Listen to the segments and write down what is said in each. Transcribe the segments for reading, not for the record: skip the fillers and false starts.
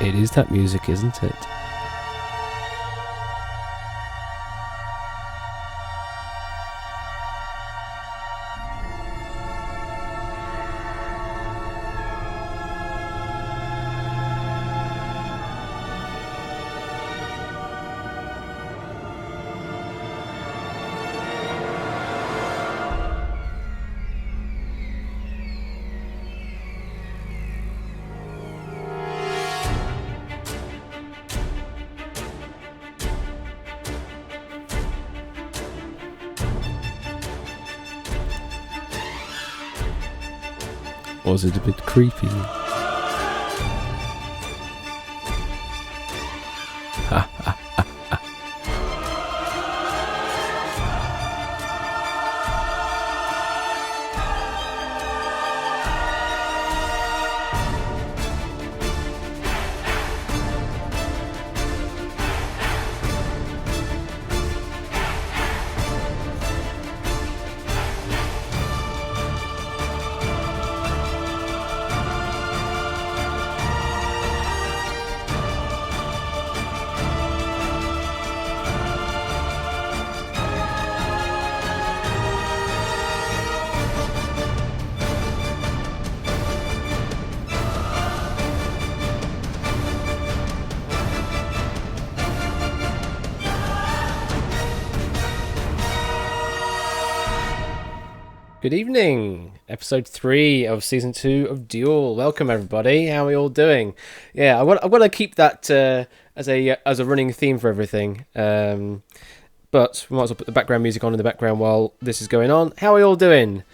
It is that music, isn't it? Was it a bit creepy? Good evening, episode 3 of season 2 of Duel. Welcome everybody. How are we all doing? Yeah, I want to keep that as a running theme for everything. But we might as well put the background music on in the background while this is going on. How are we all doing?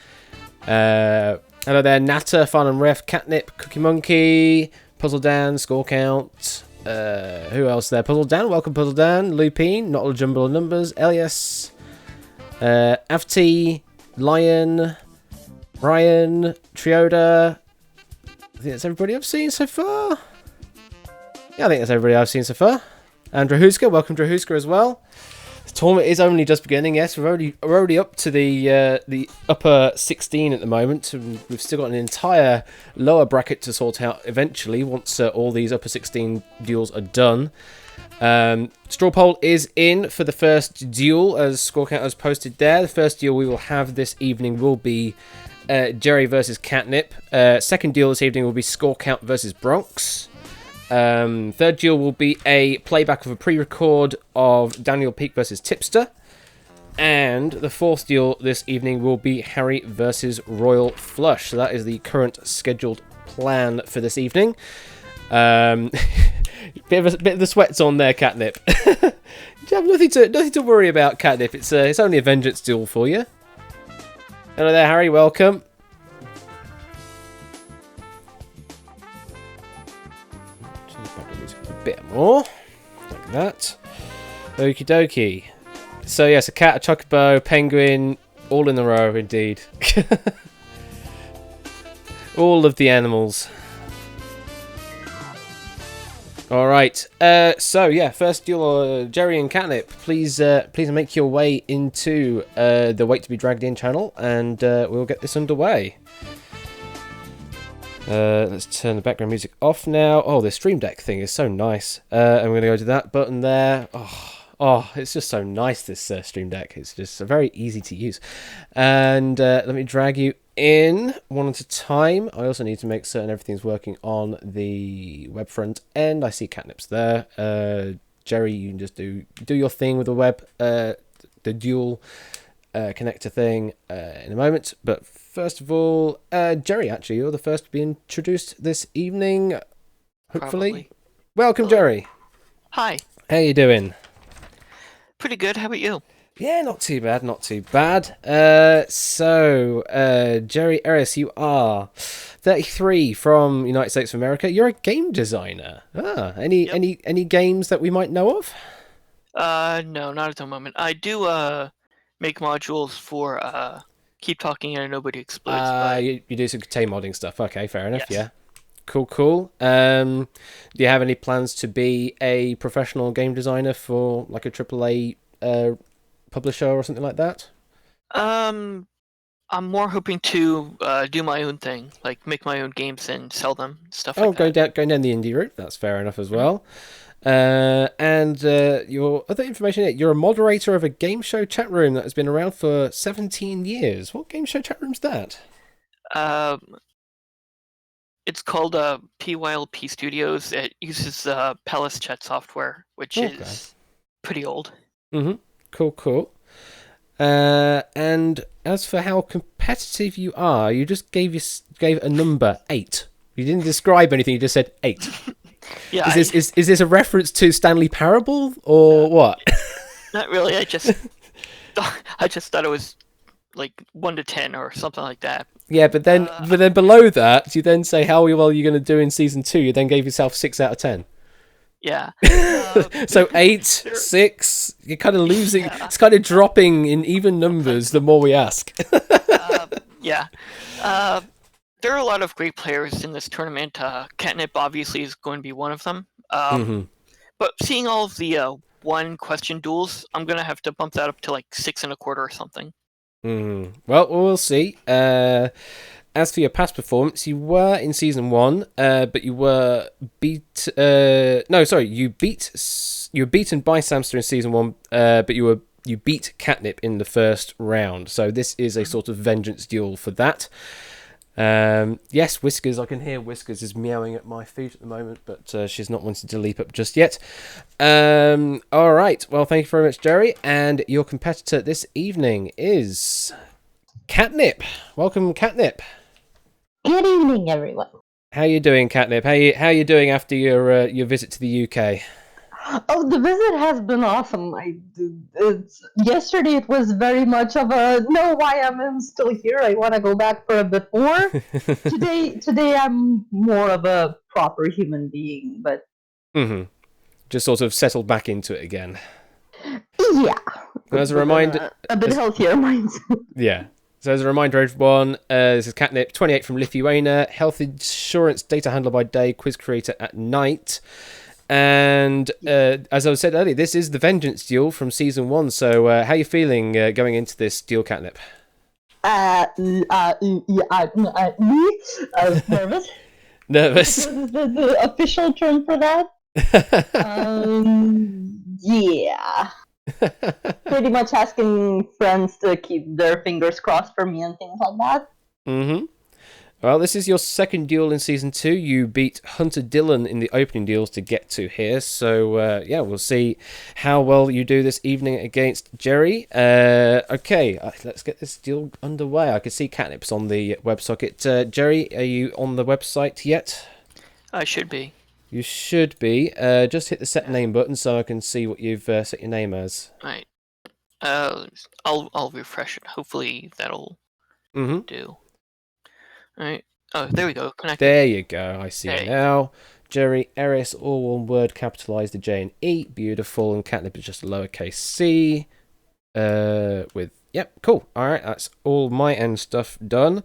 Hello there, Natter, Fun and Ref, Catnip, Cookie Monkey, Puzzle Dan, Score Count. Who else there? Puzzle Dan, welcome Puzzle Dan, Lupine, Not All Jumble of Numbers, Elias, Avti, Lion, Ryan, Trioda. I think that's everybody I've seen so far. Yeah, I think that's everybody I've seen so far. And Drahuska, welcome Drahuska as well. The tournament is only just beginning. Yes, we're already up to the upper 16 at the moment. And we've still got an entire lower bracket to sort out eventually once all these upper 16 duels are done. Straw poll is in for the first duel, as Score Count has posted there. The first duel we will have this evening will be Jerry versus Catnip. Second duel this evening will be Score Count versus Bronx. Third duel will be a playback of a pre-record of Daniel Peak versus Tipster. And the fourth duel this evening will be Harry versus Royal Flush. So that is the current scheduled plan for this evening. Bit of the sweats on there, Catnip. You have nothing to worry about, Catnip. It's only a vengeance duel for you. Hello there, Harry. Welcome. Turn the background music a bit more, like that. Okie dokie. So yes, a cat, a chocobo, penguin, all in a row, indeed. All of the animals. All right. So yeah, first duel, Jerry and Catnip. Please make your way into the Wait to be Dragged In channel, and we'll get this underway. Let's turn the background music off now. Oh, the Stream Deck thing is so nice. I'm going to go to that button there. Oh, it's just so nice, this Stream Deck. It's just very easy to use. And let me drag you in one at a time. I also need to make certain everything's working on the web front end. I see Catnip's there. Jerry, you can just do your thing with the web, the dual connector thing in a moment. But first of all, Jerry, actually, you're the first to be introduced this evening, hopefully. Probably. Welcome, Hello. Jerry. Hi. How you doing? Pretty good. How about you? Yeah, not too bad, not too bad. So, Jerry Eris, you are 33 from United States of America. You're a game designer. Any games that we might know of? No, not at the moment. I do make modules for Keep Talking and Nobody Explodes. But You do some contain modding stuff. Okay, fair enough. Yes. Yeah. Cool. Do you have any plans to be a professional game designer for like a AAA publisher or something like that? I'm more hoping to do my own thing, like make my own games and sell them, stuff Oh, like that. going down the indie route. That's fair enough as Mhm. well. And your other information here, you're a moderator of a game show chat room that has been around for 17 years. What game show chat room's that? Um, it's called PYLP Studios. It uses Palace Chat software, which Okay. is pretty old. Mm-hmm. Cool, cool. And as for how competitive you are, you just gave a number 8. You didn't describe anything. You just said 8. Yeah, Is this a reference to Stanley Parable or what? not really. I just thought it was like 1 to 10 or something like that. Yeah, but then Uh, below that, you then say how well you're going to do in season 2. You then gave yourself 6 out of 10. yeah. Uh, So 8, there, 6. You're kind of losing. yeah. It's kind of dropping in even numbers the more we ask. Uh, yeah. Uh, there are a lot of great players in this tournament. Catnip obviously is going to be one of them. hmm But seeing all of the one question duels, I'm gonna have to bump that up to like 6.25 or something. Well, we'll see. As for your past performance, you were in season 1, but you were beat. No, sorry, you were beaten by Samster in season 1, but you beat Catnip in the first round. So this is a sort of vengeance duel for that. Yes, Whiskers. I can hear Whiskers is meowing at my feet at the moment, but she's not wanting to leap up just yet. All right. Well, thank you very much, Jerry. And your competitor this evening is Catnip. Welcome, Catnip. Good evening, everyone. How you doing, Catnip? How you doing after your visit to the UK? Oh, the visit has been awesome. Yesterday it was very much of a no, why am I still here? I want to go back for a bit more. Today I'm more of a proper human being, but Just sort of settled back into it again. yeah, As a with reminder, a bit healthier mindset. yeah. So as a reminder, everyone, this is Catnip, 28 from Lithuania, health insurance data handler by day, quiz creator at night. And as I said earlier, this is the Vengeance duel from season 1. So how are you feeling going into this duel, Catnip? Me, nervous. Nervous? What is the official term for that? Yeah. Pretty much asking friends to keep their fingers crossed for me and things like that. Mm-hmm. Well, this is your second duel in season 2. You beat Hunter Dillon in the opening duels to get to here. So, yeah, we'll see how well you do this evening against Jerry. Okay, let's get this duel underway. I can see Catnip's on the WebSocket. Jerry, are you on the website yet? I should be. You should be. Just hit the set name button so I can see what you've set your name as. Right. I'll refresh it. Hopefully that'll do. Alright. Oh, there we go. Connected. There you go. I see Hey. it now. Jerry Eris, all one word, capitalised the J and E. Beautiful. And Catnip is just a lowercase c. With yep, cool. All right, that's all my end stuff done.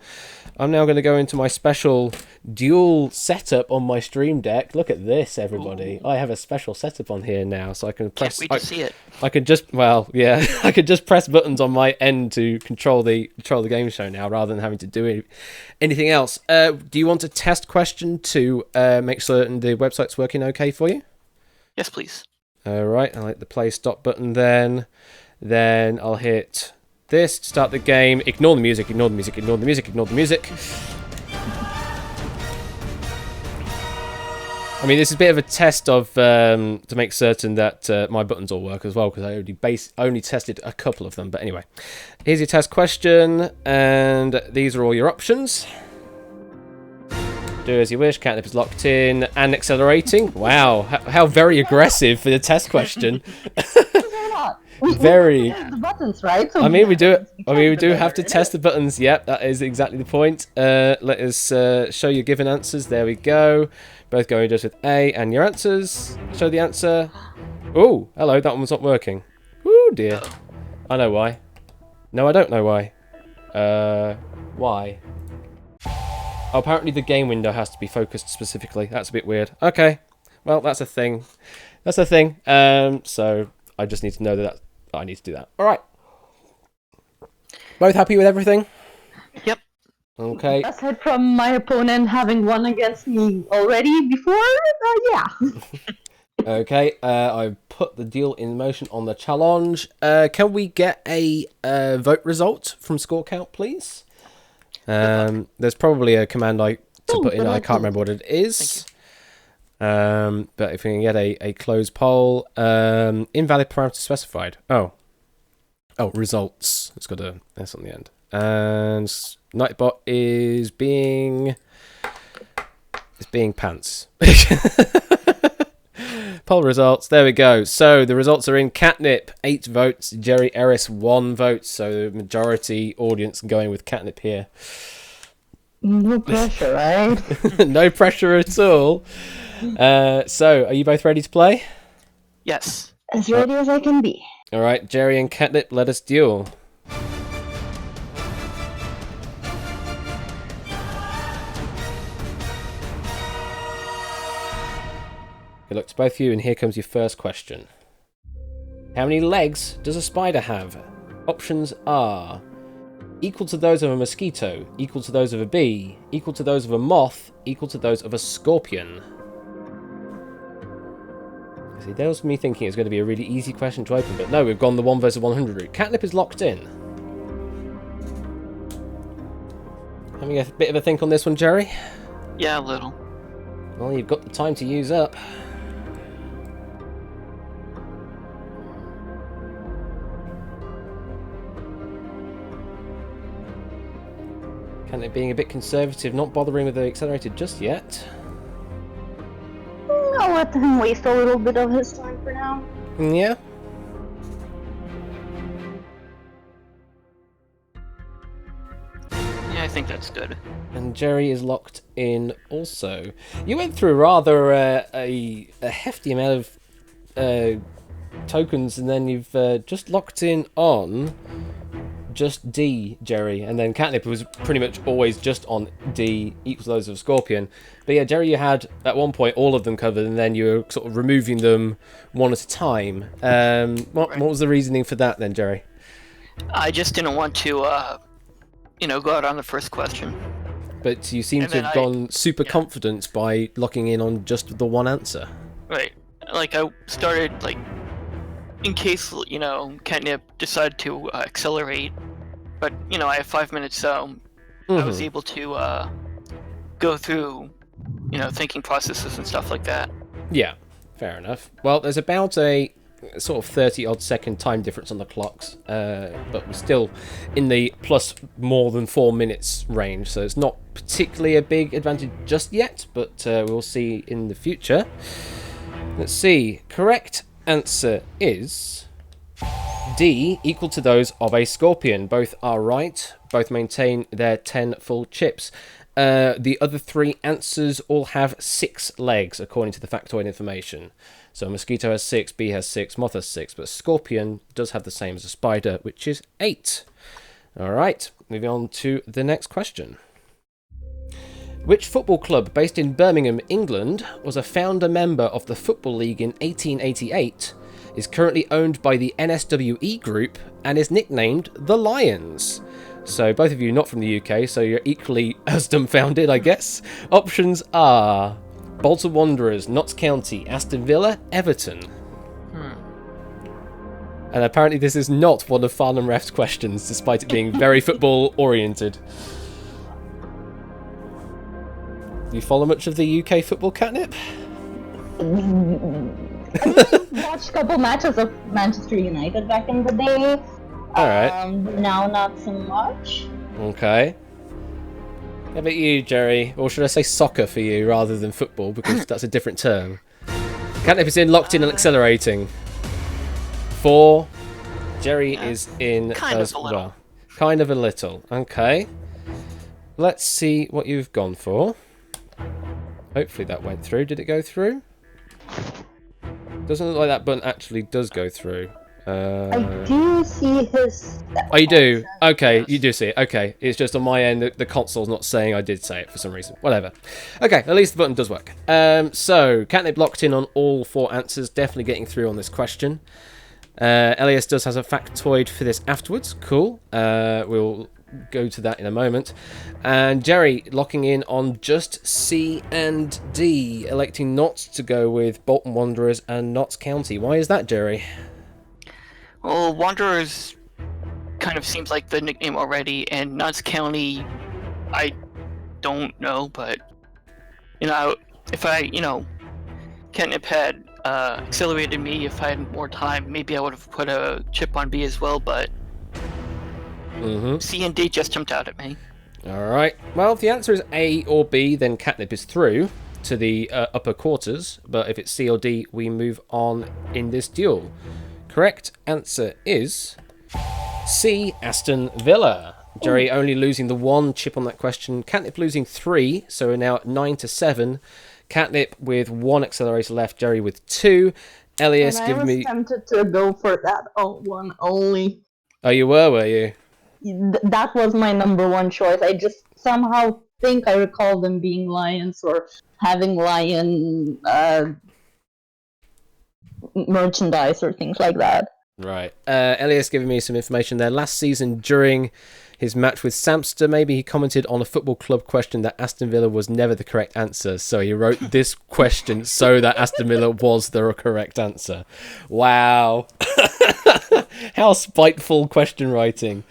I'm now going to go into my special dual setup on my Stream Deck. Look at this, everybody. Ooh. I have a special setup on here now, so I can press. Can't wait to see it. I could just I could just press buttons on my end to control the game show now, rather than having to do anything else. Do you want a test question to make certain the website's working okay for you? Yes, please. All right, I'll hit the play stop button then. Then I'll hit this to start the game. Ignore the music, ignore the music, ignore the music, ignore the music. I mean, this is a bit of a test of to make certain that my buttons all work as well, because I only tested a couple of them. But anyway, here's your test question, and these are all your options. Do as you wish. Catnip is locked in and accelerating. Wow, how very aggressive for the test question. Very. The buttons, right? So I mean, we do. We do better. have to test the buttons. Yep, that is exactly the point. Let us show your given answers. There we go. Both going just with A and your answers. Show the answer. Oh, hello. That one's not working. Oh dear. I know why. No, I don't know why. Why? Oh, apparently the game window has to be focused specifically. That's a bit weird. Okay. Well, that's a thing. That's a thing. So I just need to know that I need to do that. All right. Both happy with everything? Yep. Okay. Aside from my opponent having won against me already before, yeah. Okay, I've put the deal in motion on the challenge. Can we get a vote result from score count, please? There's probably a command to put in. I can't remember what it is. But if we can get a closed poll, invalid parameter specified. Oh, results. It's got a S on the end. And Nightbot is being pants. Poll results. There we go. So the results are in. Catnip 8 votes. Jerry Eris 1 vote. So the majority audience going with Catnip here. No pressure, right? No pressure at all. So are you both ready to play? Yes. As ready as I can be. All right, Jerry and Catnip, let us duel. Good luck to both of you, and here comes your first question. How many legs does a spider have? Options are equal to those of a mosquito, equal to those of a bee, equal to those of a moth, equal to those of a scorpion. See, that was me thinking it was going to be a really easy question to open, but no, we've gone the 1 versus 100 route. Catnip is locked in. Having a bit of a think on this one, Jerry? Yeah, a little. Well, you've got the time to use up. Catnip being a bit conservative, not bothering with the accelerated just yet. I'll let him waste a little bit of his time for now. Yeah. Yeah, I think that's good. And Jerry is locked in also. You went through rather a hefty amount of tokens, and then you've just locked in on just D, Jerry, and then Catnip was pretty much always just on D equals those of Scorpion. But yeah, Jerry, you had at one point all of them covered, and then you were sort of removing them one at a time. What was the reasoning for that then, Jerry? I just didn't want to, go out on the first question. But you seem And to then have gone super confident by locking in on just the one answer. Right. Like, I started, like, in case, Catnip decided to accelerate. But, I have 5 minutes, so I was able to go through, thinking processes and stuff like that. Yeah, fair enough. Well, there's about a sort of 30-odd second time difference on the clocks, but we're still in the plus more than 4 minutes range, so it's not particularly a big advantage just yet, but we'll see in the future. Let's see. Correct answer is D, equal to those of a scorpion. Both are right. Both maintain their 10 full chips. The other 3 answers all have 6 legs, according to the factoid information. So mosquito has 6, bee has 6, moth has 6, but scorpion does have the same as a spider, which is 8. All right, moving on to the next question. Which football club based in Birmingham, England, was a founder member of the Football League in 1888, is currently owned by the NSWE Group, and is nicknamed the Lions? So both of you not from the UK, so you're equally as dumbfounded, I guess. Options are Bolton Wanderers, Notts County, Aston Villa, Everton. And apparently this is not one of Farnham Ref's questions, despite it being very football oriented. Do you follow much of the UK football, Catnip? I watched a couple matches of Manchester United back in the day. Alright. Now not so much. Okay. How about you, Jerry? Or should I say soccer for you rather than football, because that's a different term. Catnip is in, locked in and accelerating. 4. Jerry is in kind as of a little. well. Kind of a little. Okay. Let's see what you've gone for. Hopefully that went through. Did it go through? Doesn't look like that button actually does go through. I do see his... Oh, you do? Okay, you do see it. Okay, it's just on my end, the console's not saying I did say it for some reason. Whatever. Okay, at least the button does work. So, Catnip locked in on all 4 answers, definitely getting through on this question. Elias does has a factoid for this afterwards. Cool. We'll go to that in a moment. And Jerry locking in on just C and D, electing not to go with Bolton Wanderers and Notts County. Why is that, Jerry? Well, Wanderers kind of seems like the nickname already, and Notts County, I don't know, but if I, Catnip had accelerated me, if I had more time, maybe I would have put a chip on B as well, but C and D just jumped out at me. Alright, well, if the answer is A or B, then Catnip is through to the upper quarters, but if it's C or D, we move on in this duel. Correct answer is C, Aston Villa. Jerry only losing the 1 chip on that question. Catnip losing 3, so we're now at 9-7. Catnip with 1 accelerator left. Jerry with 2. Elias giving me... I was tempted to go for that one only. Oh, you were you? That was my number 1 choice. I just somehow think I recall them being lions or having lion merchandise or things like that. Right. Elias giving me some information there. Last season, during his match with Samster, maybe he commented on a football club question that Aston Villa was never the correct answer. So he wrote this question so that Aston Villa was the correct answer. Wow. How spiteful question writing.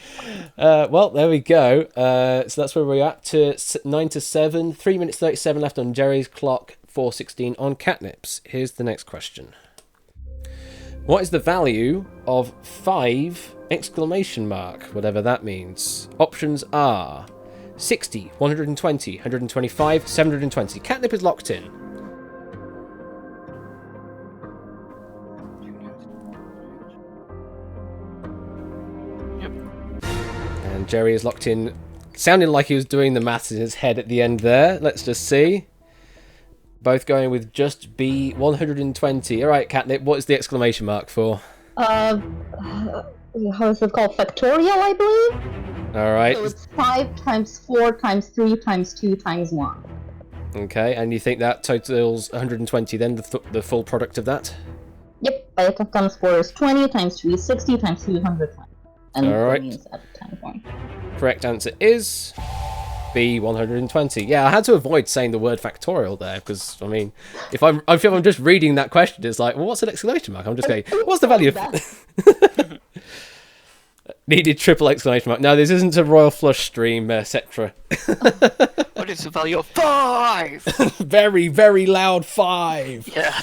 Well, there we go. So that's where we're at, to 9-7. 3 minutes 37 left on Jerry's clock, 4:16 on Catnip's. Here's the next question. What is the value of 5 exclamation mark, whatever that means? Options are 60, 120, 125, 720. Catnip is locked in. Yep. And Jerry is locked in, sounding like he was doing the maths in his head at the end there. Let's just see. Both going with just B, 120. All right, Catnip, what is the exclamation mark for? How is it called? Factorial, I believe? All right. So it's 5 times 4 times 3 times 2 times 1. Okay, and you think that totals 120 then, the full product of that? Yep, 5 times 4 is 20, times 3 is 60, times 2 is 120. And all right. means at times 1. Correct answer is B, 120. Yeah, I had to avoid saying the word factorial there, because, I mean, if I'm just reading that question, it's like, well, what's an exclamation mark? I'm just going, what's the value of... Needed triple exclamation mark. No, this isn't a Royal Flush stream, etc. What is the value of 5? Very, very loud 5. Yeah.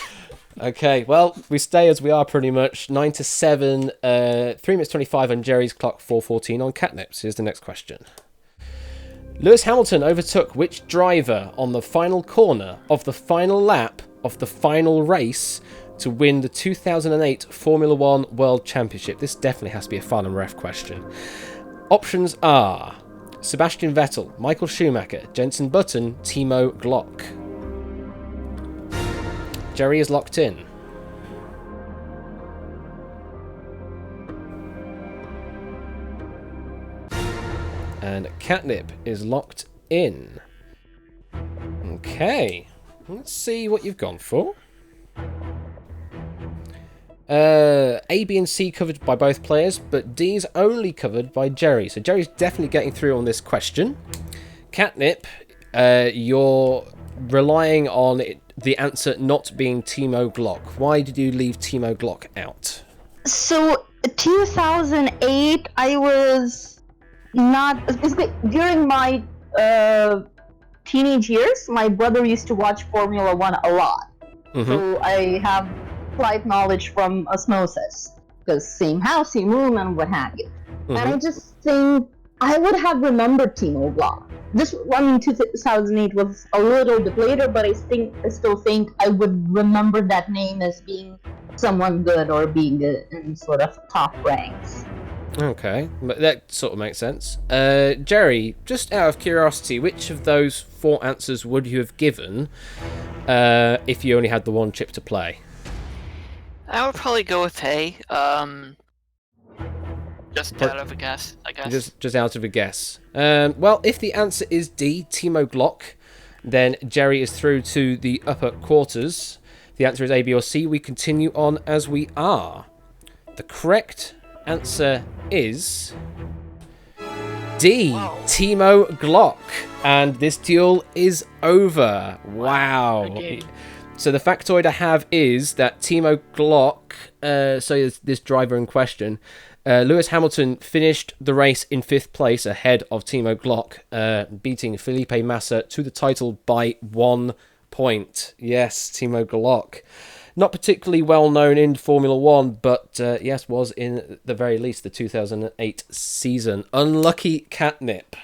Okay, well, we stay as we are pretty much. 9-7, 3 minutes 25 on Jerry's clock, 4:14 on Catnip's. Here's the next question. Lewis Hamilton overtook which driver on the final corner of the final lap of the final race to win the 2008 Formula 1 World Championship? This definitely has to be a fun and ref question. Options are Sebastian Vettel, Michael Schumacher, Jenson Button, Timo Glock. Jerry is locked in. And Catnip is locked in. Okay, let's see what you've gone for. A, B, and C covered by both players, but D is only covered by Jerry. So Jerry's definitely getting through on this question. Catnip, you're relying on the answer not being Timo Glock. Why did you leave Timo Glock out? So, 2008, I was not... During my teenage years, my brother used to watch Formula 1 a lot. Mm-hmm. So I have slight knowledge from osmosis, because same house, same room, and what have you. Mm-hmm. And I just think I would have remembered Timo Glock. This one in 2008 was a little bit later, but I still think I would remember that name as being someone good or being in sort of top ranks. Okay, but that sort of makes sense. Jerry, just out of curiosity, which of those 4 answers would you have given if you only had the 1 chip to play? I would probably go with A. Just out of a guess, I guess. Just out of a guess. Well, if the answer is D, Timo Glock, then Jerry is through to the upper quarters. If the answer is A, B, or C, we continue on as we are. The correct answer is D. Wow. Timo Glock. And this duel is over. Wow. Okay. So the factoid I have is that Timo Glock, so is this driver in question, Lewis Hamilton finished the race in 5th place ahead of Timo Glock, beating Felipe Massa to the title by 1 point. Yes, Timo Glock. Not particularly well known in Formula 1, but yes, was in the very least the 2008 season. Unlucky catnip.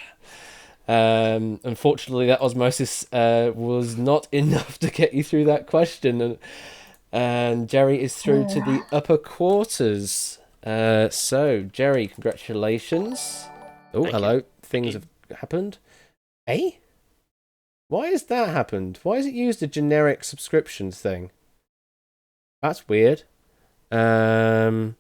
Unfortunately, that osmosis was not enough to get you through that question. And Jerry is through to the upper quarters. So, Jerry, congratulations. Oh, Thank hello. you. Things have happened. Eh? Why has that happened? Why has it used a generic subscription thing? That's weird. Also,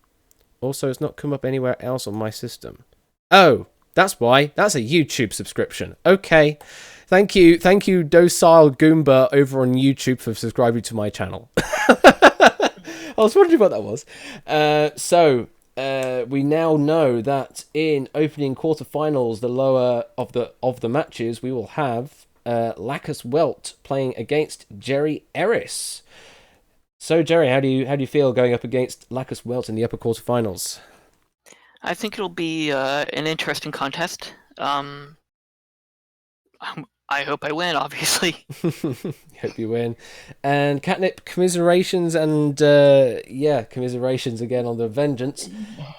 it's not come up anywhere else on my system. Oh, that's why. That's a YouTube subscription. Okay. Thank you, docile Goomba over on YouTube for subscribing to my channel. I was wondering what that was. So we now know that in opening quarterfinals, the lower of the matches, we will have Lacus Welt playing against Jerry Eris. So, Jerry, how do you feel going up against Lacus Welt in the upper quarterfinals? I think it'll be an interesting contest. I hope I win, obviously. Hope you win. And Catnip, commiserations and commiserations again on the vengeance.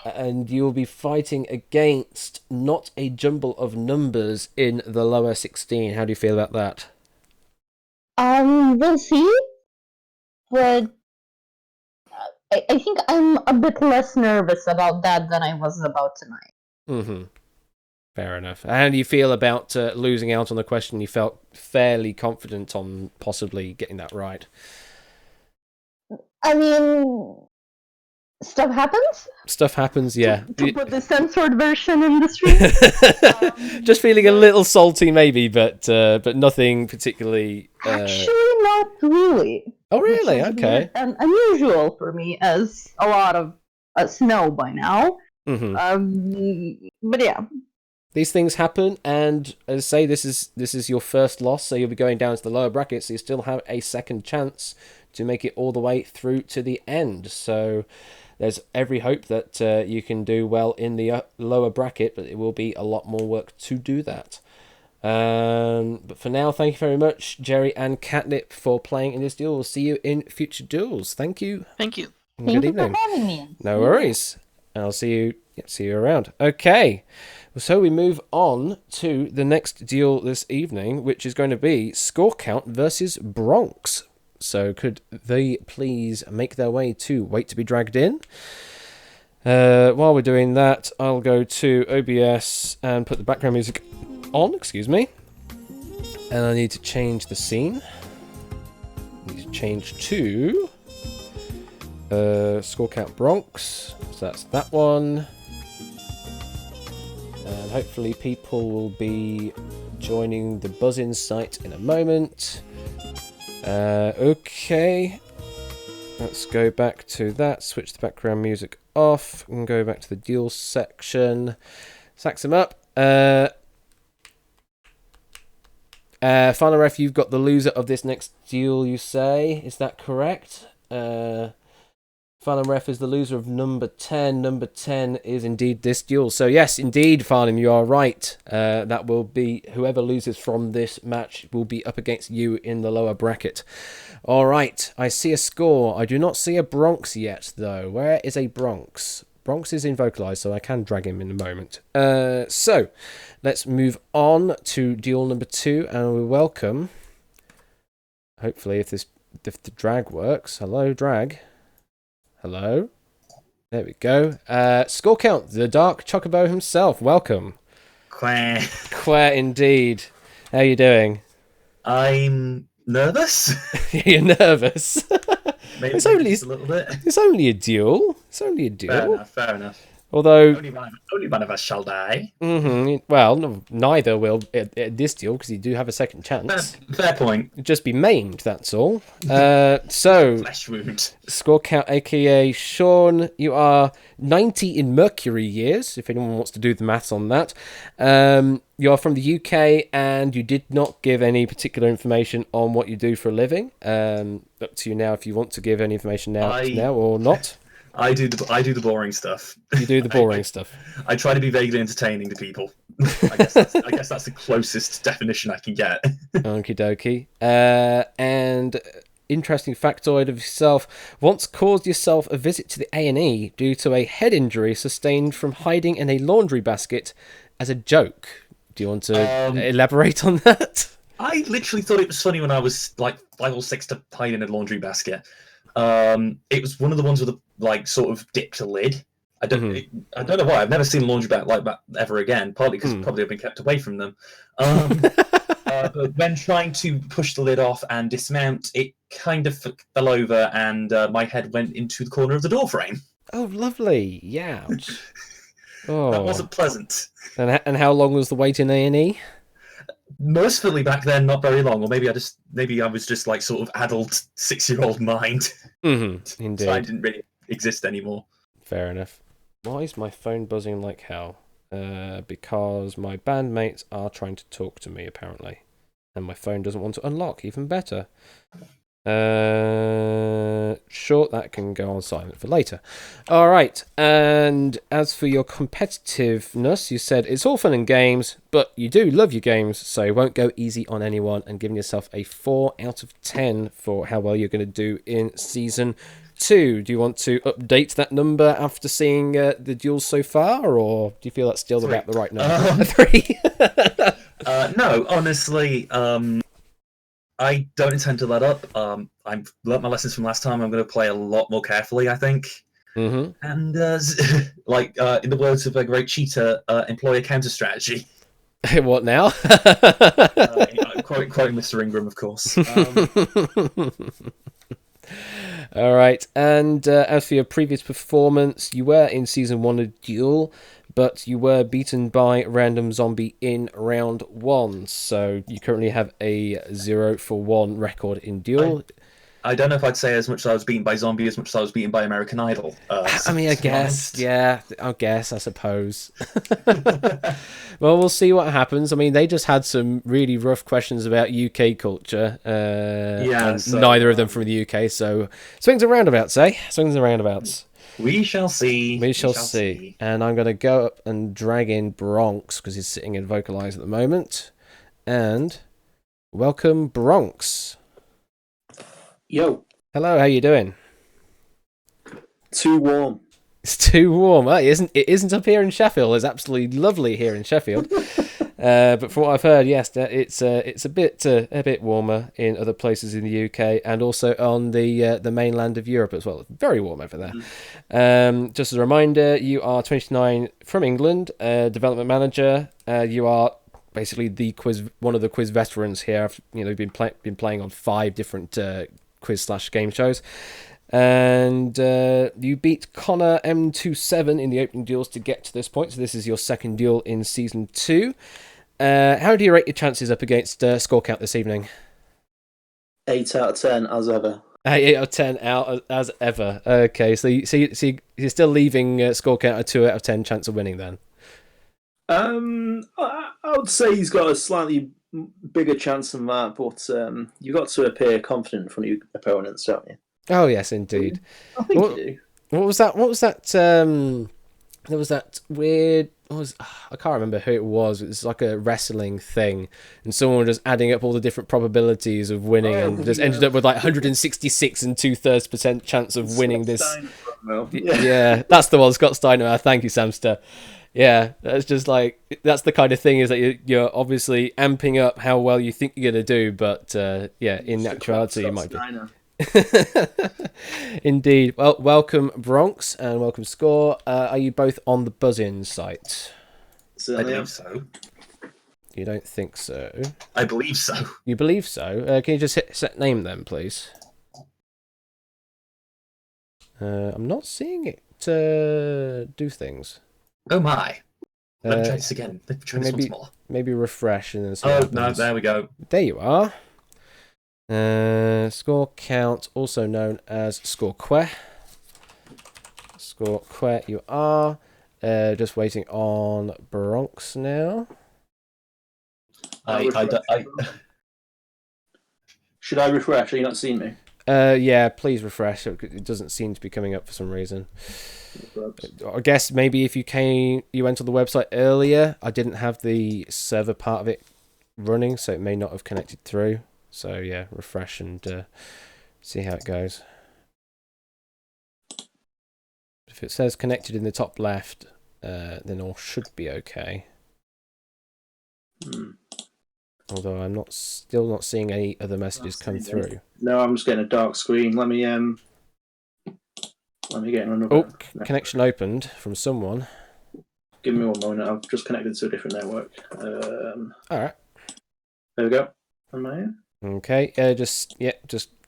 And you'll be fighting against Not a Jumble of Numbers in the lower 16. How do you feel about that? We'll see. But I think I'm a bit less nervous about that than I was about tonight. Mm-hmm. Fair enough. How do you feel about losing out on the question? You felt fairly confident on possibly getting that right. I mean, stuff happens. Stuff happens, yeah. To put the censored version in the stream. Just feeling a little salty, maybe, but nothing particularly. Actually, not really. Oh, really? Which is Okay. weird and unusual for me, as a lot of us know by now. Mm-hmm. But yeah. These things happen, and as I say, this is your first loss, so you'll be going down to the lower bracket, so you still have a second chance to make it all the way through to the end. So there's every hope that you can do well in the lower bracket, but it will be a lot more work to do that. But for now, thank you very much, Jerry and Catnip, for playing in this duel. We'll see you in future duels. Thank you. Thank you. And Thank good you evening. for having me. No worries. I'll see you around. Okay. So we move on to the next duel this evening, which is going to be Score Count versus Bronx. So could they please make their way to Wait to be Dragged In? While we're doing that, I'll go to OBS and put the background music on, excuse me. And I need to change the scene. I need to change to Score Count Bronx. So that's that one. And hopefully people will be joining the buzz-in site in a moment. Okay. Let's go back to that. Switch the background music off. And go back to the duel section. Sax them up. Final ref, you've got the loser of this next duel, you say. Is that correct? Farnham ref is the loser of number 10. Number 10 is indeed this duel. So yes, indeed, Farnham, you are right. That will be whoever loses from this match will be up against you in the lower bracket. All right, I see a score. I do not see a Bronx yet, though. Where is a Bronx? Bronx is in vocalized, so I can drag him in a moment. So let's move on to duel number 2, and we welcome. Hopefully, if the drag works. Hello, drag. Hello. There we go. Score count, the Dark Chocobo himself. Welcome. Quack. Quare indeed. How are you doing? I'm nervous. You're nervous. Maybe It's only just a little bit. It's only a duel. It's only a duel. Fair enough. Although, Only one of us shall die. well, no, neither will at this deal because you do have a second chance. Fair point. You'd just be maimed, that's all. So, Flesh wound. score count, aka Sean, you are 90 in Mercury years, if anyone wants to do the maths on that. You're from the UK and you did not give any particular information on what you do for a living. Up to you now if you want to give any information now or not. I do the boring stuff. You do the boring stuff. I try to be vaguely entertaining to people. I guess that's the closest definition I can get. Okie dokie. And interesting factoid of yourself. Once caused yourself a visit to the A&E due to a head injury sustained from hiding in a laundry basket as a joke. Do you want to elaborate on that? I literally thought it was funny when I was like 5 or 6 to hide in a laundry basket. It was one of the ones with a sort of dipped lid. I don't know why. I've never seen a laundry bag like that ever again. Partly because probably I've been kept away from them. But when trying to push the lid off and dismount, it kind of fell over, and my head went into the corner of the door frame. Oh, lovely! Yeah. Oh, that wasn't pleasant. And how long was the wait in A&E? Mercifully back then, not very long. Or maybe I was just like sort of adult 6-year-old mind. Indeed. So I didn't really exist anymore. Fair enough. Why is my phone buzzing like hell? Because my bandmates are trying to talk to me, apparently. And my phone doesn't want to unlock, even better. Sure, that can go on silent for later. All right, and as for your competitiveness, you said it's all fun and games, but you do love your games, so you won't go easy on anyone, and giving yourself a 4 out of 10 for how well you're going to do in Season 2. Do you want to update that number after seeing the duels so far, or do you feel that's still about the right number? 3? No, honestly, I don't intend to let up. I've learnt my lessons from last time. I'm going to play a lot more carefully, I think. And in the words of a great cheater, employ a counter strategy. What now? Quoting Mr. Ingram, of course. All right, and as for your previous performance, you were in Season 1 of Duel, but you were beaten by Random Zombie in round 1, so you currently have a 0-for-1 record in Duel. I don't know if I'd say as much as I was beaten by Zombie as much as I was beaten by American Idol. I mean, I guess, yeah, I suppose. Well, we'll see what happens. I mean, they just had some really rough questions about UK culture. Neither of them from the UK, so swings and roundabouts, eh? Swings and roundabouts. We shall see. We shall see. And I'm going to go up and drag in Bronx, because he's sitting in Vocalize at the moment. And welcome, Bronx. Yo. Hello, how you doing? Too warm. It's too warm. It isn't up here in Sheffield. It's absolutely lovely here in Sheffield. But from what I've heard, yes, it's a bit warmer in other places in the UK and also on the mainland of Europe as well. It's very warm over there. Just as a reminder, you are 29 from England, development manager. You are basically one of the quiz veterans here. You've been playing on 5 different quiz/game shows. And you beat Connor M27 in the opening duels to get to this point. So this is your second duel in Season 2. How do you rate your chances up against Score Count this evening? 8 out of 10, as ever. 8 out of 10 as ever. Okay, so you're still leaving Score Count a 2 out of 10 chance of winning then? I would say he's got a slightly bigger chance than that, but you've got to appear confident in front of your opponents, don't you? Oh yes, indeed. I think you do. What was that? There was that weird. I can't remember who it was. It was like a wrestling thing, and someone was just adding up all the different probabilities of winning, and just ended up with like 166 and 2/3% chance of winning this. Yeah, that's the one, Scott Steiner. Thank you, Samster. Yeah, that's just like, that's the kind of thing, is that you're obviously amping up how well you think you're gonna do, but in actuality you might be. Indeed. Well, welcome Bronx and welcome Score. Are you both on the buzz-in site? I believe so. You don't think so? I believe so. You believe so? Can you just hit set name then, please? I'm not seeing it do things. Oh my. Let me try this again. Let me try this once more. Maybe refresh and then see what no, happens. there we go. There you are. Score count, also known as score que. Score que you are. Just waiting on Bronx now. Should I refresh? Are you not seeing me? Yeah, please refresh. It doesn't seem to be coming up for some reason. I guess maybe if you went on the website earlier, I didn't have the server part of it running, so it may not have connected through. So yeah, refresh and see how it goes. If it says connected in the top left, then all should be okay. Although I'm still not seeing any other messages come through. No, I'm just getting a dark screen. Let me get another. Oh, connection opened from someone. Give me one moment. I've just connected to a different network. All right. There we go. Am I in? Okay. Just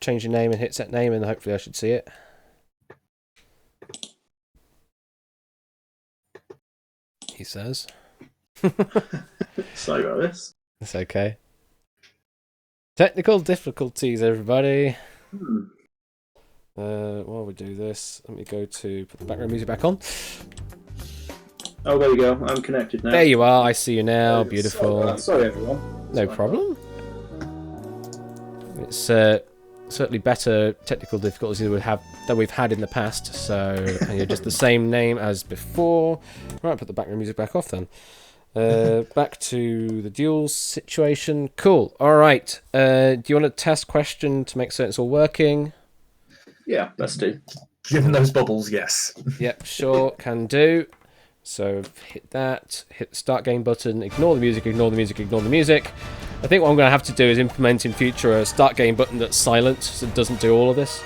change your name and hit set name, and hopefully I should see it. He says. Sorry about this. It's okay. Technical difficulties, everybody. While we do this, let me go to put the background music back on. Oh, there you go. I'm connected now. There you are. I see you now. Beautiful. Sorry everyone. No problem. It's certainly better technical difficulties than we've had in the past. So and you're just the same name as before. Right, put the background music back off then. Back to the duel situation. Cool. All right. Do you want a test question to make certain it's all working? Yeah, let's do. Given those bubbles, yes. Yep, sure, can do. So hit that, hit the start game button, ignore the music, ignore the music, ignore the music. I think what I'm going to have to do is implement in future a start game button that's silent, so it doesn't do all of this.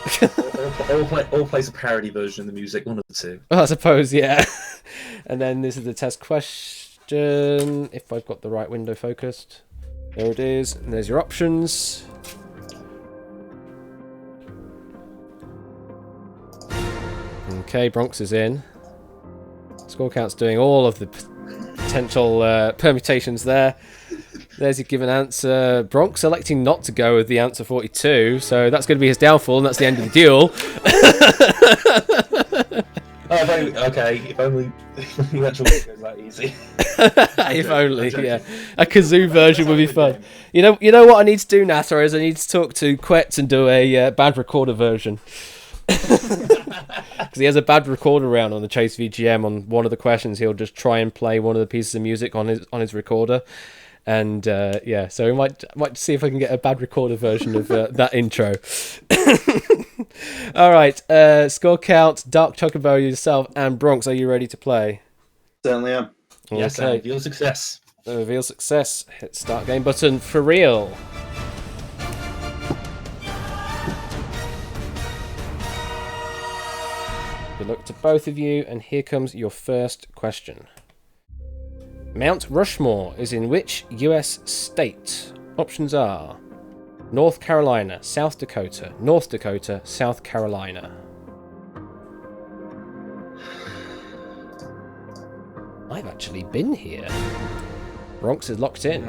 All plays a parody version of the music, one of the two. I suppose, yeah. And then this is the test question, if I've got the right window focused. There it is, and there's your options. Okay, Bronx is in. Score count's doing all of the potential permutations there. There's your given answer. Bronx electing not to go with the answer 42, so that's going to be his downfall, and that's the end of the duel. Okay, if only the actual game goes that easy. If only, yeah. A kazoo version would be fun. You know what I need to do, Nathra, is I need to talk to Quetz and do a bad recorder version. Because he has a bad recorder round on the Chase VGM. On one of the questions, he'll just try and play one of the pieces of music on his recorder, and yeah, so we might see if I can get a bad recorder version of that intro. All right, score count, Dark Chocobo, yourself, and Bronx. Are you ready to play? Certainly am. Yes, okay. reveal success. Reveal success. Hit start game button for real. Good luck to both of you, and here comes your first question. Mount Rushmore is in which US state? Options are North Carolina, South Dakota, North Dakota, South Carolina. I've actually been here. Bronx is locked in.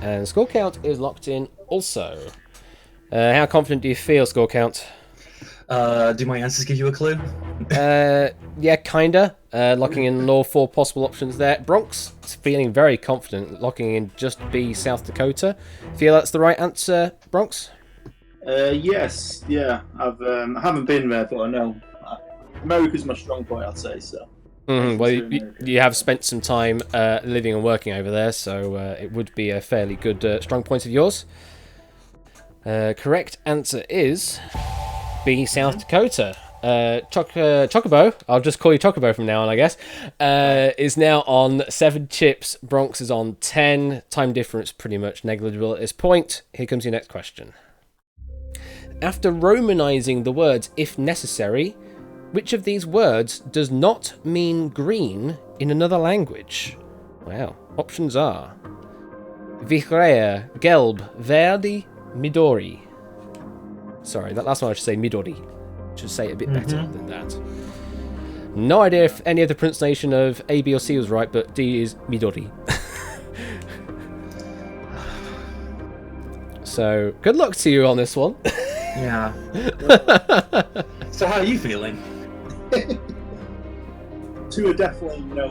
And score count is locked in also. How confident do you feel, score count? Do my answers give you a clue? Yeah, kinda. Locking in all four possible options there. Bronx is feeling very confident, locking in just B, South Dakota. Feel that's the right answer, Bronx? Yes, yeah. I haven't been there, but I know. America's my strong point, I'd say, so. Well, you have spent some time living and working over there, so it would be a fairly good strong point of yours. Correct answer is B, South Dakota. Chocobo, I'll just call you Chocobo from now on, I guess, is now on 7 chips. Bronx is on 10. Time difference pretty much negligible at this point. Here comes your next question. After romanizing the words if necessary, which of these words does not mean green in another language? Wow. Options are Vihreya, Gelb, Verdi, Midori. Sorry, that last one I should say Midori. Should say it a bit better than that. No idea if any of the pronunciation of A, B, or C was right, but D is Midori. So, good luck to you on this one. Yeah. So how are you feeling? Two are definitely no.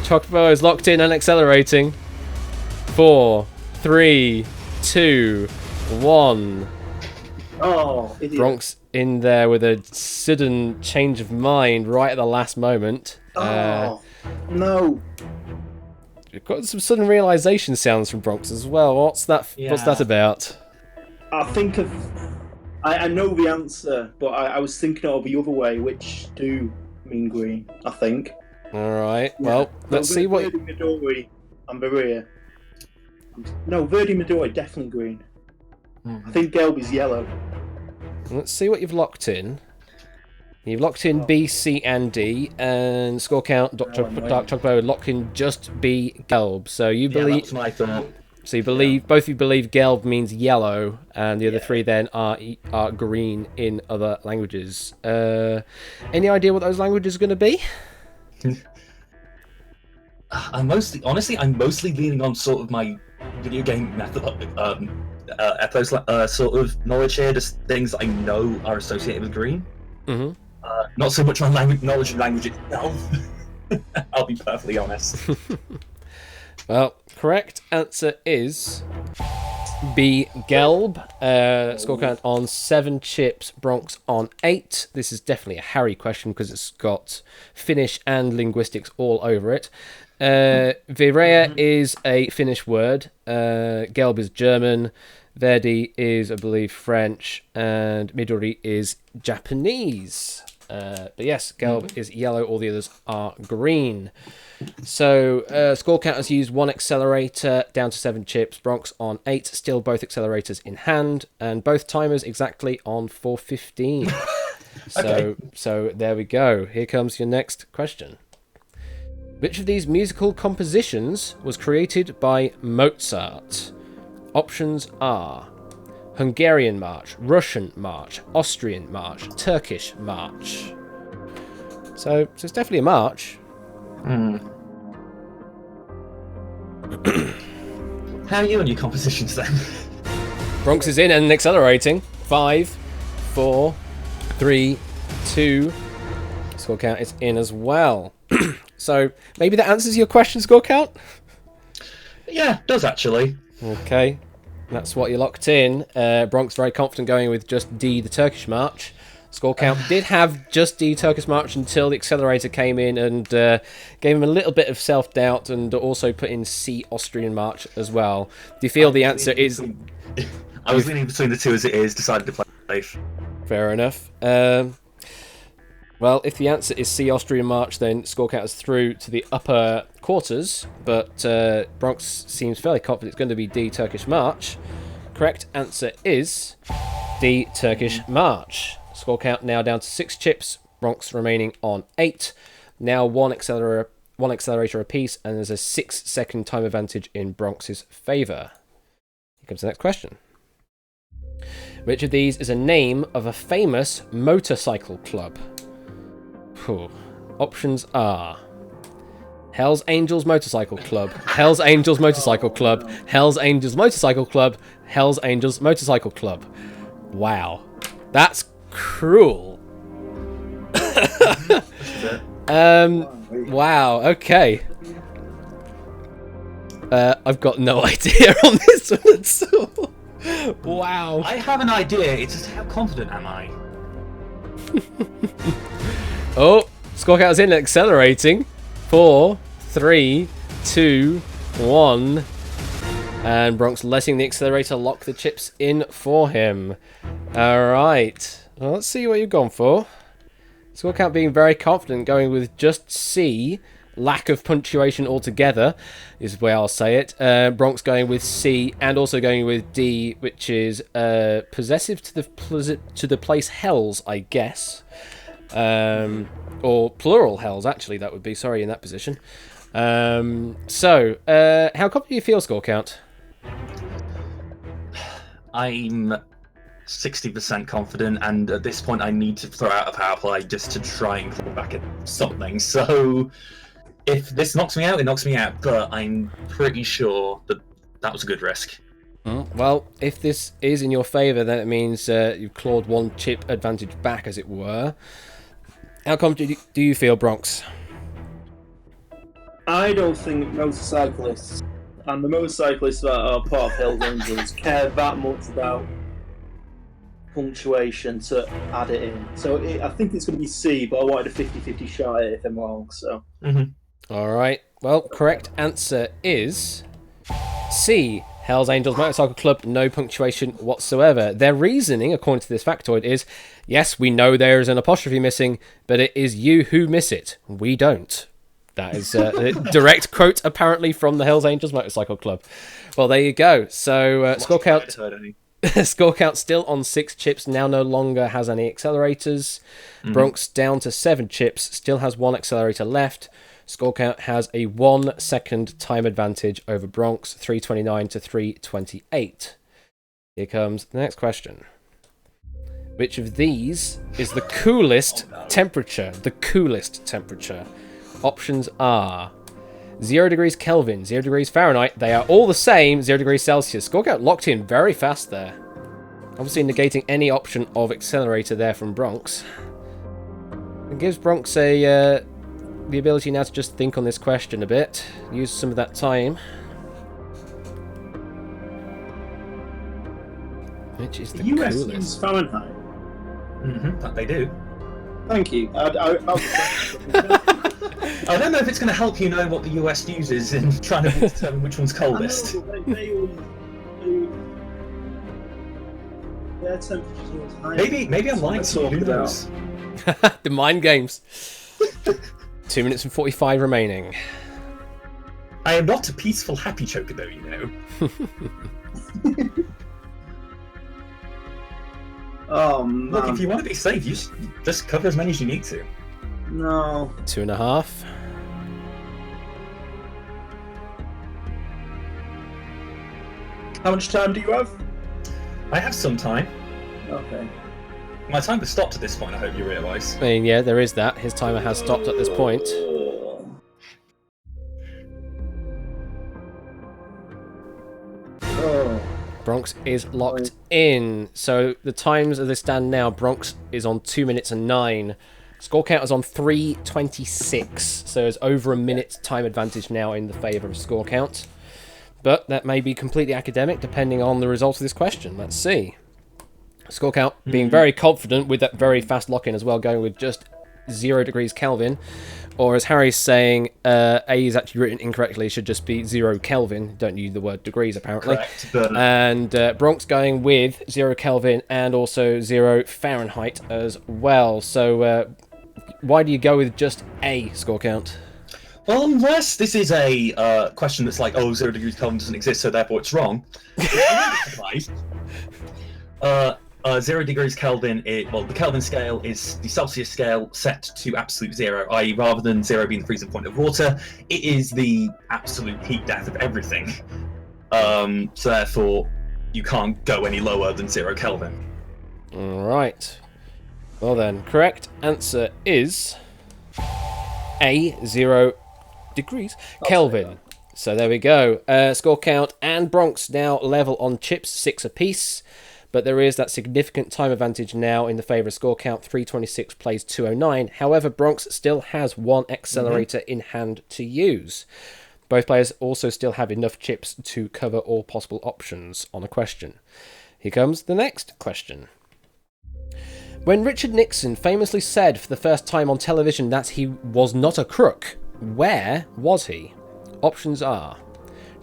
Chocobo is locked in and accelerating. 4, 3, 2, 1. Oh, idiot. Bronx in there with a sudden change of mind right at the last moment. Oh, no. We've got some sudden realization sounds from Bronx as well. What's that? What's that about? I think of. I know the answer, but I was thinking of the other way, which do mean green, I think. Alright, well, let's see what... Verdi, Midori, and Berea. No, Verdi, Midori, definitely green. I think Gelb is yellow. Let's see what you've locked in. You've locked in B, C, and D, and score count, Dark Chocobo locked in just B, Gelb. So you believe... that's my thought. So you believe, both of you believe Gelb means yellow, and the other three then are green in other languages. Any idea what those languages are going to be? I'm mostly leaning on sort of my video game method, ethos sort of knowledge here, just things I know are associated with green. Mm-hmm. Not so much my knowledge of language itself. I'll be perfectly honest. Well, correct answer is B, Gelb. Score count on 7 chips, Bronx on 8. This is definitely a Harry question because it's got Finnish and linguistics all over it. Virea is a Finnish word. Gelb is German. Verdi is, I believe, French. And Midori is Japanese. But yes, Gelb is yellow. All the others are green. So, score count has used 1 accelerator, down to 7 chips. Bronx on 8, still both accelerators in hand, and both timers exactly on 4:15. Okay. So there we go. Here comes your next question. Which of these musical compositions was created by Mozart? Options are Hungarian March, Russian March, Austrian March, Turkish March. So it's definitely a march. How are you on your compositions then? Bronx is in and accelerating. 5, 4, 3, 2. Score count is in as well. So maybe that answers your question, score count? Yeah, it does actually. Okay, that's what you locked in. Bronx very confident going with just D, the Turkish March. Score count did have just D, Turkish March, until the accelerator came in and gave him a little bit of self-doubt, and also put in C, Austrian March as well. Do you feel the answer is... I was leaning between the two as it is, decided to play safe. Fair enough. Well, if the answer is C, Austrian March, then score count is through to the upper quarters, but Bronx seems fairly confident it's going to be D, Turkish March. Correct answer is D, Turkish March. Score count now down to 6 chips, Bronx remaining on 8. Now one accelerator apiece, and there's a 6-second time advantage in Bronx's favour. Here comes the next question. Which of these is a name of a famous motorcycle club? Options are Hell's Angels Motorcycle Club, Hell's Angels Motorcycle Club, Hell's Angels Motorcycle Club, Hell's Angels Motorcycle Club. Wow. That's cruel. Wow, okay. I've got no idea on this one at all. Wow. I have an idea, it's just how confident am I? Oh, score count is in and accelerating. 4, 3, 2, 1. And Bronx letting the accelerator lock the chips in for him. Alright. Well, let's see what you've gone for. Score count being very confident, going with just C. Lack of punctuation altogether is the way I'll say it. Bronx going with C, and also going with D, which is possessive to the place hells, I guess. Or plural hells, actually, that would be. Sorry, in that position. So, how confident do you feel, score count? I'm 60% confident, and at this point I need to throw out a power play just to try and claw back at something. So if this knocks me out, it knocks me out, but I'm pretty sure that was a good risk. Well, if this is in your favour, then it means you've clawed one chip advantage back, as it were. How confident do you feel, Bronx? I don't think motorcyclists and the motorcyclists that are part of Hells Angels care that much about punctuation to add it in. So I think it's going to be C, but I wanted a 50-50 shot at it if I'm wrong. So. All right. Well, correct answer is C. Hells Angels Motorcycle Club, no punctuation whatsoever. Their reasoning, according to this factoid, is, yes, we know there is an apostrophe missing, but it is you who miss it. We don't. That is a direct quote, apparently, from the Hells Angels Motorcycle Club. Well, there you go. So, score count still on 6 chips, now no longer has any accelerators. Bronx down to 7 chips, still has 1 accelerator left. Score count has a 1 second time advantage over Bronx, 329 to 328. Here comes the next question. Which of these is the coolest temperature? The coolest temperature. Options are 0 degrees Kelvin, 0 degrees Fahrenheit. They are all the same, 0 degrees Celsius. Score count locked in very fast there. Obviously negating any option of accelerator there from Bronx. It gives Bronx the ability now to just think on this question a bit. Use some of that time. Which is the US coolest? uses Fahrenheit. That they do. Thank you. I don't know if it's going to help you know what the US uses in trying to determine which one's coldest. Their temperature's always higher. Maybe I'm lying to you. Who knows? The mind games. 2 minutes and 45 remaining. I am not a peaceful, happy choker, though, you know. Oh man! Look, if you want to be safe, you just cover as many as you need to. No. 2.5. How much time do you have? I have some time. Okay. My time has stopped at this point, I hope you realise. I mean, yeah, there is that. His timer has stopped at this point. Oh. Bronx is locked in. So the times as they stand now, Bronx is on 2 minutes and 9. Score count is on 3:26. So it's over a minute time advantage now in the favour of score count. But that may be completely academic depending on the result of this question. Let's see. Score count being very confident with that very fast lock-in as well, going with just 0 degrees Kelvin. Or as Harry's saying, A is actually written incorrectly, should just be 0 Kelvin. Don't use the word degrees, apparently. Correct, but... And Bronx going with 0 Kelvin and also 0 Fahrenheit as well. So why do you go with just A score count? Well, unless this is a question that's like, 0 degrees Kelvin doesn't exist, so therefore it's wrong. 0 degrees Kelvin, the Kelvin scale is the Celsius scale set to absolute 0, i.e. rather than 0 being the freezing point of water, it is the absolute heat death of everything. So therefore, you can't go any lower than 0 Kelvin. Alright. Well then, correct answer is A, 0 degrees Kelvin. So there we go. Score count and Bronx now level on chips, 6 apiece. But there is that significant time advantage now in the favour of score count. 326 plays 209. However, Bronx still has 1 accelerator in hand to use. Both players also still have enough chips to cover all possible options on a question. Here comes the next question. When Richard Nixon famously said for the first time on television that he was not a crook, where was he? Options are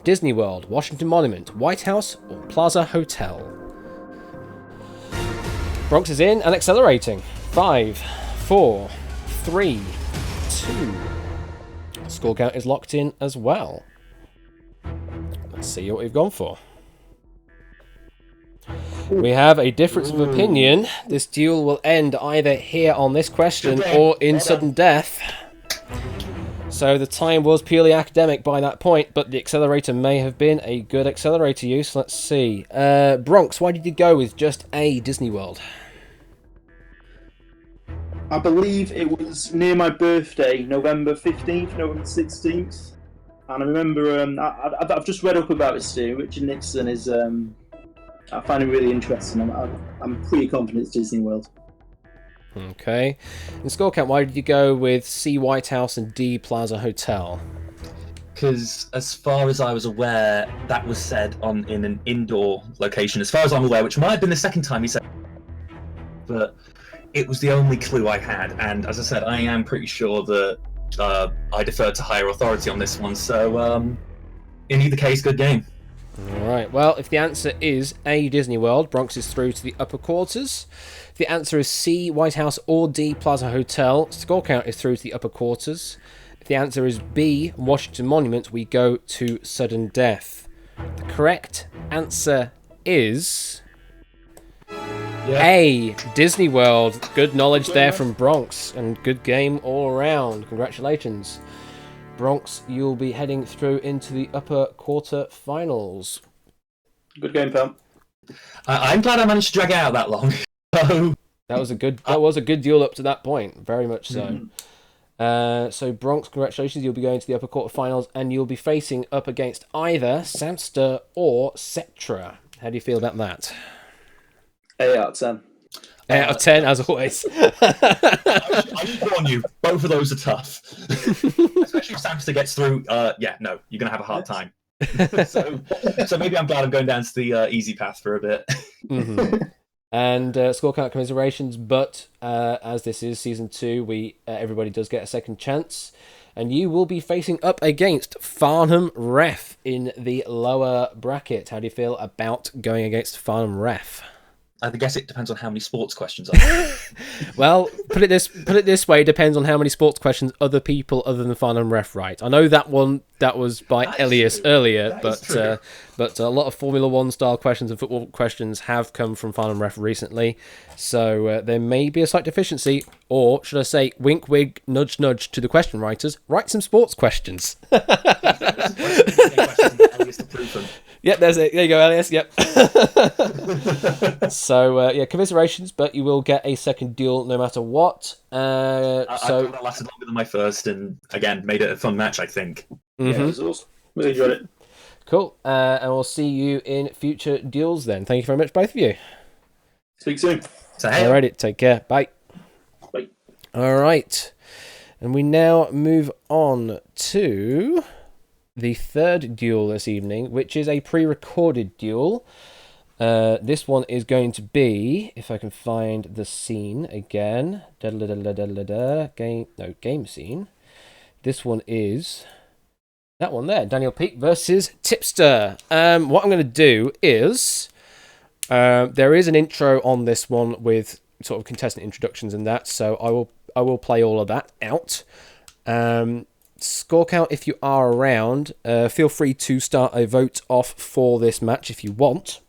Disney World, Washington Monument, White House, or Plaza Hotel. Bronx is in and accelerating. 5, 4, 3, 2. Score count is locked in as well. Let's see what we've gone for. We have a difference of opinion. This duel will end either here on this question or in sudden death. So the time was purely academic by that point, but the accelerator may have been a good accelerator use. Let's see. Bronx, why did you go with just a Disney World? I believe it was near my birthday, November 15th, November 16th. And I remember, I've just read up about this too. Richard Nixon is, I find it really interesting. I'm pretty confident it's Disney World. Okay. In score count, why did you go with C White House and D Plaza Hotel? Because as far as I was aware, that was said in an indoor location, as far as I'm aware, which might have been the second time he said, but it was the only clue I had. And as I said, I am pretty sure that I deferred to higher authority on this one. So in either case, good game. Alright, well, if the answer is A, Disney World, Bronx is through to the upper quarters. If the answer is C, White House or D, Plaza Hotel, score count is through to the upper quarters. If the answer is B, Washington Monument, we go to sudden death. The correct answer is A, Disney World. Good knowledge there from Bronx, and good game all around. Congratulations. Bronx, you'll be heading through into the upper quarter finals. Good game, pal. I'm glad I managed to drag it out that long. That was a good duel up to that point, very much so. So Bronx, congratulations, you'll be going to the upper quarter finals, and you'll be facing up against either Samster or Cetra. How do you feel about that? 8 out of 10. 8 out of 10, as always. I should warn you, both of those are tough. Especially if Samster gets through. Yeah, no, you're going to have a hard time. so maybe I'm glad I'm going down to the easy path for a bit. And score count commiserations, but as this is season 2, everybody does get a second chance, and you will be facing up against Farnham Ref in the lower bracket. How do you feel about going against Farnham Ref? I guess it depends on how many sports questions are there. Well, put it this way, it depends on how many sports questions other people other than Farnham Ref write. I know that one that was by Elias earlier, but a lot of Formula 1 style questions and football questions have come from Farnham Ref recently, so there may be a slight deficiency, or should I say, wink wink, nudge nudge to the question writers, write some sports questions. Yep, there you go, Elias. Yep. So commiserations, but you will get a second duel no matter what. I thought that lasted longer than my first, and again made it a fun match, I think. Yeah, it was awesome. Really enjoyed it. Cool. And we'll see you in future duels then. Thank you very much, both of you. Speak soon. So, hey. Alrighty, take care. Bye. Bye. Alright. And we now move on to the third duel this evening, which is a pre-recorded duel. This one is going to be, if I can find the scene again, game scene. This one is that one there, Daniel Peak versus Tipster. What I'm going to do is, there is an intro on this one with sort of contestant introductions and that, so I will play all of that out. Score count, if you are around, feel free to start a vote off for this match if you want,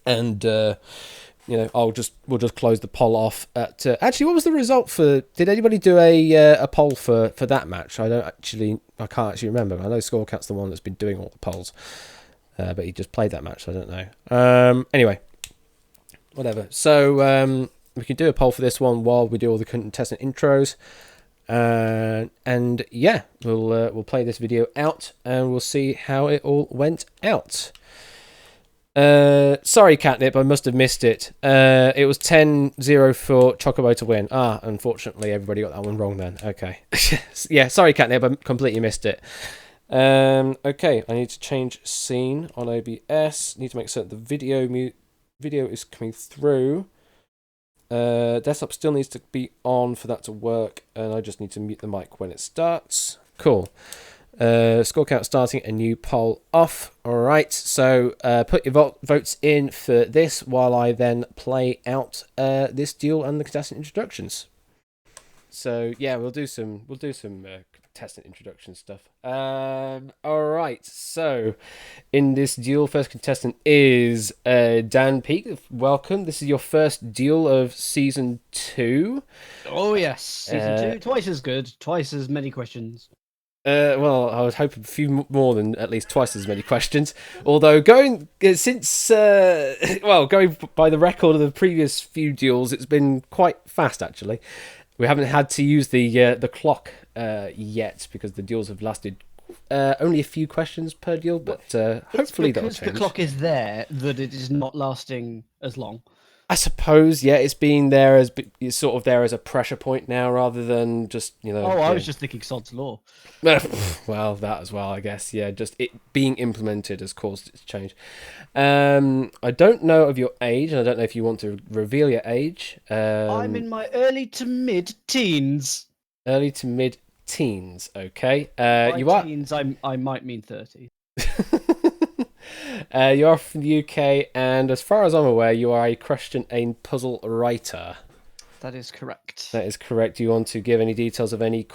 and we'll just close the poll off at. Actually, what was the result for? Did anybody do a poll for that match? I can't actually remember. I know Score Count's the one that's been doing all the polls, but he just played that match, so I don't know. Anyway, whatever. So we can do a poll for this one while we do all the contestant intros. And yeah, we'll play this video out and we'll see how it all went out. Sorry, Catnip, I must have missed it. It was 10-0 for Chocobo to win. Unfortunately, everybody got that one wrong then. Okay. Yeah, sorry, Catnip, I completely missed it. Okay, I need to change scene on OBS. Need to make certain the video is coming through. Desktop still needs to be on for that to work, and I just need to mute the mic when it starts. Cool. Score count starting, a new poll off. Alright, so put your votes in for this while I then play out this duel and the contestant introductions. So yeah, we'll do some contestant introduction stuff. Alright, so in this duel, first contestant is Dan Peak. Welcome. This is your first duel of season 2. Oh yes, season 2, twice as good, twice as many questions. Well, I was hoping a few more than at least twice as many questions. Although going by the record of the previous few duels, it's been quite fast actually. We haven't had to use the clock yet because the duels have lasted only a few questions per duel, but hopefully that'll change. The clock is there that it is not lasting as long. I suppose, yeah, it's sort of there as a pressure point now, rather than just I was just thinking Sod's Law. Well, that as well, I guess. Yeah, just it being implemented has caused it to change. I don't know of your age, and I don't know if you want to reveal your age. I'm in my early to mid-teens. Early to mid-teens. Okay. By teens, I might mean 30. You are from the UK, and as far as I'm aware, you are a question and puzzle writer. That is correct. That is correct. Do you want to give any details of any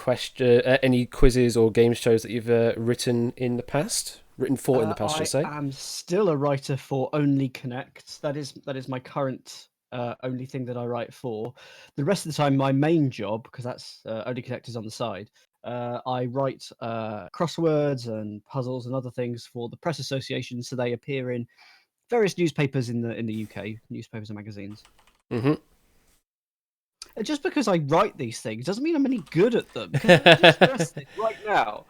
any quizzes or game shows that you've written in the past? Written for in the past, should I say? I am still a writer for Only Connect. That is my current only thing that I write for. The rest of the time, my main job, because that's Only Connect is on the side. I write crosswords and puzzles and other things for the Press Association, so they appear in various newspapers in the UK, newspapers and magazines. Mm-hmm. Just because I write these things doesn't mean I'm any good at them. Can I just stress this right now?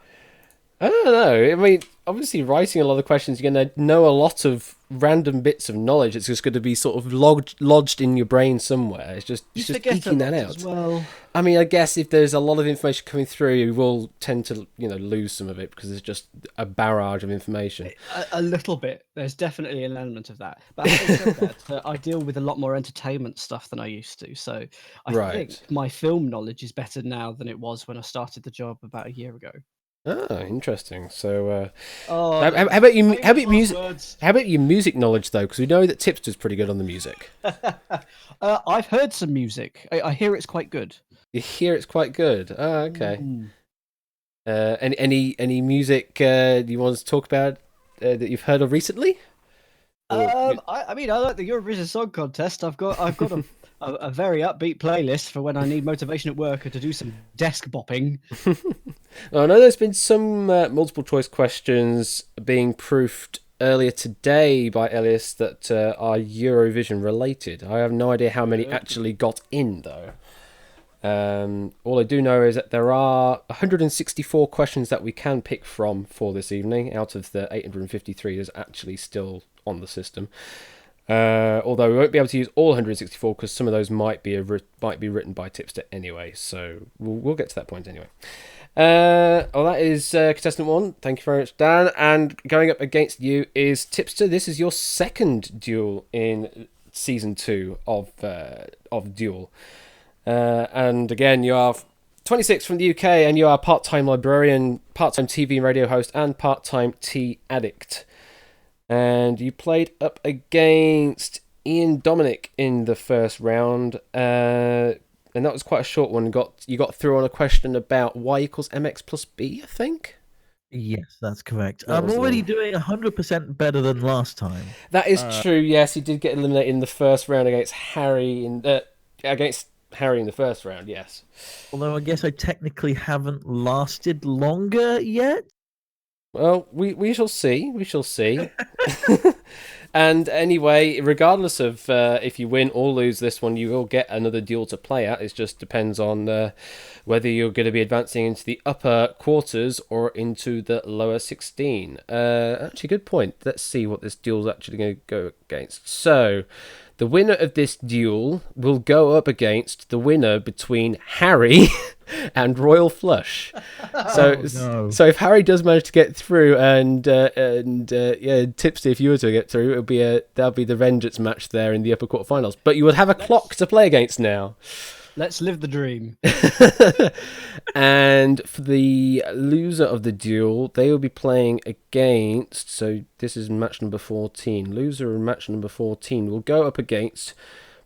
I don't know. I mean, obviously, writing a lot of questions, you're going to know a lot of random bits of knowledge. It's just going to be sort of lodged in your brain somewhere. It's just eking that out. As well. I mean, I guess if there's a lot of information coming through, you will tend to, lose some of it because there's just a barrage of information. A little bit. There's definitely an element of that. But having said that, I deal with a lot more entertainment stuff than I used to. So I think my film knowledge is better now than it was when I started the job about a year ago. Oh, interesting. So, how about you? How about music? How about your music knowledge though? Because we know that Tipster's pretty good on the music. I've heard some music. I hear it's quite good. You hear it's quite good. Oh, okay. Any music you want to talk about that you've heard of recently? I mean, I like the Eurovision Song Contest. I've got a very upbeat playlist for when I need motivation at work or to do some desk bopping. I know there's been some multiple choice questions being proofed earlier today by Elias that are Eurovision related. I have no idea how many actually got in though. All I do know is that there are 164 questions that we can pick from for this evening out of the 853 that's actually still on the system. Although we won't be able to use all 164 because some of those might be written by Tipster anyway. So we'll get to that point anyway. That is contestant 1. Thank you very much, Dan. And going up against you is Tipster. This is your second duel in season 2 of Duel. And again, you are 26 from the UK, and you are part-time librarian, part-time TV and radio host, and part-time tea addict. And you played up against Ian Dominic in the first round, and that was quite a short one. You got through on a question about y equals mx plus b, I think? Yes, that's correct. I'm already doing 100% better than last time. That is true, yes. He did get eliminated in the first round against Harry in the first round, yes. Although I guess I technically haven't lasted longer yet. Well, we shall see. We shall see. And anyway, regardless of if you win or lose this one, you will get another duel to play at. It just depends on whether you're going to be advancing into the upper quarters or into the lower 16. Actually, good point. Let's see what this duel's actually going to go against. So, the winner of this duel will go up against the winner between Harry and Royal Flush. So if Harry does manage to get through and Tipster, if you were to get through, that'll be the vengeance match there in the upper quarterfinals. But you would have a clock to play against now. Let's live the dream. And for the loser of the duel, they will be playing against... So this is match number 14. Loser in match number 14 will go up against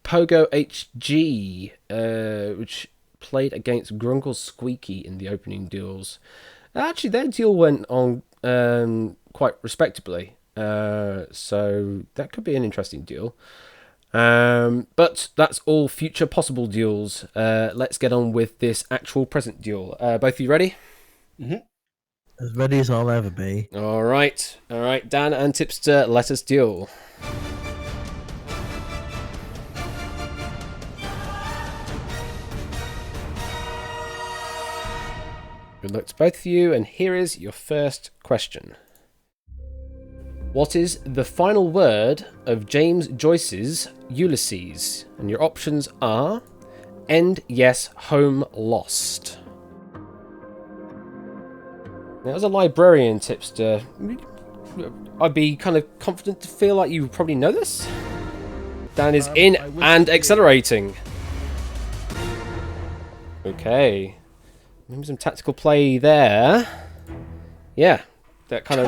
Pogo HG, which played against Grungle Squeaky in the opening duels. Actually, their duel went on quite respectably. So that could be an interesting duel. But that's all future possible duels. Let's get on with this actual present duel. Both of you ready? Mm-hmm. As ready as I'll ever be. All right, Dan and Tipster, let us duel. Good luck to both of you, and here is your first question. What is the final word of James Joyce's Ulysses? And your options are end, yes, home, lost. Now, as a librarian, Tipster, I'd be kind of confident to feel like you probably know this. Dan is in and accelerating. Okay. Maybe some tactical play there. Yeah. That kind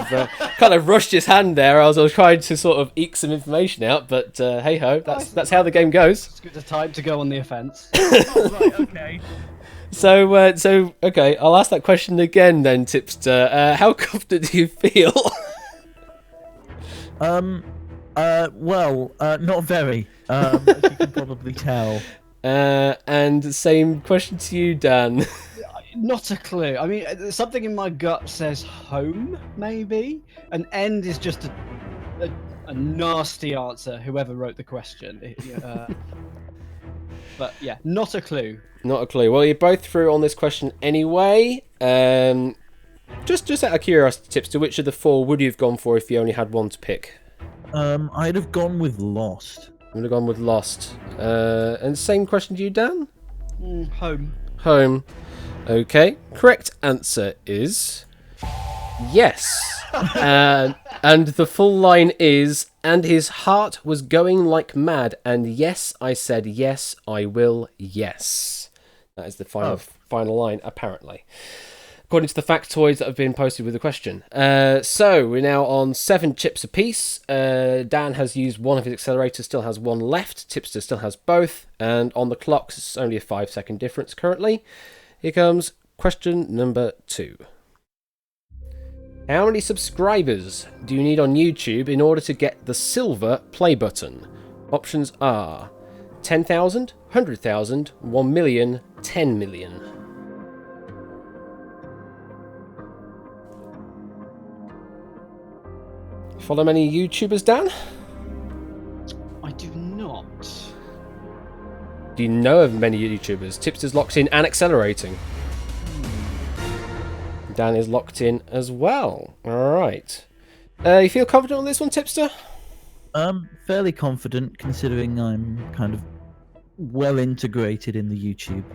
of rushed his hand there. I was trying to sort of eke some information out, but hey ho, that's how the game goes. It's good time to go on the offence. Right, okay. So okay, I'll ask that question again then, Tipster. How confident do you feel? Well, not very. As you can probably tell. And same question to you, Dan. Not a clue. I mean, something in my gut says home, maybe. An end is just a nasty answer, whoever wrote the question. But yeah, not a clue. Not a clue. Well, you're both through on this question anyway. Just out of curiosity, Tipster, which of the four would you have gone for if you only had one to pick? I'd have gone with lost. I would have gone with lost. And same question to you, Dan? Home. Home. Okay. Correct answer is yes. And the full line is, and his heart was going like mad, and yes, I said yes, I will, yes. That is the final line, apparently. According to the factoids that have been posted with the question. So, we're now on 7 chips apiece. Dan has used one of his accelerators, still has one left. Tipster still has both. And on the clocks, it's only a 5-second difference currently. Here comes question number 2. How many subscribers do you need on YouTube in order to get the silver play button? Options are 10,000, 100,000, 1 million, 10 million. Follow many YouTubers, Dan? I do not. Do you know of many YouTubers? Tipster's locked in and accelerating. Dan is locked in as well. Alright. You feel confident on this one, Tipster? Fairly confident, considering I'm kind of well integrated in the YouTube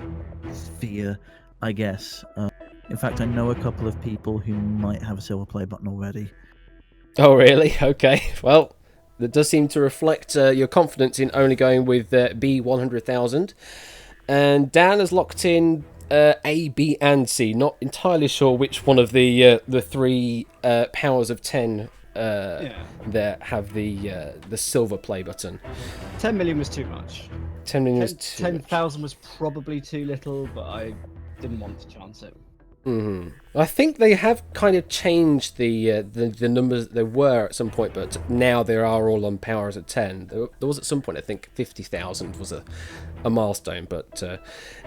sphere, I guess. In fact, I know a couple of people who might have a silver play button already. Oh, really? Okay. Well, that does seem to reflect your confidence in only going with B 100,000. And Dan has locked in A, B, and C. Not entirely sure which one of the 3 powers of 10 there have the silver play button. 10 million was too much. 10 million was too 10,000 was probably too little, but I didn't want to chance it. I think they have kind of changed the numbers there were at some point, but now they are all on powers of 10. There was at some point, I think 50,000 was a milestone, but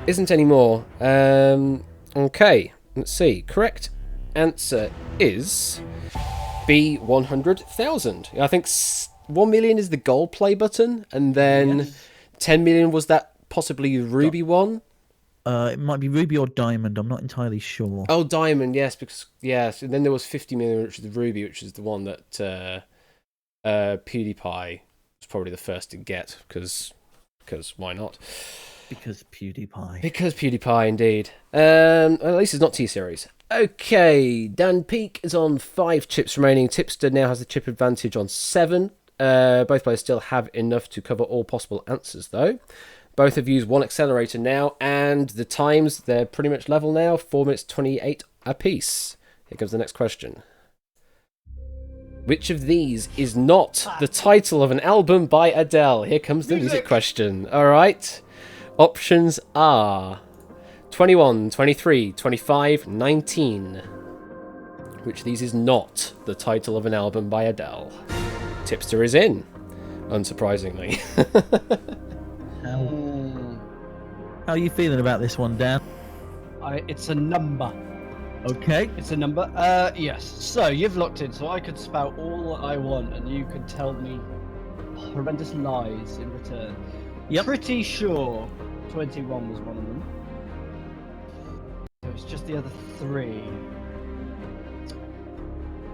isn't anymore. Okay, let's see. Correct answer is B 100,000. I think 1 million is the gold play button, and then 10 million was that possibly Ruby one. It might be Ruby or Diamond. I'm not entirely sure. Oh, Diamond, yes, because yes. And then there was 50 million, which is the Ruby, which is the one that PewDiePie was probably the first to get, because why not? Because PewDiePie. Because PewDiePie, indeed. At least it's not T-Series. Okay, Dan Peak is on 5 chips remaining. Tipster now has the chip advantage on 7. Both players still have enough to cover all possible answers, though. Both have used one accelerator now, and the times, they're pretty much level now, 4 minutes 28 apiece. Here comes the next question. Which of these is not the title of an album by Adele? Here comes the music question. Alright. Options are 21, 23, 25, 19. Which of these is not the title of an album by Adele? Tipster is in, unsurprisingly. How are you feeling about this one, Dan? It's a number. Okay. It's a number. Yes. So you've locked in, so I could spout all I want, and you could tell me horrendous lies in return. Yep. Pretty sure 21 was one of them. So it's just the other three.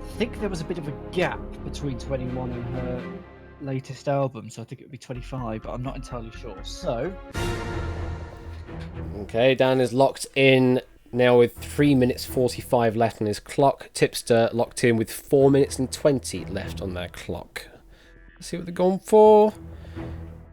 I think there was a bit of a gap between 21 and her latest album, so I think it would be 25, but I'm not entirely sure. So Okay, Dan is locked in now with 3 minutes 45 left on his clock. Tipster locked in with 4 minutes and 20 left on their clock. Let's see what they're going for.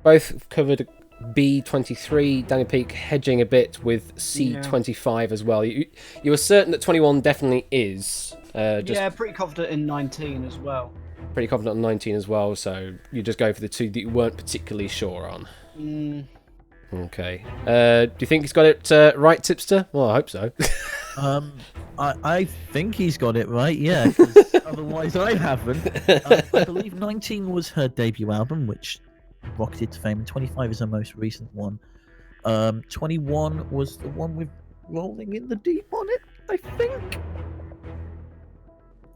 Both covered B23. Danny Peak hedging a bit with C25 as well. You were certain that 21 definitely is. yeah, pretty confident in 19 as well. Pretty confident on 19 as well, so you just go for the two that you weren't particularly sure on. Okay. Do you think he's got it right, Tipster? Well, I hope so. I think he's got it right, yeah, 'cause otherwise I haven't. I believe 19 was her debut album, which rocketed to fame, and 25 is her most recent one. 21 was the one with Rolling in the Deep on it, I think.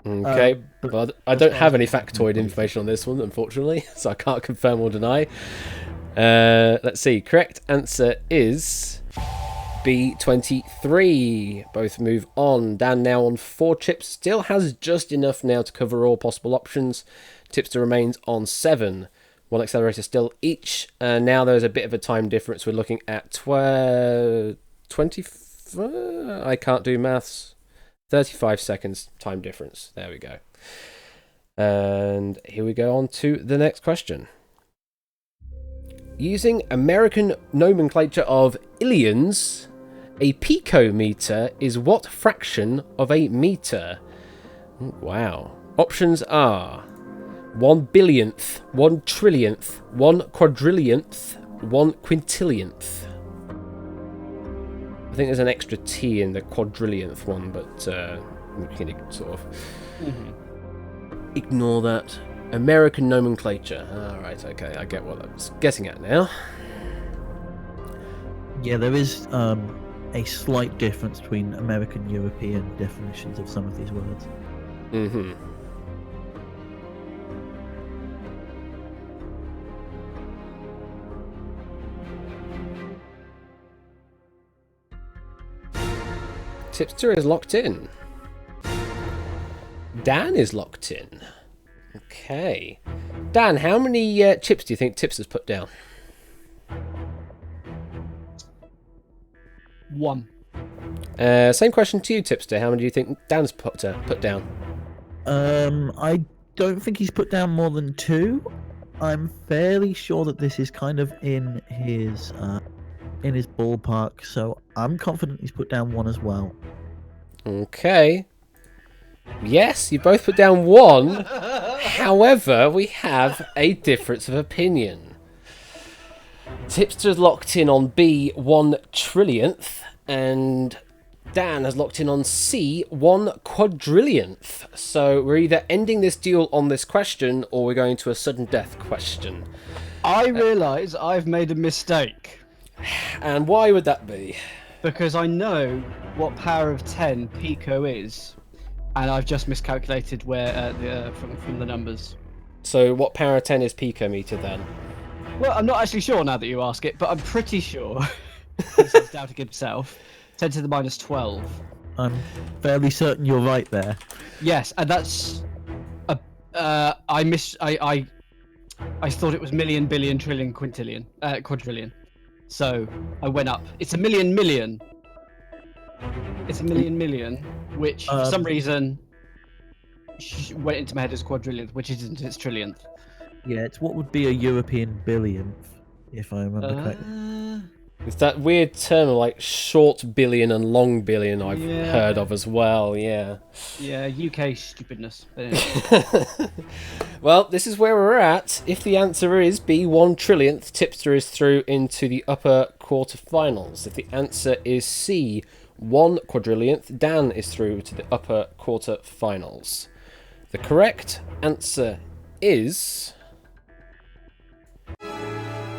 Okay, but I don't have any factoid information on this one, unfortunately, so I can't confirm or deny. Let's see. Correct answer is B23. Both move on. Dan now on 4 chips. Still has just enough now to cover all possible options. Tipster remains on 7. 1 accelerator still each. Now there's a bit of a time difference. We're looking at 20... I can't do maths. 35 seconds time difference. There we go. And here we go on to the next question. Using American nomenclature of illions, a picometer is what fraction of a meter? Wow. Options are 1 billionth, 1 trillionth, 1 quadrillionth, 1 quintillionth. I think there's an extra T in the quadrillionth one, but we can sort of ignore that. American nomenclature. Alright, okay, I get what I was getting at now. Yeah, there is a slight difference between American and European definitions of some of these words. Tipster is locked in. Dan is locked in. Okay. Dan, how many chips do you think Tipster's put down? 1. Same question to you, Tipster. How many do you think Dan's put down? I don't think he's put down more than 2. I'm fairly sure that this is kind of in his ballpark, so I'm confident he's put down 1 as well. Okay. Yes, you both put down 1. However, we have a difference of opinion. Tipster's locked in on B, 1 trillionth, and Dan has locked in on C, 1 quadrillionth. So we're either ending this duel on this question, or we're going to a sudden death question. I realise I've made a mistake. And why would that be? Because I know what power of 10 pico is. And I've just miscalculated where from the numbers. So what power of 10 is picometer then? Well, I'm not actually sure now that you ask it, but I'm pretty sure. He's doubting himself. 10 to the minus 12. I'm fairly certain you're right there. Yes, and that's I thought it was million, billion, trillion, quadrillion. So I went up. It's a million. It's a million, which for some reason went into my head as quadrillionth, which isn't, it's trillionth. Yeah, it's what would be a European billionth, if I remember correctly. It's that weird term of like short billion and long billion I've heard of as well, yeah. Yeah, UK stupidness. But anyway. Well, this is where we're at. If the answer is B, 1 trillionth, Tipster is through into the upper quarterfinals. If the answer is C, 1 quadrillionth, Dan is through to the upper quarterfinals. The correct answer is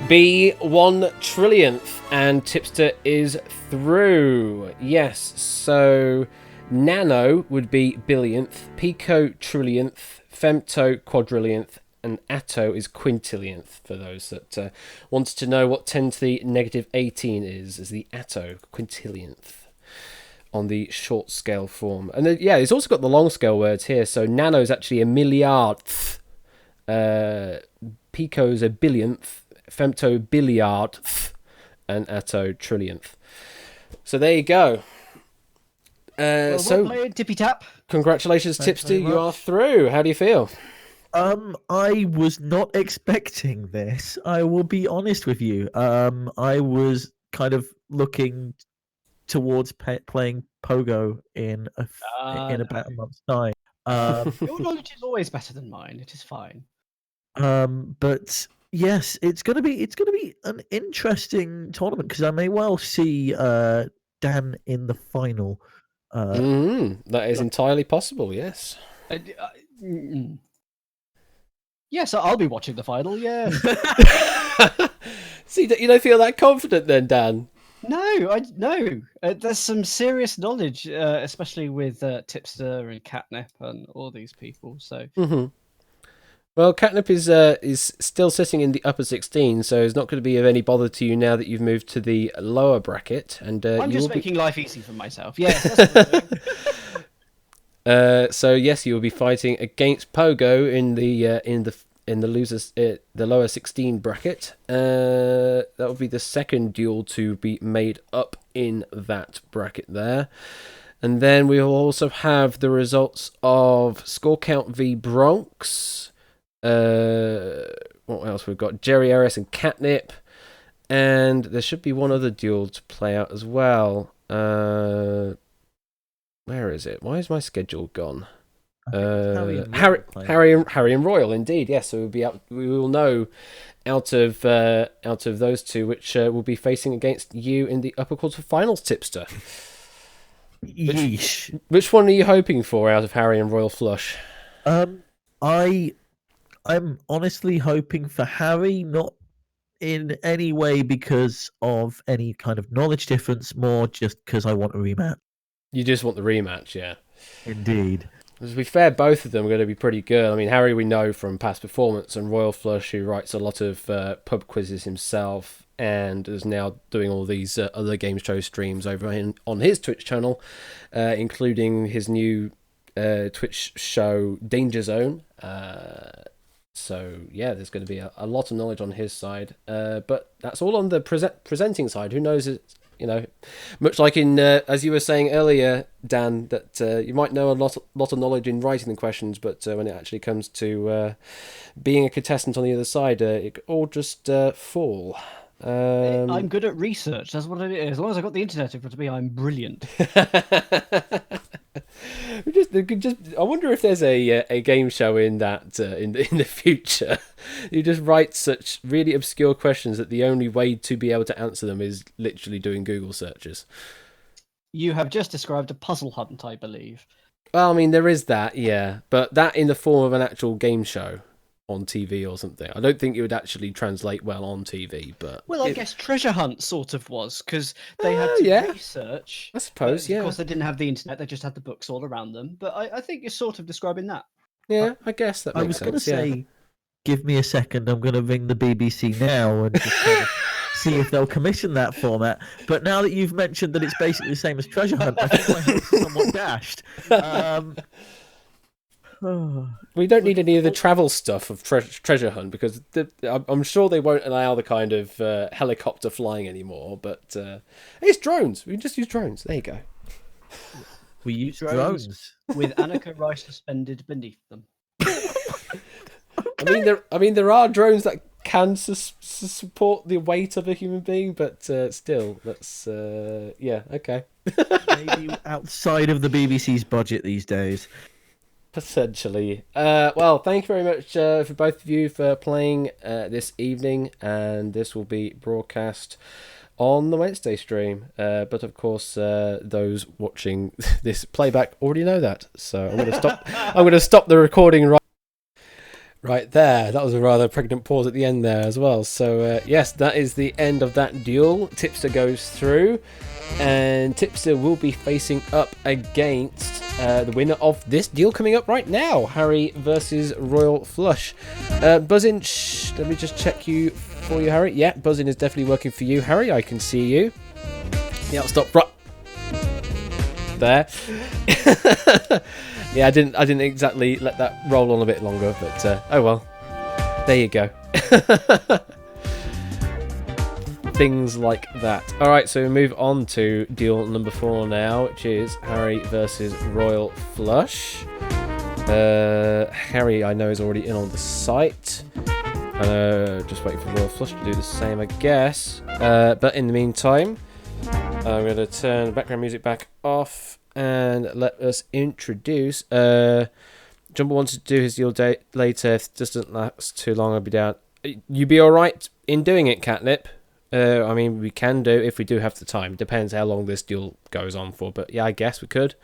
B, 1 trillionth, and Tipster is through. Yes, so Nano would be billionth, pico trillionth, femto quadrillionth, and atto is quintillionth. For those that wanted to know what 10 to the negative 18 is the atto quintillionth on the short scale form. And then, it's also got the long scale words here. So nano is actually a milliardth, pico is a billionth, femto billiardth, and atto trillionth. So there you go. Well played, Tippy Tap. Congratulations, Thanks Tipster. very You are much. through. How do you feel? I was not expecting this. I will be honest with you. I was kind of looking towards playing Pogo in about a month's time. Your knowledge is always better than mine. It is fine. But yes, it's gonna be an interesting tournament because I may well see Dan in the final. That is entirely possible. Yes. Yes, I'll be watching the final. Yeah. See, you don't feel that confident then, Dan? No. There's some serious knowledge, especially with Tipster and Catnip and all these people. So. Well, Catnip is still sitting in the upper 16, so it's not going to be of any bother to you now that you've moved to the lower bracket. And I'm just making life easy for myself. Yes. That's what I'm doing. So yes, you will be fighting against Pogo in the losers the lower 16 bracket. That will be the second duel to be made up in that bracket there. And then we will also have the results of Score Count v Bronx. What else we've got? Jerry Eris and Catnip, and there should be one other duel to play out as well. Where is it? Why is my schedule gone? Harry and Royal, indeed. Yes, so we will know out of those two which will be facing against you in the upper quarterfinals, Tipster. Which one are you hoping for out of Harry and Royal Flush? I'm honestly hoping for Harry, not in any way because of any kind of knowledge difference, more just because I want a rematch. You just want the rematch, yeah. Indeed. To be fair, both of them are going to be pretty good. I mean, Harry we know from past performance, and Royal Flush, who writes a lot of pub quizzes himself and is now doing all these other game show streams over on his Twitch channel, including his new Twitch show Danger Zone. So yeah, there's going to be a lot of knowledge on his side, but that's all on the presenting side. Who knows? Much like in as you were saying earlier, Dan, that you might know a lot of knowledge in writing the questions, but when it actually comes to being a contestant on the other side, it could all just fall. I'm good at research. That's what it is. As long as I got the internet in front of me, I'm brilliant. I wonder if there's a game show in that in the future. You just write such really obscure questions that the only way to be able to answer them is literally doing Google searches. You have just described a puzzle hunt, I believe. Well, I mean, there is that, yeah, but that in the form of an actual game show on TV or something. I don't think it would actually translate well on TV, but... Well, I guess Treasure Hunt sort of was, because they had to research. I suppose, yeah. Of course, they didn't have the internet, they just had the books all around them. But I think you're sort of describing that. Yeah, I guess that makes sense. I was going to say, give me a second, I'm going to ring the BBC now and just kind of see if they'll commission that format. But now that you've mentioned that it's basically the same as Treasure Hunt, I think my hopes are somewhat dashed. We don't need any of the travel stuff of Treasure Hunt because I'm sure they won't allow the kind of helicopter flying anymore. But it's drones. We can just use drones. There you go. We use drones with Annika Rice suspended beneath them. I mean, there are drones that can support the weight of a human being, but still, that's okay. Maybe outside of the BBC's budget these days. Potentially. Well, thank you very much for both of you for playing this evening, and this will be broadcast on the Wednesday stream. But of course, those watching this playback already know that. So I'm going to stop. I'm going to stop the recording Right there, that was a rather pregnant pause at the end there as well. So yes, that is the end of that duel. Tipster goes through, and Tipster will be facing up against the winner of this duel coming up right now, Harry versus Royal Flush. Buzzin, let me just check you for you, Harry. Yeah, buzzin is definitely working for you, Harry. I can see you. Yeah, I'll stop right there. Yeah, I didn't exactly let that roll on a bit longer, but oh well. There you go. Things like that. Alright, so we move on to duel number 4 now, which is Harry versus Royal Flush. Harry, I know, is already in on the site. Just waiting for Royal Flush to do the same, I guess. But in the meantime, I'm going to turn the background music back off and let us introduce. Jumbo wants to do his deal later. If it doesn't last too long, I'll be down. You be alright in doing it, Catnip? I mean, we can do if we do have the time. Depends how long this duel goes on for. But yeah, I guess we could.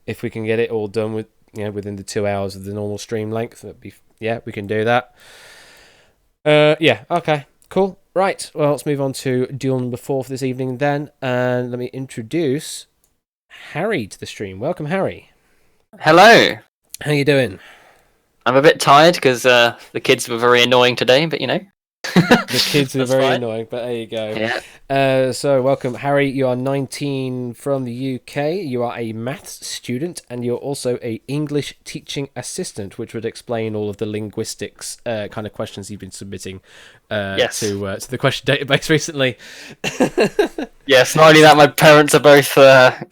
If we can get it all done within the 2 hours of the normal stream length, we can do that. Yeah, okay, cool. Right, well, let's move on to duel number 4 for this evening then. And let me introduce Harry to the stream. Welcome, Harry. Hello. How you doing? I'm a bit tired because the kids were very annoying today, but The kids are very fine. annoying, but there you go. Yeah. So welcome, Harry. You are 19 from the UK. You are a maths student, and you're also a English teaching assistant, which would explain all of the linguistics kind of questions you've been submitting Yes. to the question database recently. Yes. Not only that, my parents are both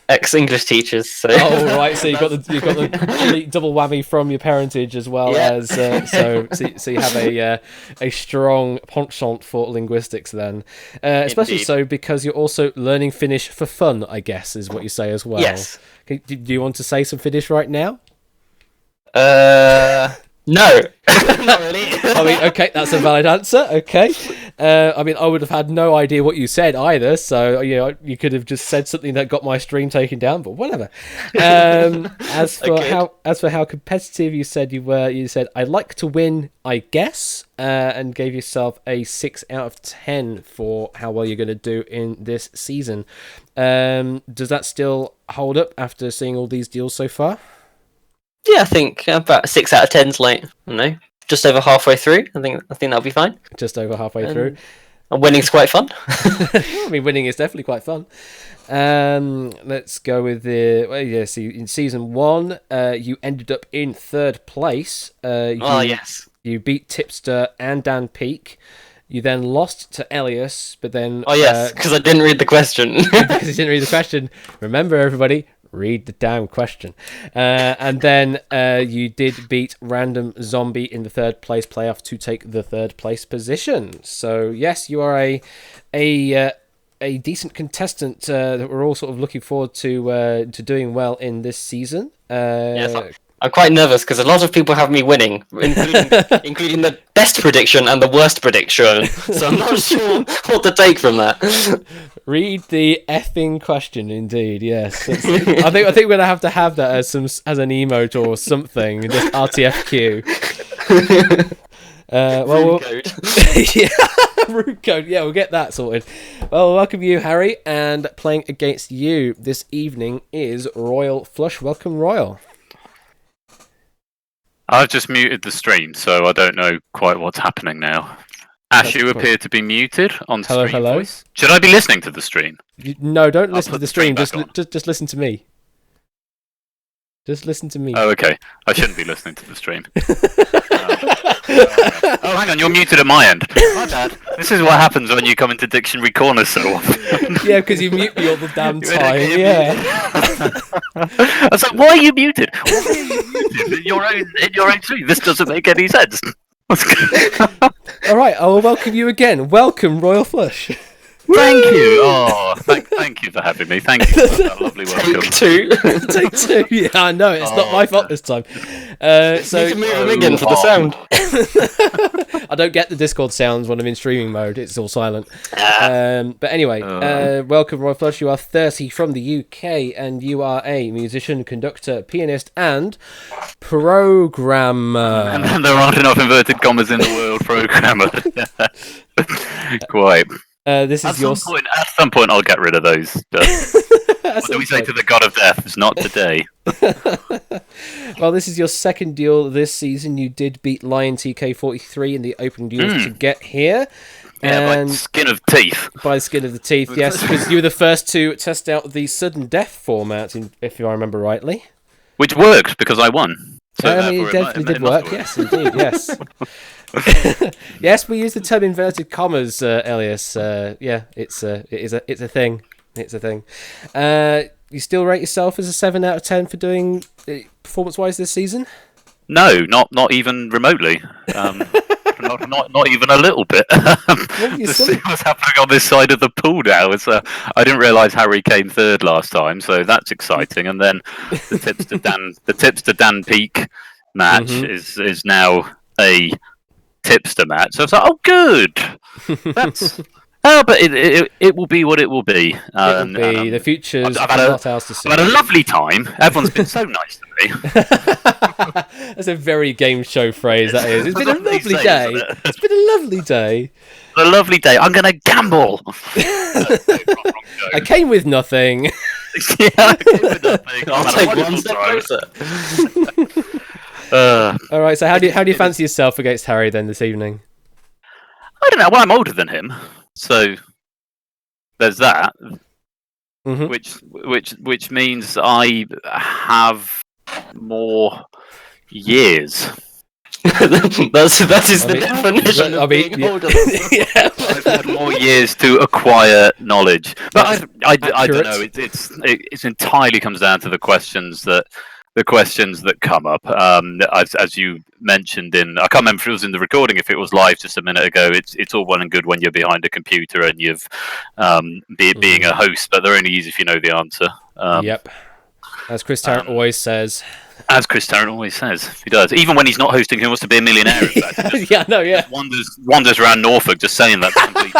ex-English teachers. So. Oh right, so you got the complete double whammy from your parentage as well as so you have a strong penchant for linguistics then, especially Indeed. so because you're also learning Finnish for fun, I guess is what you say as well. Yes. Do you want to say some Finnish right now? No, not really. I mean, okay, that's a valid answer. Okay. I mean, I would have had no idea what you said either, so you could have just said something that got my stream taken down, but whatever. As for how competitive you said you were, you said I like to win, I guess, and gave yourself a 6 out of 10 for how well you're going to do in this season. Does that still hold up after seeing all these deals so far? Yeah, I think about 6 out of 10's like, I don't know, just over halfway through. I think that'll be fine. Just over halfway through. And winning's quite fun. I mean, winning is definitely quite fun. Let's go with so in season 1, you ended up in 3rd place. Yes. You beat Tipster and Dan Peak. You then lost to Elias, but then... Oh, yes, because I didn't read the question. Because you didn't read the question. Remember, everybody, read the damn question. And then you did beat Random Zombie in the 3rd place playoff to take the 3rd place position. So, yes, you are a decent contestant that we're all sort of looking forward to doing well in this season. Yes, I'm quite nervous because a lot of people have me winning, including the best prediction and the worst prediction. So I'm not sure what to take from that. Read the effing question, indeed. Yes, I think we're gonna have to have that as an emote or something. Just RTFQ. Room code. Yeah, room code. Yeah, we'll get that sorted. Well, welcome you, Harry, and playing against you this evening is Royal Flush. Welcome, Royal. I've just muted the stream, so I don't know quite what's happening now. Ash, you appear to be muted on stream. Hello. Voice. Should I be listening to the stream? No, don't listen to put the stream. back on. Just listen to me. Just listen to me. Oh, okay. I shouldn't be listening to the stream. Oh, hang on, you're muted at my end. My bad. This is what happens when you come into Dictionary Corner so often. Yeah, because you mute me all the damn time. Yeah. I was like, why are you muted? Why are you muted in your own stream? This doesn't make any sense. All right, I will welcome you again. Welcome, Royal Flush. Thank you. Oh, thank you for having me. Thank you for that lovely welcome. Take two. Take two. Yeah, I know. It's not my fault this time. So Need to move them again for the sound. I don't get the Discord sounds when I'm in streaming mode. It's all silent. But anyway, welcome, Roy Flush. You are 30 from the UK, and you are a musician, conductor, pianist, and programmer. And there aren't enough inverted commas in the world, programmer. Quite. This is At some point, I'll get rid of those. What do we say to the god of death? It's not today. Well, this is your second duel this season. You did beat Lion TK43 in the open duels to get here. Yeah, And by skin of teeth. by the skin of the teeth, yes, because you were the first to test out the sudden death format, if I remember rightly. Which worked because I won. So It definitely did work. Yes, indeed. Yes. Yes, we use the term inverted commas, Elias. Yeah, it's a thing. It's a thing. You still rate yourself as a 7 out of 10 for doing performance-wise this season? No, not even remotely. Not even a little bit. To see what's happening on this side of the pool now. I didn't realise Harry came third last time, so that's exciting. And then the tips to Dan Peak match is now a tipster match. So it's like, oh, good. That's. But it will be what it will be. It will be. The future's not ours to see. I've had a lovely time. Everyone's been so nice to me. That's a very game show phrase, that is. It's been a lovely day. It's been a lovely day. A lovely day. I'm going to gamble. I came with nothing. Yeah, I came with nothing. I'll take one step closer. All right. So how do you fancy yourself against Harry then this evening? I don't know. Well, I'm older than him, so there's that. Which means I have more years. that is the definition of being older. I've had more years to acquire knowledge, but I don't know. It entirely comes down to the questions that come up. As you mentioned I can't remember if it was in the recording, if it was live just a minute ago. It's all well and good when you're behind a computer and you've being a host, but they're only easy if you know the answer. Yep. As Chris Tarrant always says. As Chris Tarrant always says, he does. Even when he's not hosting Who Wants to Be a Millionaire, in fact. Yeah, no, yeah. Wanders around Norfolk just saying that to complete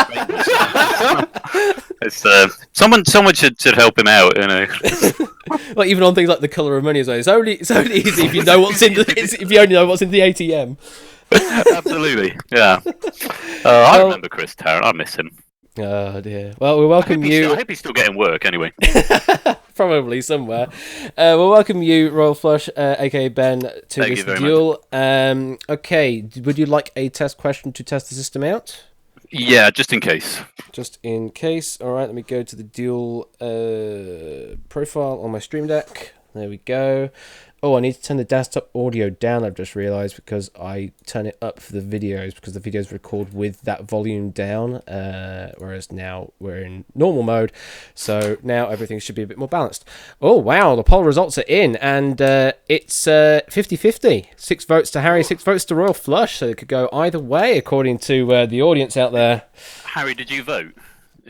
strangers. Someone should help him out, you know. Well, even on things like The Colour of Money as well. It's only easy if you know what's in if you only know what's in the ATM. Absolutely, yeah. I remember Chris Tarrant. I miss him. Oh dear. Well, we welcome you. I hope he's still getting work anyway. Probably somewhere. We'll welcome you, Royal Flush, aka Ben, to this duel. Okay, would you like a test question to test the system out? Yeah, just in case. Just in case. All right, let me go to the duel profile on my Stream Deck. There we go. Oh, I need to turn the desktop audio down, I've just realised, because I turn it up for the videos, because the videos record with that volume down, whereas now we're in normal mode, so now everything should be a bit more balanced. Oh, wow, the poll results are in, and it's 50-50. 6 votes to Harry, 6 votes to Royal Flush, so it could go either way, according to the audience out there. Harry, did you vote?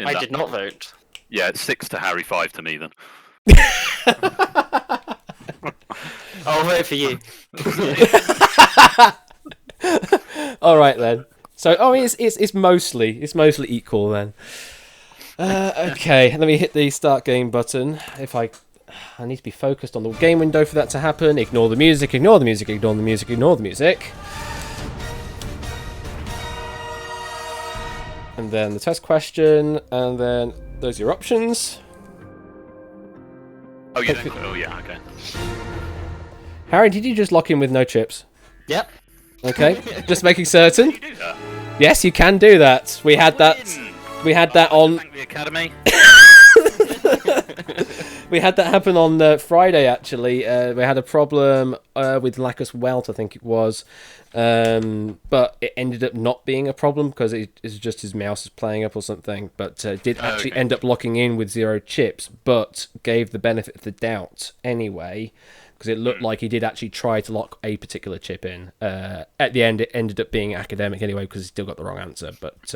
I did not vote. Yeah, it's 6 to Harry, 5 to me, then. I'll vote for you. All right then. So, it's mostly equal then. Okay, let me hit the start game button. I need to be focused on the game window for that to happen. Ignore the music. Ignore the music. Ignore the music. Ignore the music. And then the test question, and then those are your options. Oh, you don't. Oh, yeah. Okay. Harry, did you just lock in with no chips? Yep. Okay, just making certain. Can you do that? Yes, you can do that. We had that. We had that on. Thank the Academy. We had that happen on Friday. Actually, we had a problem with Lacus Welt, I think it was, but it ended up not being a problem because it's just his mouse is playing up or something. But did actually end up locking in with 0 chips, but gave the benefit of the doubt anyway because it looked like he did actually try to lock a particular chip in. At the end, it ended up being academic anyway because he still got the wrong answer. But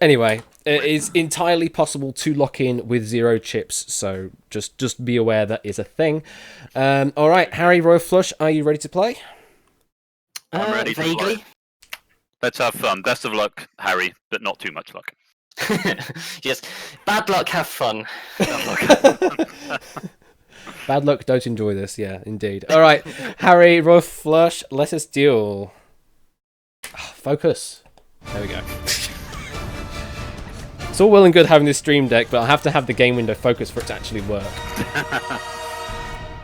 anyway, it is entirely possible to lock in with 0 chips. So just be aware that is a thing. All right, Harry, Royal Flush, are you ready to play? I'm ready to Vaguely. play. Let's have fun. Best of luck, Harry, but not too much luck. Yes. Bad luck, have fun. Bad luck, don't enjoy this. Yeah, indeed. All right, Harry, Royal Flush, let us deal. Focus. There we go. It's all well and good having this stream deck, but I have to have the game window focus for it to actually work.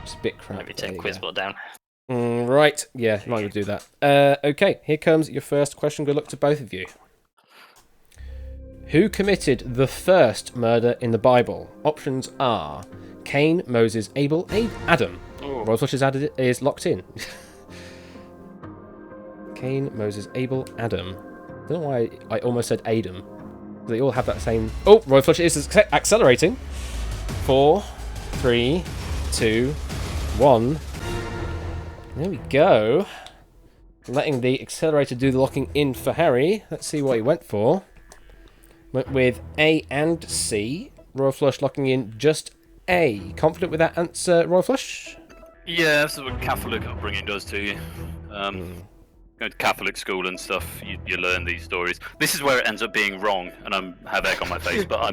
It's a bit crap. Let me take Quizbot down. Right, yeah, might as well do that. Okay, here comes your first question. Good luck to both of you. Who committed the first murder in the Bible? Options are Cain, Moses, Abel, Adam. Royal Flush is locked in. Cain, Moses, Abel, Adam. I don't know why I almost said Adam. They all have that same... Oh, Royal Flush is accelerating. 4, 3, 2, 1. There we go. Letting the accelerator do the locking in for Harry. Let's see what he went for. Went with A and C. Royal Flush locking in just A. Confident with that answer, Royal Flush? Yeah, that's what Catholic upbringing does to you. Going to Catholic school and stuff, you learn these stories. This is where it ends up being wrong, and I have egg on my face, but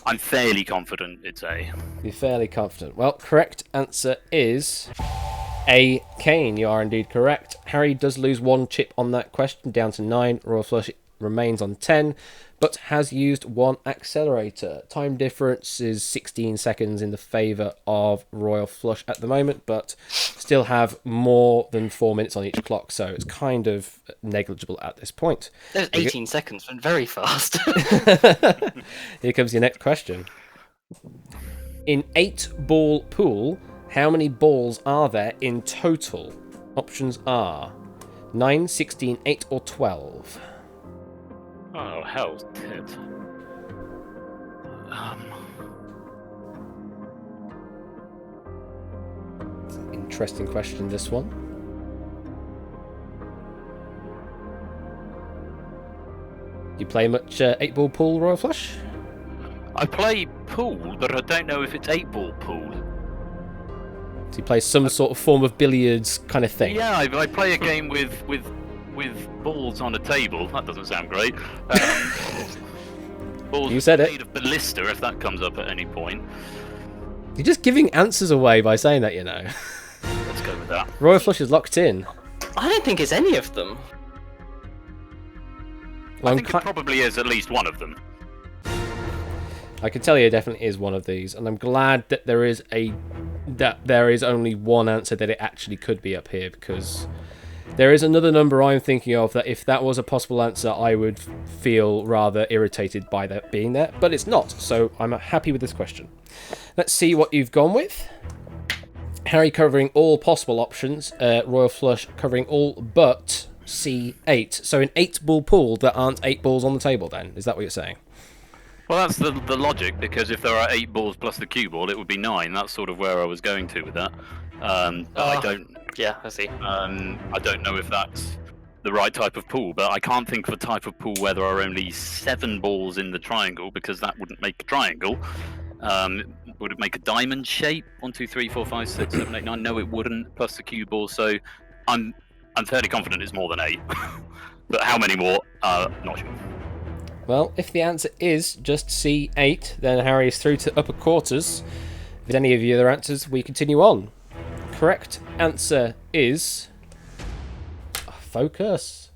I'm fairly confident it's A. You're fairly confident. Well, correct answer is A. Cain. You are indeed correct. Harry does lose 1 chip on that question, down to 9. Royal Flush remains on 10, but has used 1 accelerator. Time difference is 16 seconds in the favour of Royal Flush at the moment, but still have more than 4 minutes on each clock, so it's kind of negligible at this point. There's 18 seconds, went very fast. Here comes your next question. In 8-ball pool, how many balls are there in total? Options are 9, 16, 8 or 12. Oh, hell's tit. Interesting question, this one. You play much 8-ball pool, Royal Flush? I play pool, but I don't know if it's 8-ball pool. So you play some sort of form of billiards kind of thing? Yeah, I play a game with balls on a table. That doesn't sound great. Balls You said it. made of ballista, if that comes up at any point. You're just giving answers away by saying that, you know. Let's go with that. Royal Flush is locked in. I don't think it's any of them. Well, I think it probably is at least one of them. I can tell you it definitely is one of these, and I'm glad that there is only one answer that it actually could be up here, because there is another number I'm thinking of that if that was a possible answer, I would feel rather irritated by that being there, but it's not, so I'm happy with this question. Let's see what you've gone with. Harry covering all possible options, Royal Flush covering all but C8. So in 8-ball pool, there aren't 8 balls on the table then? Is that what you're saying? Well, that's the logic, because if there are 8 balls plus the cue ball, it would be 9. That's sort of where I was going to with that. I don't... Yeah, I see. I don't know if that's the right type of pool, but I can't think of a type of pool where there are only 7 balls in the triangle, because that wouldn't make a triangle. Would it make a diamond shape? 1, 2, 3, 4, 5, 6, 7, 8, 9? No, it wouldn't. Plus the cue ball, so I'm fairly confident it's more than 8. But how many more? Not sure. Well, if the answer is just C8, then Harry is through to upper quarters. With any of the other answers, we continue on. Correct answer is... Focus.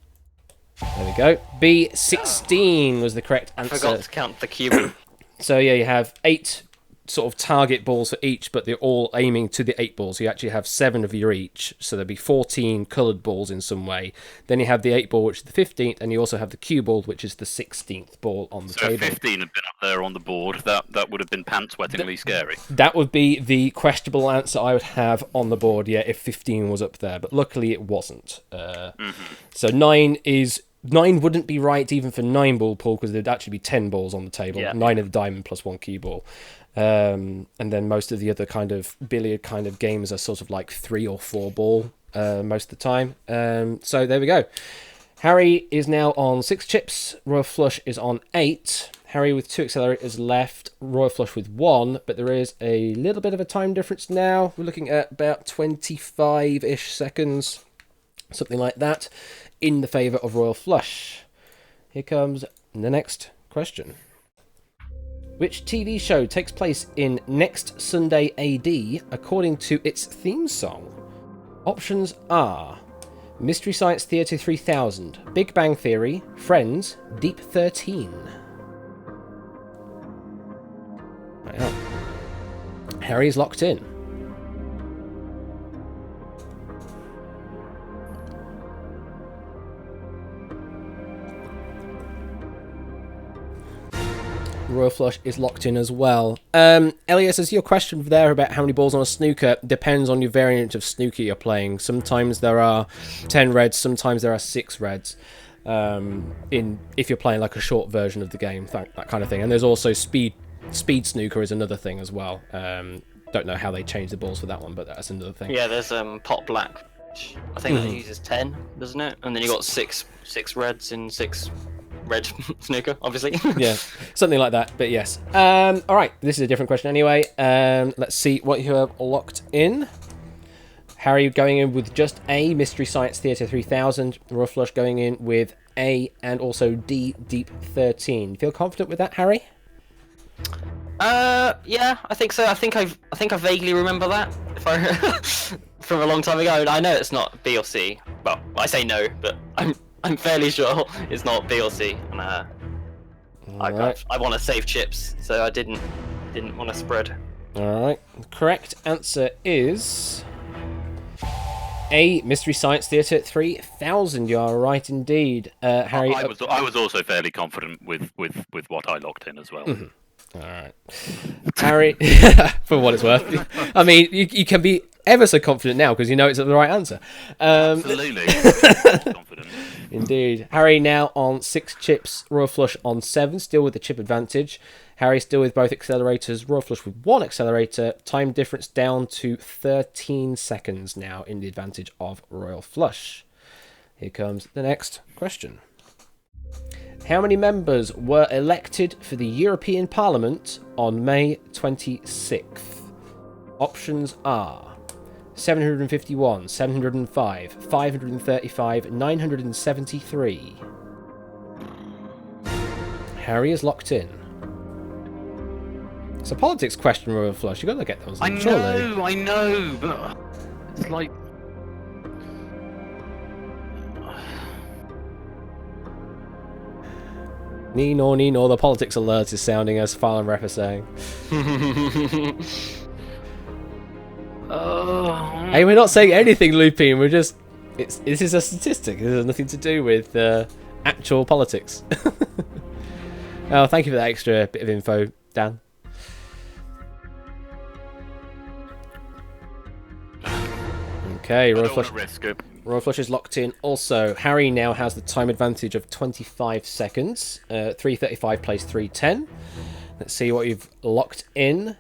There we go. B16 was the correct answer. I forgot to count the cube. So yeah, you have 8 sort of target balls for each, but they're all aiming to the 8 balls. You actually have 7 of your each, so there'll be 14 coloured balls in some way. Then you have the 8 ball, which is the 15th, and you also have the cue ball, which is the 16th ball on the table. So if 15 had been up there on the board, that would have been pants-wettingly scary. That would be the questionable answer I would have on the board, yeah, if 15 was up there, but luckily it wasn't. So 9 is 9 wouldn't be right even for 9-ball pool because there'd actually be 10 balls on the table. Yeah. 9 of the diamond plus 1 cue ball. And then most of the other kind of billiard kind of games are sort of like 3 or 4 ball most of the time. So there we go. Harry is now on 6 chips. Royal Flush is on 8. Harry with 2 accelerators left. Royal Flush with 1. But there is a little bit of a time difference now. We're looking at about 25-ish seconds. Something like that. In the favour of Royal Flush. Here comes the next question. Which TV show takes place in Next Sunday AD according to its theme song? Options are Mystery Science Theater 3000, Big Bang Theory, Friends, Deep 13. Right on. Harry's locked in. Royal Flush is locked in as well. Elias, as your question there about how many balls on a snooker depends on your variant of snooker you're playing. Sometimes there are 10 reds, sometimes there are 6 reds. If you're playing like a short version of the game, that kind of thing. And there's also speed snooker is another thing as well. Don't know how they change the balls for that one, but that's another thing. Yeah, there's pot black. Which I think that uses 10, doesn't it? And then you got six reds in 6 red snooker, obviously. Yeah, something like that, but yes. All right, this is a different question anyway. Let's see what you have locked in. Harry going in with just A, Mystery Science Theater 3000. Royal Flush going in with A and also D, Deep 13. Feel confident with that, Harry? Yeah, I think so. I think I vaguely remember that from a long time ago. I know it's not B or C. Well, I say no, but I'm fairly sure it's not B or C, and I want to save chips, so I didn't want to spread. All right. The correct answer is A, Mystery Science Theater 3000. You are right indeed, Harry. I was also fairly confident with what I locked in as well. Mm-hmm. All right, Harry. For what it's worth, I mean, you can be ever so confident now because you know it's the right answer. Absolutely. Confident. Indeed. Harry now on 6 chips, Royal Flush on 7, still with the chip advantage. Harry still with both accelerators, Royal Flush with 1 accelerator. Time difference down to 13 seconds now in the advantage of Royal Flush. Here comes the next question. How many members were elected for the European Parliament on May 26th? Options are 751, 705, 535, 973. Harry is locked in. It's a politics question, Royal Flush. You've got to get those. I know, but it's like... Nino, the politics alert is sounding as Farland Rep is saying. Hey, we're not saying anything, Lupine. We're just... This is a statistic. This has nothing to do with actual politics. Oh, thank you for that extra bit of info, Dan. Okay, Royal Flush is locked in. Also, Harry now has the time advantage of 25 seconds. 3:35 plays 3:10. Let's see what you've locked in.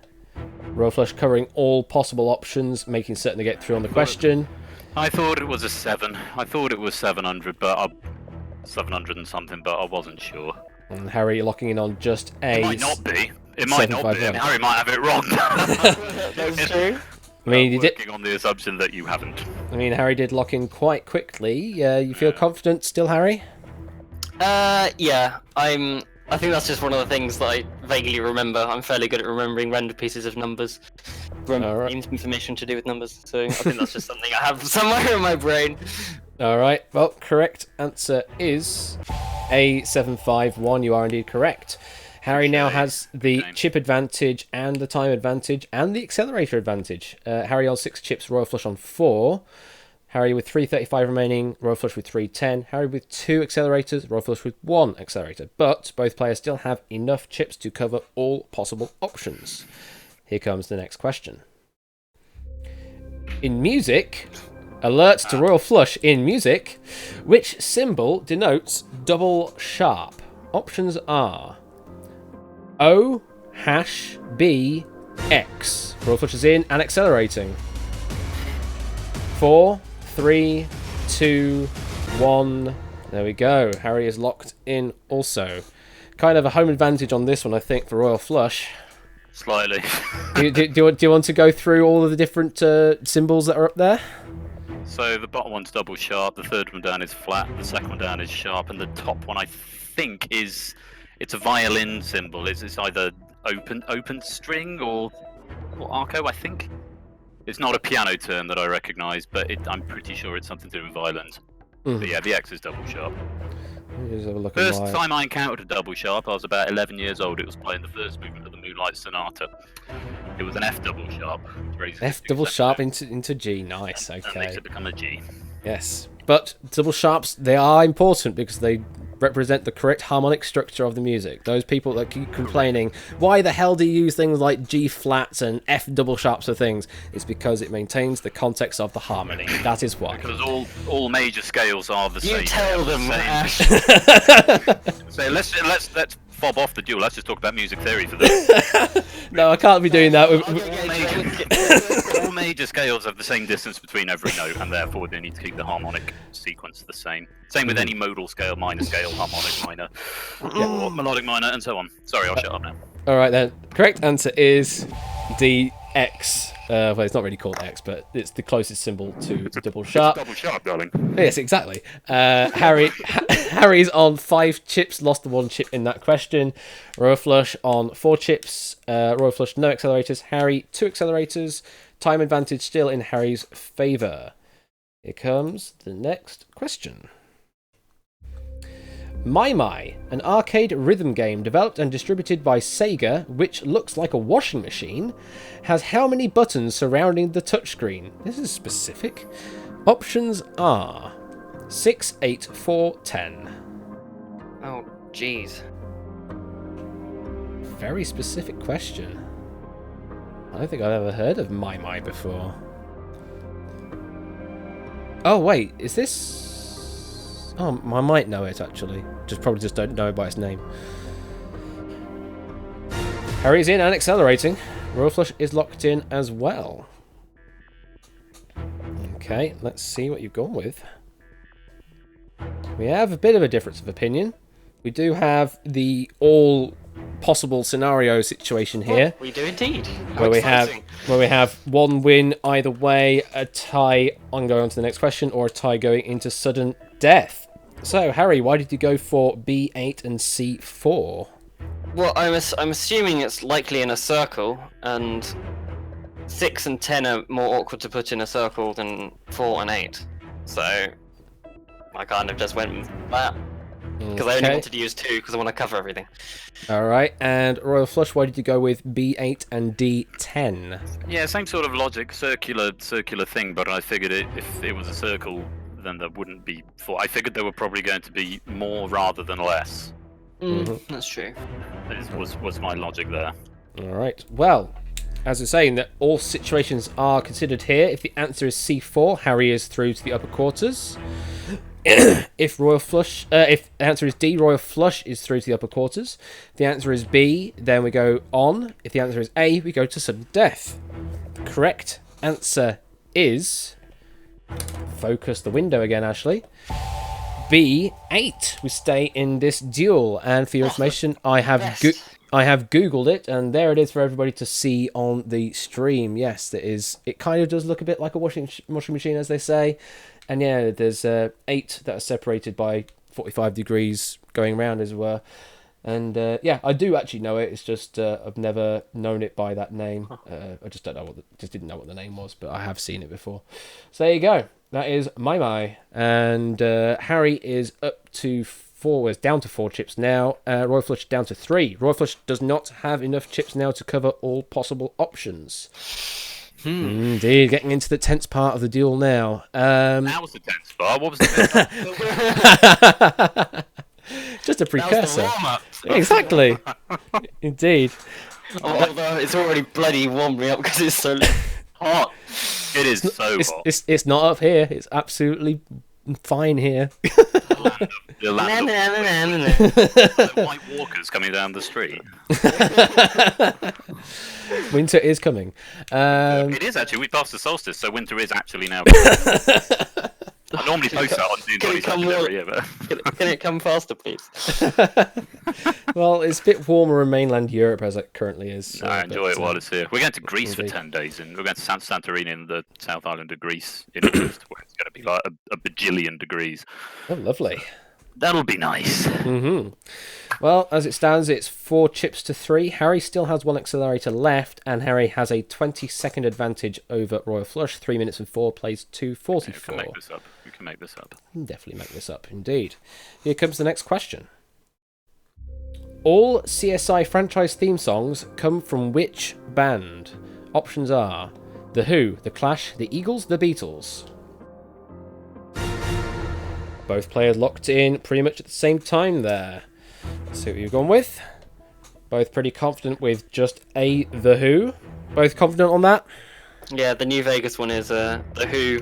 Royal Flush covering all possible options, making certain to get through on the question. I thought it was a 7. I thought it was 700, but 700 and something, but I wasn't sure. And Harry locking in on just A. It might not be. It might not be. And Harry might have it wrong. That's true. I mean, you working on the assumption that you haven't. I mean, Harry did lock in quite quickly. You feel confident still, Harry? Yeah. I think that's just one of the things that I vaguely remember. I'm fairly good at remembering random pieces of numbers. Information to do with numbers. So I think that's just something I have somewhere in my brain. All right. Well, correct answer is A751. You are indeed correct. Harry now has the chip advantage and the time advantage and the accelerator advantage. Harry on 6 chips, Royal Flush on 4. Harry with 3:35 remaining, Royal Flush with 3:10. Harry with 2 accelerators, Royal Flush with 1 accelerator. But both players still have enough chips to cover all possible options. Here comes the next question. In music, Alert to Royal Flush in music. Which symbol denotes double sharp? Options are O, hash, B, X. Royal Flush is in and accelerating. 4, 3, 2, 1. There we go. Harry is locked in also. Kind of a home advantage on this one, I think, for Royal Flush. Slightly. do you want to go through all of the different symbols that are up there? So the bottom one's double sharp, the third one down is flat, the second one down is sharp, and the top one I think it's a violin symbol. It's either open string or arco, I think. It's not a piano term that I recognise, but I'm pretty sure it's something to do with violins. But yeah, the X is double sharp. Just have a look First time I encountered a double sharp, I was about 11 years old. It was playing the first movement of the Moonlight Sonata. It was an F double sharp. F double sharp into G. Nice. And Okay. makes it become a G. Yes, but double sharps, they are important because they represent the correct harmonic structure of the music. Those people that keep complaining, why the hell do you use things like G flats and F double sharps for things? It's because it maintains the context of the harmony. That is why. Because all major scales are the same. You tell them, Ash. So let's fob off the duel. Let's just talk about music theory for this. No, I can't be doing that. All major scales have the same distance between every note, and therefore they need to keep the harmonic sequence the same. Same with any modal scale, minor scale, harmonic minor, or melodic minor, and so on. Sorry, I'll shut up now. All right then. Correct answer is DX. Well, it's not really called X, but it's the closest symbol to double sharp. Double sharp, darling. Yes, exactly. Harry's on 5 chips, lost the 1 chip in that question. Royal Flush on 4 chips. Royal Flush, no accelerators. Harry, 2 accelerators. Time advantage still in Harry's favour. Here comes the next question. My, an arcade rhythm game developed and distributed by Sega, which looks like a washing machine, has how many buttons surrounding the touchscreen? This is specific. Options are 6, 8, 4, 10. Oh, jeez. Very specific question. I don't think I've ever heard of My before. Oh wait, is this... Oh, I might know it actually. Probably just don't know it by its name. Harry's in and accelerating. Royal Flush is locked in as well. Okay, let's see what you've gone with. We have a bit of a difference of opinion. We do have the all possible scenario situation here. We do indeed. Where we have 1 win either way, a tie on going on to the next question, or a tie going into sudden death. So, Harry, why did you go for B8 and C4? Well, I'm assuming it's likely in a circle, and 6 and 10 are more awkward to put in a circle than 4 and 8. So, I kind of just went with that. Because I only wanted to use 2 because I want to cover everything. Alright, and Royal Flush, why did you go with B8 and D10? Yeah, same sort of logic, circular thing, but I figured if it was a circle, then there wouldn't be 4. I figured there were probably going to be more rather than less. That's true. Was my logic there. Alright, well, as we're saying, that all situations are considered here. If the answer is C4, Harry is through to the upper quarters. If the answer is D, Royal Flush is through to the upper quarters. If the answer is B, then we go on. If the answer is A, we go to sudden death. The correct answer is... Focus the window again, Ashley. B8. We stay in this duel, and for your information, I have googled it, and there it is for everybody to see on the stream. Yes, it kind of does look a bit like a washing machine, as they say. And yeah, there's 8 that are separated by 45 degrees going around, as it were. And yeah, I do actually know it. It's just I've never known it by that name. I just don't know didn't know what the name was, but I have seen it before. So there you go. That is My, and Harry is up to 4. Is down to 4 chips now. Royal Flush down to 3. Royal Flush does not have enough chips now to cover all possible options. Indeed, getting into the tense part of the duel now. That was the tense part. What was the tense part? Just a precursor. That was the warm-up. Exactly. Indeed. Although it's already bloody warmed me up because it's so hot. It is so It's, hot. it's not up here. It's absolutely fine here. The land of white walkers coming down the street. Winter is coming. It is actually. We passed the solstice, so winter is actually now. I normally post that on June Can it come 22nd every year, but Can it come faster, please? Well, it's a bit warmer in mainland Europe as it currently is. I enjoy it while it's here. We're going to Greece for indeed. 10 days, and we're going to Santorini in the South Island of Greece in August, where it's going to be like a bajillion degrees. Oh, lovely. That'll be nice. Well, as it stands, it's 4 chips to 3. Harry still has 1 accelerator left, and Harry has a 20-second advantage over Royal Flush. 3 minutes and 4 plays 2:44. We can make this up. We can make this up. Definitely make this up, indeed. Here comes the next question. All CSI franchise theme songs come from which band? Options are The Who, The Clash, The Eagles, The Beatles. Both players locked in pretty much at the same time there. Let's see what you've gone with. Both pretty confident with just The Who. Both confident on that? Yeah, the New Vegas one is The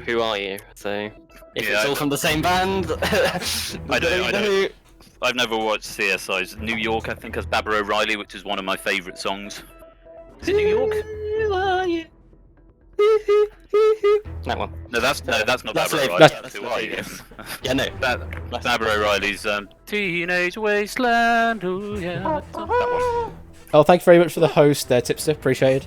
Who Are You? So if Yeah, it's all from the same band, I don't. I've never watched CSI's. New York, I think, has Barbara O'Reilly, which is one of my favourite songs. Is it New York? Who are you? That one. No, that's not That's Barbara Lady- O'Reilly. that's Who are you? Yeah, no. That's Barbara O'Reilly's Teenage Wasteland. Ooh, yeah. That one. Oh, thank you very much for the host there, Tipster. Appreciated.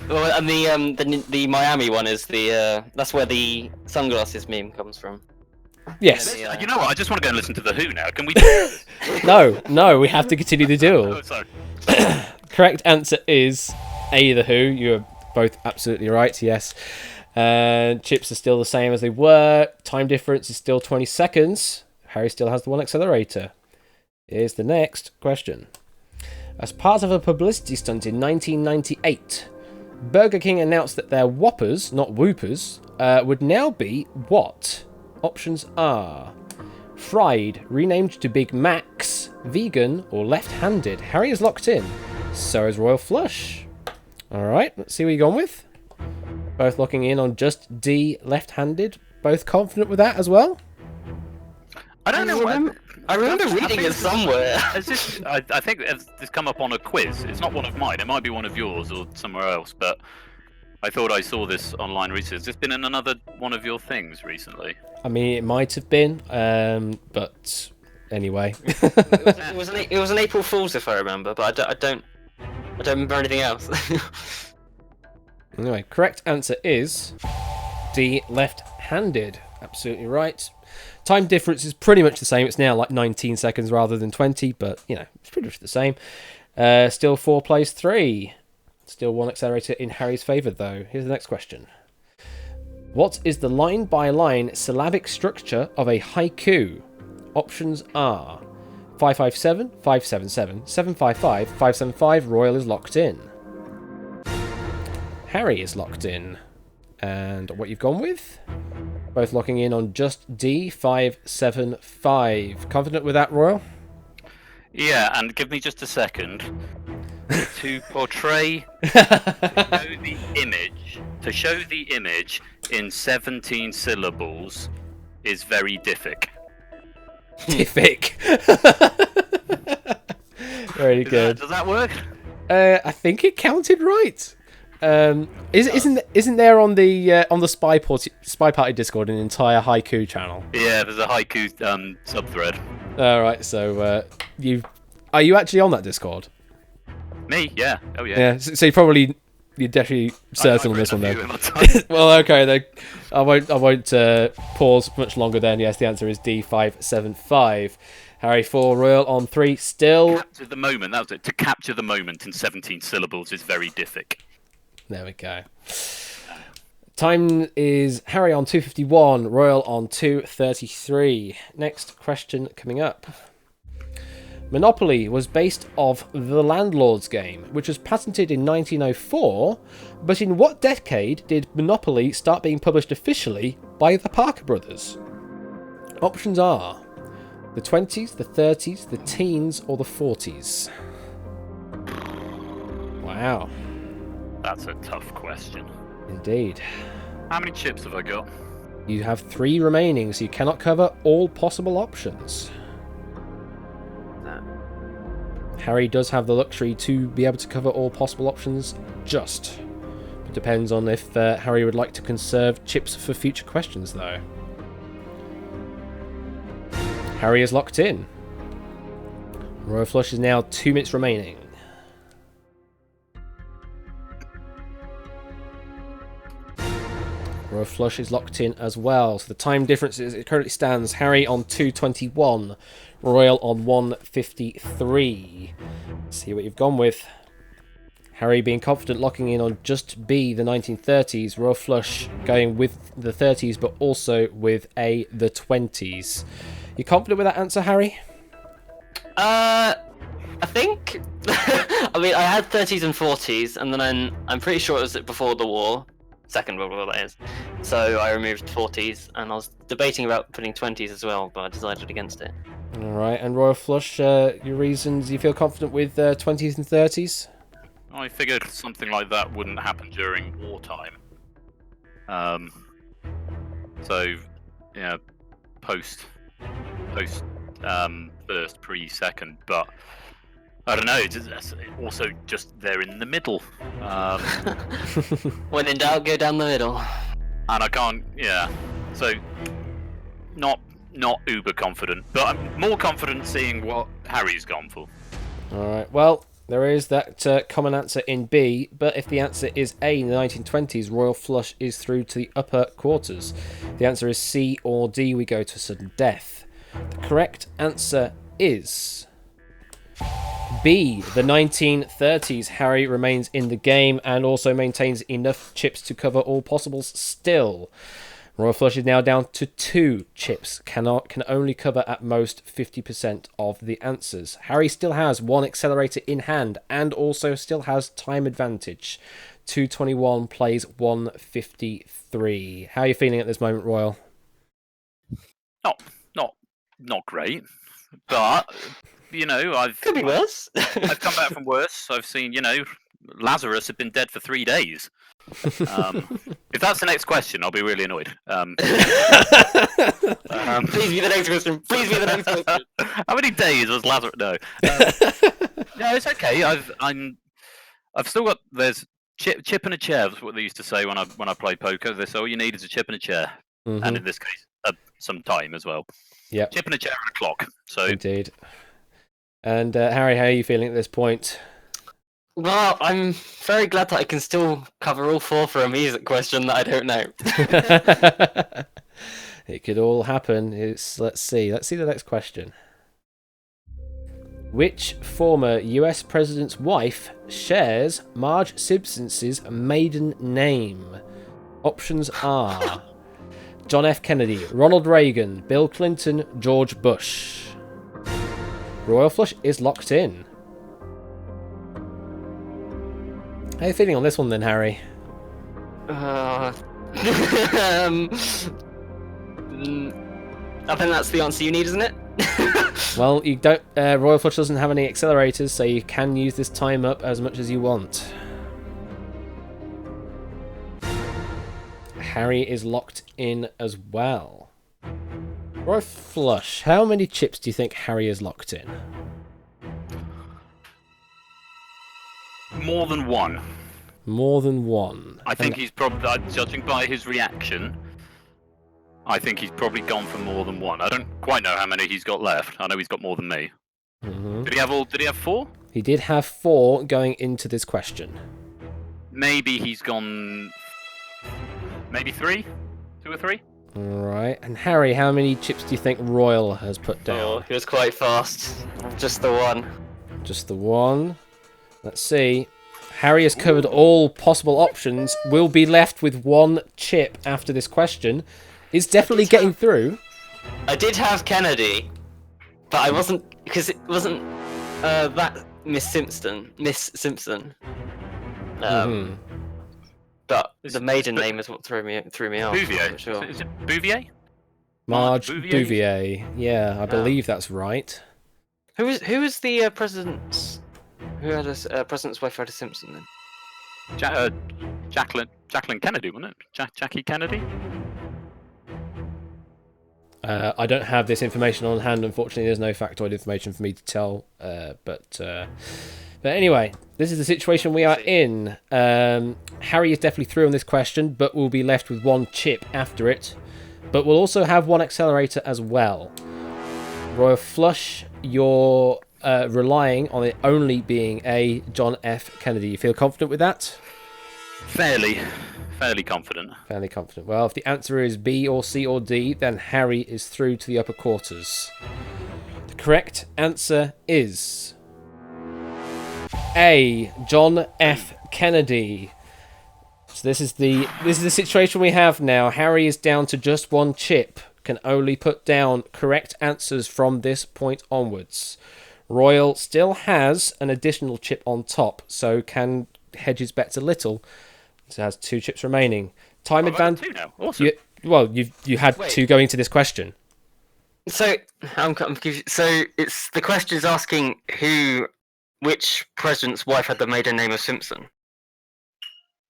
Well, and the Miami one is that's where the sunglasses meme comes from. Yes. Yeah. You know what? I just want to go and listen to The Who now. Can we do this? No, we have to continue the duel. Oh, sorry. Correct answer is The Who. You are both absolutely right, yes. Chips are still the same as they were. Time difference is still 20 seconds. Harry still has the 1 accelerator. Here's the next question. As part of a publicity stunt in 1998, Burger King announced that their Whoppers, not Whoopers, would now be what? Options are fried, renamed to Big Macs, vegan, or left-handed. Harry is locked in. So is Royal Flush. Alright, let's see what you've gone with. Both locking in on just D, left-handed. Both confident with that as well? I don't know. I remember reading it somewhere. It's just, I think it's come up on a quiz. It's not one of mine. It might be one of yours or somewhere else, but I thought I saw this online recently. Has this been in another one of your things recently? I mean, it might have been, but anyway. It was an April Fool's, if I remember, but I don't remember anything else. Anyway, correct answer is D, left-handed. Absolutely right. Time difference is pretty much the same. It's now like 19 seconds rather than 20, but, you know, it's pretty much the same. Still 4 plays 3. Still 1 accelerator in Harry's favour, though. Here's the next question. What is the line-by-line syllabic structure of a haiku? Options are 557, 577, 755, 575. Royal is locked in. Harry is locked in. And what you've gone with? Both locking in on just D, 575. Confident with that, Royal? Yeah, and give me just a second to portray to show the image in 17 syllables is very difficult. Diffic. Very good. Does that work? I think it counted right. Isn't there on the Spy Party Discord an entire haiku channel? Yeah, there's a haiku subthread. All right, so are you actually on that Discord? Me? Yeah. Oh yeah. Yeah. So you're definitely certain on this one then. then. Well, okay, then I won't pause much longer. Then yes, the answer is D575. Harry 4, Royal on 3. Still. Capture the moment. That was it. To capture the moment in 17 syllables is very difficult. There we go. Time is Harry on 251, Royal on 233. Next question coming up. Monopoly was based off the Landlord's game, which was patented in 1904, but in what decade did Monopoly start being published officially by the Parker Brothers? Options are the 20s, the 30s, the teens, or the 40s. Wow. That's a tough question. Indeed. How many chips have I got? You have 3 remaining, so you cannot cover all possible options. Harry does have the luxury to be able to cover all possible options, just. It depends on if Harry would like to conserve chips for future questions, though. Harry is locked in. Royal Flush is now 2 minutes remaining. Royal Flush is locked in as well. So the time difference is, it currently stands Harry on 221, Royal on 153. Let's see what you've gone with. Harry being confident, locking in on just B, the 1930s. Royal Flush going with the 30s, but also with A, the 20s. You confident with that answer, Harry? I think. I mean, I had 30s and 40s, and then I'm pretty sure it was before the war. Second World War, that is. So I removed 40s, and I was debating about putting 20s as well, but I decided against it. Alright, and Royal Flush, your reasons, you feel confident with 20s and 30s? I figured something like that wouldn't happen during wartime. So, yeah, post, first, pre-second, but I don't know. It's also just they're in the middle. When in doubt, go down the middle. And I can't. Yeah. So, not uber confident, but I'm more confident seeing what Harry's gone for. Alright, well, there is that common answer in B, but if the answer is A in the 1920s, Royal Flush is through to the upper quarters. If the answer is C or D, we go to sudden death. The correct answer is B, the 1930s. Harry remains in the game and also maintains enough chips to cover all possibles still. Royal Flush is now down to 2 chips, can only cover at most 50% of the answers. Harry still has 1 accelerator in hand and also still has time advantage. 221 plays 153. How are you feeling at this moment, Royal? Not great, but you know, Could be worse. I've come back from worse. I've seen, you know, Lazarus had been dead for 3 days. If that's the next question, I'll be really annoyed. Please be the next question. Please be the next question. How many days was Lazarus? No, no, it's okay. I've still got there's chip and a chair. That's what they used to say when I play poker. They say all you need is a chip and a chair, and in this case, some time as well. Yeah, chip and a chair and a clock. So indeed. And Harry, how are you feeling at this point? Well, I'm very glad that I can still cover all 4 for a music question that I don't know. It could all happen. Let's see the next question. Which former US president's wife shares Marge Simpson's maiden name? Options are John F. Kennedy, Ronald Reagan, Bill Clinton, George Bush. Royal Flush is locked in. How are you feeling on this one then, Harry? I think that's the answer you need, isn't it? Well, you don't. Royal Flush doesn't have any accelerators, so you can use this time up as much as you want. Harry is locked in as well. Royal Flush, how many chips do you think Harry is locked in? more than 1. More than 1. I think he's probably, judging by his reaction, I think he's probably gone for more than 1. I don't quite know how many he's got left. I know he's got more than me. Did he have 4? He did have 4 going into this question. Maybe he's gone. Maybe 3? 2 or 3? Alright, and Harry, how many chips do you think Royal has put down? Oh, he was quite fast. Just the 1. Just the 1. Let's see. Harry has covered all possible options. Will be left with 1 chip after this question. Is definitely getting through. I did have Kennedy, but I wasn't, because it wasn't that Miss Simpson. But the maiden name is what threw me off. Bouvier. Sure. Is it Bouvier? Marge Bouvier? Bouvier. Yeah, I believe that's right. Who was the president's? Who had a president's wife who had a Simpson then? Jacqueline Kennedy, wasn't it? Jackie Kennedy? I don't have this information on hand, unfortunately. There's no factoid information for me to tell. But anyway, this is the situation we are in. Harry is definitely through on this question, but will be left with one chip after it. But we'll also have one accelerator as well. Royal Flush, you're relying on it only being a John F. Kennedy. You feel confident with that? Fairly confident. Fairly confident. Well, if the answer is B or C or D, then Harry is through to the upper quarters. The correct answer is A, John F. Kennedy. So this is the situation we have now. Harry is down to just one chip. Can only put down correct answers from this point onwards. Royal still has an additional chip on top, so can hedge his bets a little. So has 2 chips remaining. Time advantage. 2 now. Awesome. You had 2 going to this question. So I'm confused. So it's the question is asking which president's wife had the maiden name of Simpson.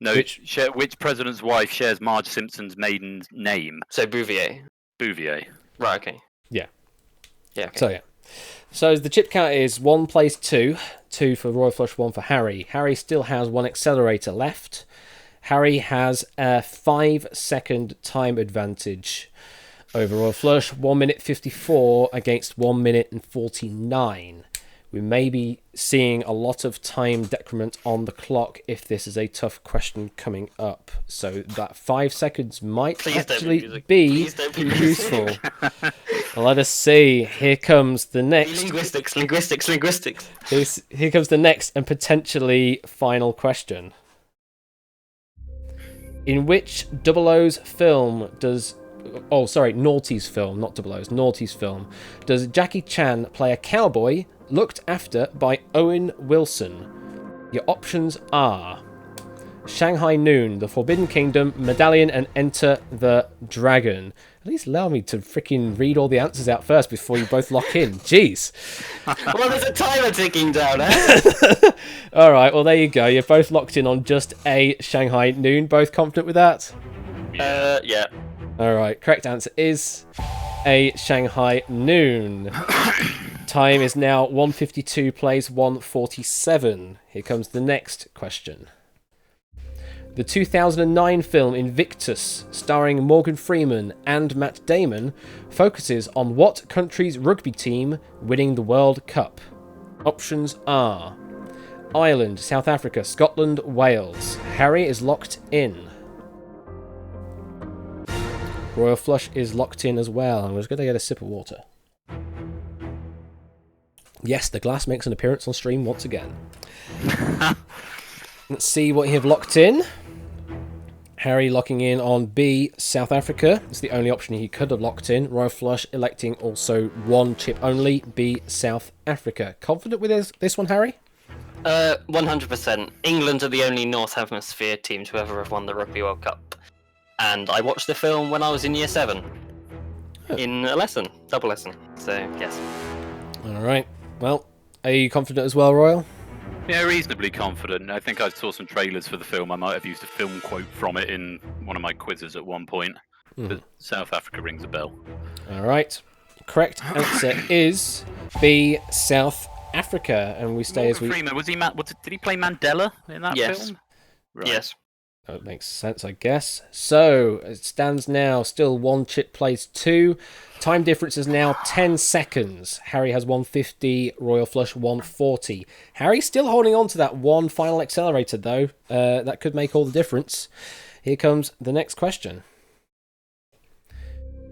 No, which president's wife shares Marge Simpson's maiden name? So Bouvier. Right. Okay. Yeah. Yeah. Okay. So the chip count is 1 plays 2. 2 for Royal Flush, 1 for Harry. Harry still has 1 accelerator left. Harry has a 5-second time advantage over Royal Flush. 1 minute 54 against 1 minute and 49. We may be seeing a lot of time decrement on the clock if this is a tough question coming up. So that 5 seconds might actually be useful. Let us see. Here comes the next. Linguistics. Here comes the next and potentially final question. In which O's film does... Oh, sorry, Naughty's film, not O's. Naughty's film. Does Jackie Chan play a cowboy looked after by Owen Wilson? Your options are Shanghai Noon, The Forbidden Kingdom, Medallion, and Enter the Dragon. At least allow me to freaking read all the answers out first before you both lock in. Jeez. Well, there's a timer ticking down, eh? All right, well, there you go. You're both locked in on just a Shanghai Noon. Both confident with that? Yeah. All right, correct answer is a Shanghai Noon. Time is now 1:52 plays 1:47. Here comes the next question. The 2009 film Invictus, starring Morgan Freeman and Matt Damon, focuses on what country's rugby team winning the World Cup? Options are Ireland, South Africa, Scotland, Wales. Harry is locked in. Royal Flush is locked in as well. I'm just going to get a sip of water. Yes, the glass makes an appearance on stream once again. Let's see what you have locked in. Harry locking in on B, South Africa. It's the only option he could have locked in. Royal Flush electing also 1 chip only, B, South Africa. Confident with this one, Harry? 100%. England are the only North Hemisphere team to ever have won the Rugby World Cup. And I watched the film when I was in year 7. In a lesson, double lesson. So, yes. Alright. Well, are you confident as well, Royal? Yeah, reasonably confident. I think I saw some trailers for the film. I might have used a film quote from it in one of my quizzes at one point. But South Africa rings a bell. Alright. Correct answer is B, South Africa. And we stay Morgan Freeman, did he play Mandela in that film? Right. Yes. That makes sense, I guess. So, it stands now, still 1 chip plays 2. Time difference is now 10 seconds. Harry has 150, Royal Flush 140. Harry's still holding on to that 1 final accelerator, though. That could make all the difference. Here comes the next question.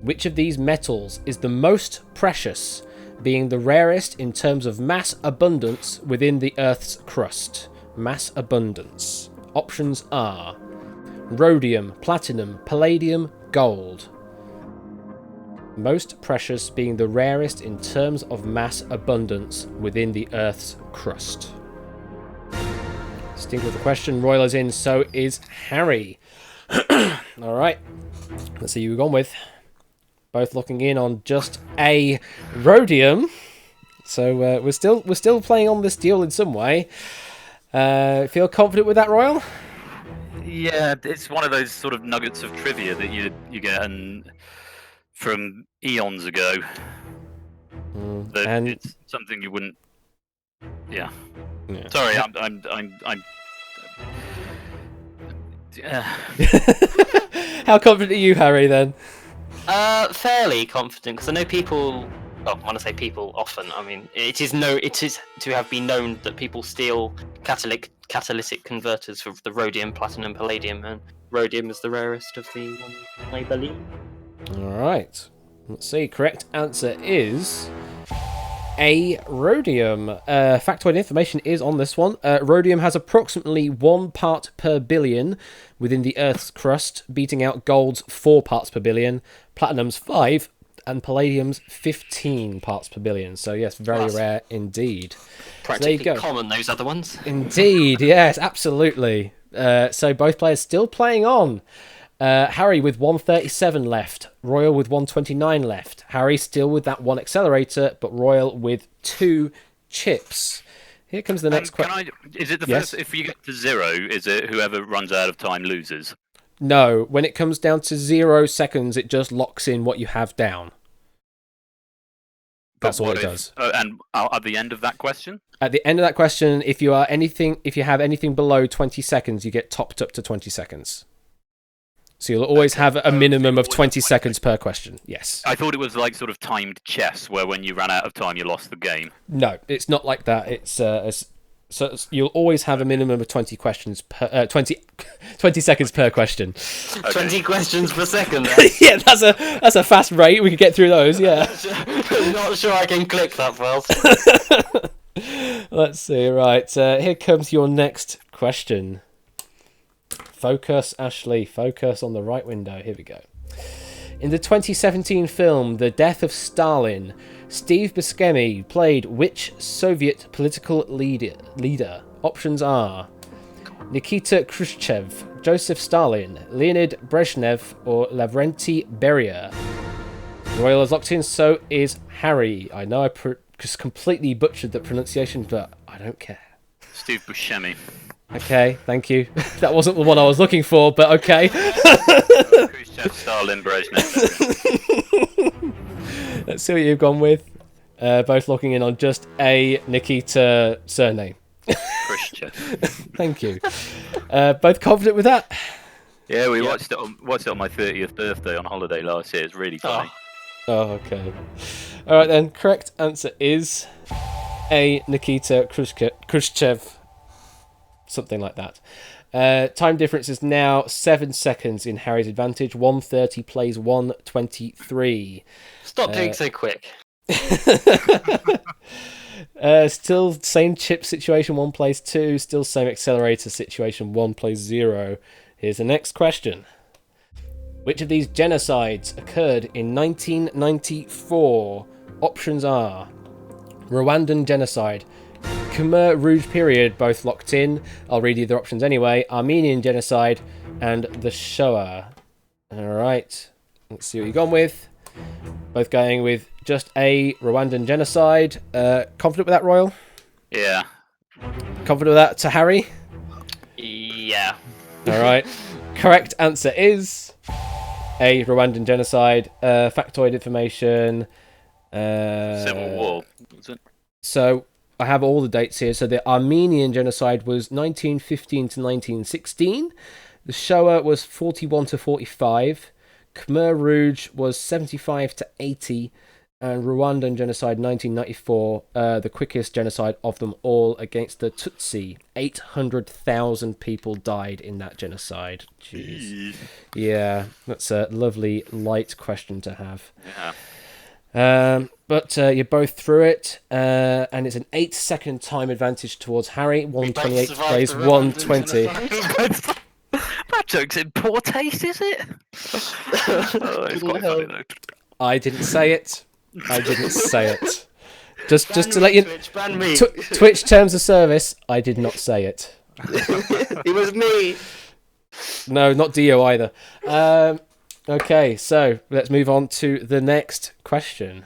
Which of these metals is the most precious, being the rarest in terms of mass abundance within the Earth's crust? Mass abundance. Options are rhodium, platinum, palladium, gold. Most precious being the rarest in terms of mass abundance within the Earth's crust. Stick with the question. Royal is in, so is Harry. Alright. Let's see who we've gone with. Both looking in on just a rhodium. So we're still playing on this deal in some way. Feel confident with that, Royal? Yeah, it's one of those sort of nuggets of trivia that you get from eons ago. That And it's something you wouldn't. Yeah. yeah. Sorry, I'm. Yeah. How confident are you, Harry? Then Fairly confident because I know people. Well, when I say people, often I mean it is to have been known that people steal catalytic converters for the rhodium, platinum, palladium, and rhodium is the rarest of the ones, I believe. all right. Let's see. Correct answer is A, rhodium. Factoid information is on this one. Rhodium has approximately 1 part per billion within the Earth's crust, beating out gold's 4 parts per billion, platinum's 5, and palladium's 15 parts per billion. So yes, very rare indeed. Practically so there you go. Common, those other ones. Indeed, yes, absolutely. So both players still playing on. Harry with 137 left, Royal with 129 left. Harry still with that 1 accelerator, but Royal with 2 chips. Here comes the next question. Is it the Yes? first? If you get to 0, is it whoever runs out of time loses? No, when it comes down to 0 seconds, it just locks in what you have down. That's all it does. And at the end of that question? At the end of that question, if you have anything below 20 seconds, you get topped up to 20 seconds. So you'll always have a minimum of 20 seconds per question. Yes. I thought it was like sort of timed chess, where when you ran out of time, you lost the game. No, it's not like that. So you'll always have a minimum of 20 questions per 20 seconds per question. Okay. 20 questions per second. Yeah, that's a fast rate. We could get through those. Yeah. Not sure I can click that well. Let's see. Right, here comes your next question. Focus, Ashley. Focus on the right window. Here we go. In the 2017 film The Death of Stalin, Steve Buscemi played which Soviet political leader? Options are Nikita Khrushchev, Joseph Stalin, Leonid Brezhnev, or Lavrenti Beria. Royal is locked in, so is Harry. I know I just completely butchered the pronunciation, but I don't care. Steve Buscemi. Okay, thank you. That wasn't the one I was looking for, but okay. Khrushchev, Stalin, Brezhnev. Let's see what you've gone with. Both locking in on just a Nikita surname. Khrushchev. Thank you. Both confident with that? Yeah, we watched it on my 30th birthday on holiday last year. It's really funny. Oh, okay. All right then. Correct answer is A, Nikita Khrushchev. Something like that. Time difference is now 7 seconds in Harry's advantage. 130 plays 123. Stop being so quick. Still same chip situation, 1 plays 2. Still same accelerator situation, 1 plays 0. Here's the next question. Which of these genocides occurred in 1994? Options are Rwandan genocide, Khmer Rouge period, both locked in. I'll read you the options anyway. Armenian genocide and the Shoah. Alright, let's see what you've gone with. Both going with just a Rwandan genocide. Confident with that, Royal? Yeah. Confident with that to Harry? Yeah. Alright. Correct answer is a Rwandan genocide. Factoid information. Civil War. Was it? So I have all the dates here. So the Armenian genocide was 1915 to 1916. The Shoah was 41 to 45. Khmer Rouge was 75 to 80. And Rwandan genocide 1994, the quickest genocide of them all against the Tutsi. 800,000 people died in that genocide. Jeez. Yeah, that's a lovely light question to have. Yeah. But you're both through it, and it's an 8-second time advantage towards Harry. 128 plays 120. That joke's in poor taste, is it? Oh, it's quite funny though. I didn't say it. I didn't say it. Just to let you... Twitch terms of service, I did not say it. It was me. No, not Dio either. Okay, so let's move on to the next question.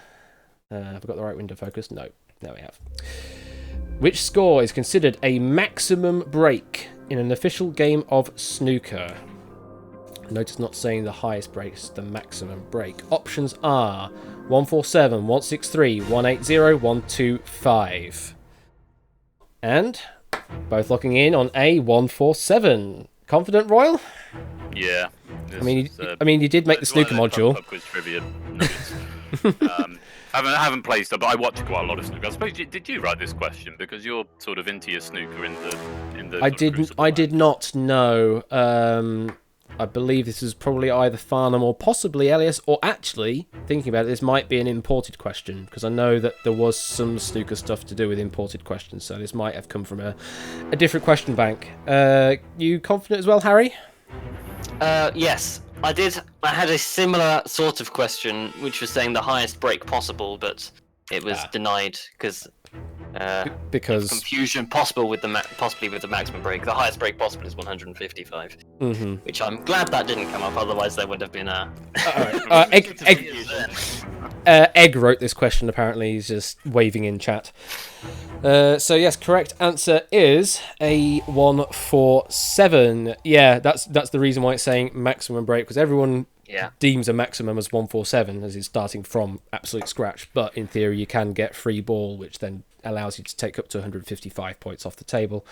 Have I got the right window focus? No. There we have. Which score is considered a maximum break in an official game of snooker? Notice not saying the highest break, it's the maximum break. Options are 147, 163, 180, 125. And both locking in on a 147. Confident, Royal? Yeah. I mean, you did make the snooker module. Pub quiz trivia nuggets. Haven't played stuff, but I watch quite a lot of snooker. I suppose did you write this question because you're sort of into your snooker in the? I did not know. I believe this is probably either Farnham or possibly Elias, or actually, thinking about it, this might be an imported question, because I know that there was some snooker stuff to do with imported questions, so this might have come from a different question bank. You confident as well, Harry? Yes, I did. I had a similar sort of question, which was saying the highest break possible, but it was denied because confusion possible with possibly with the maximum break. The highest break possible is 155, which I'm glad that didn't come up. Otherwise, there would have been a. Egg wrote this question. Apparently, he's just waving in chat. So yes, correct answer is a 147. Yeah, that's the reason why it's saying maximum break, because everyone deems a maximum as 147 as it's starting from absolute scratch. But in theory, you can get free ball, which then allows you to take up to 155 points off the table.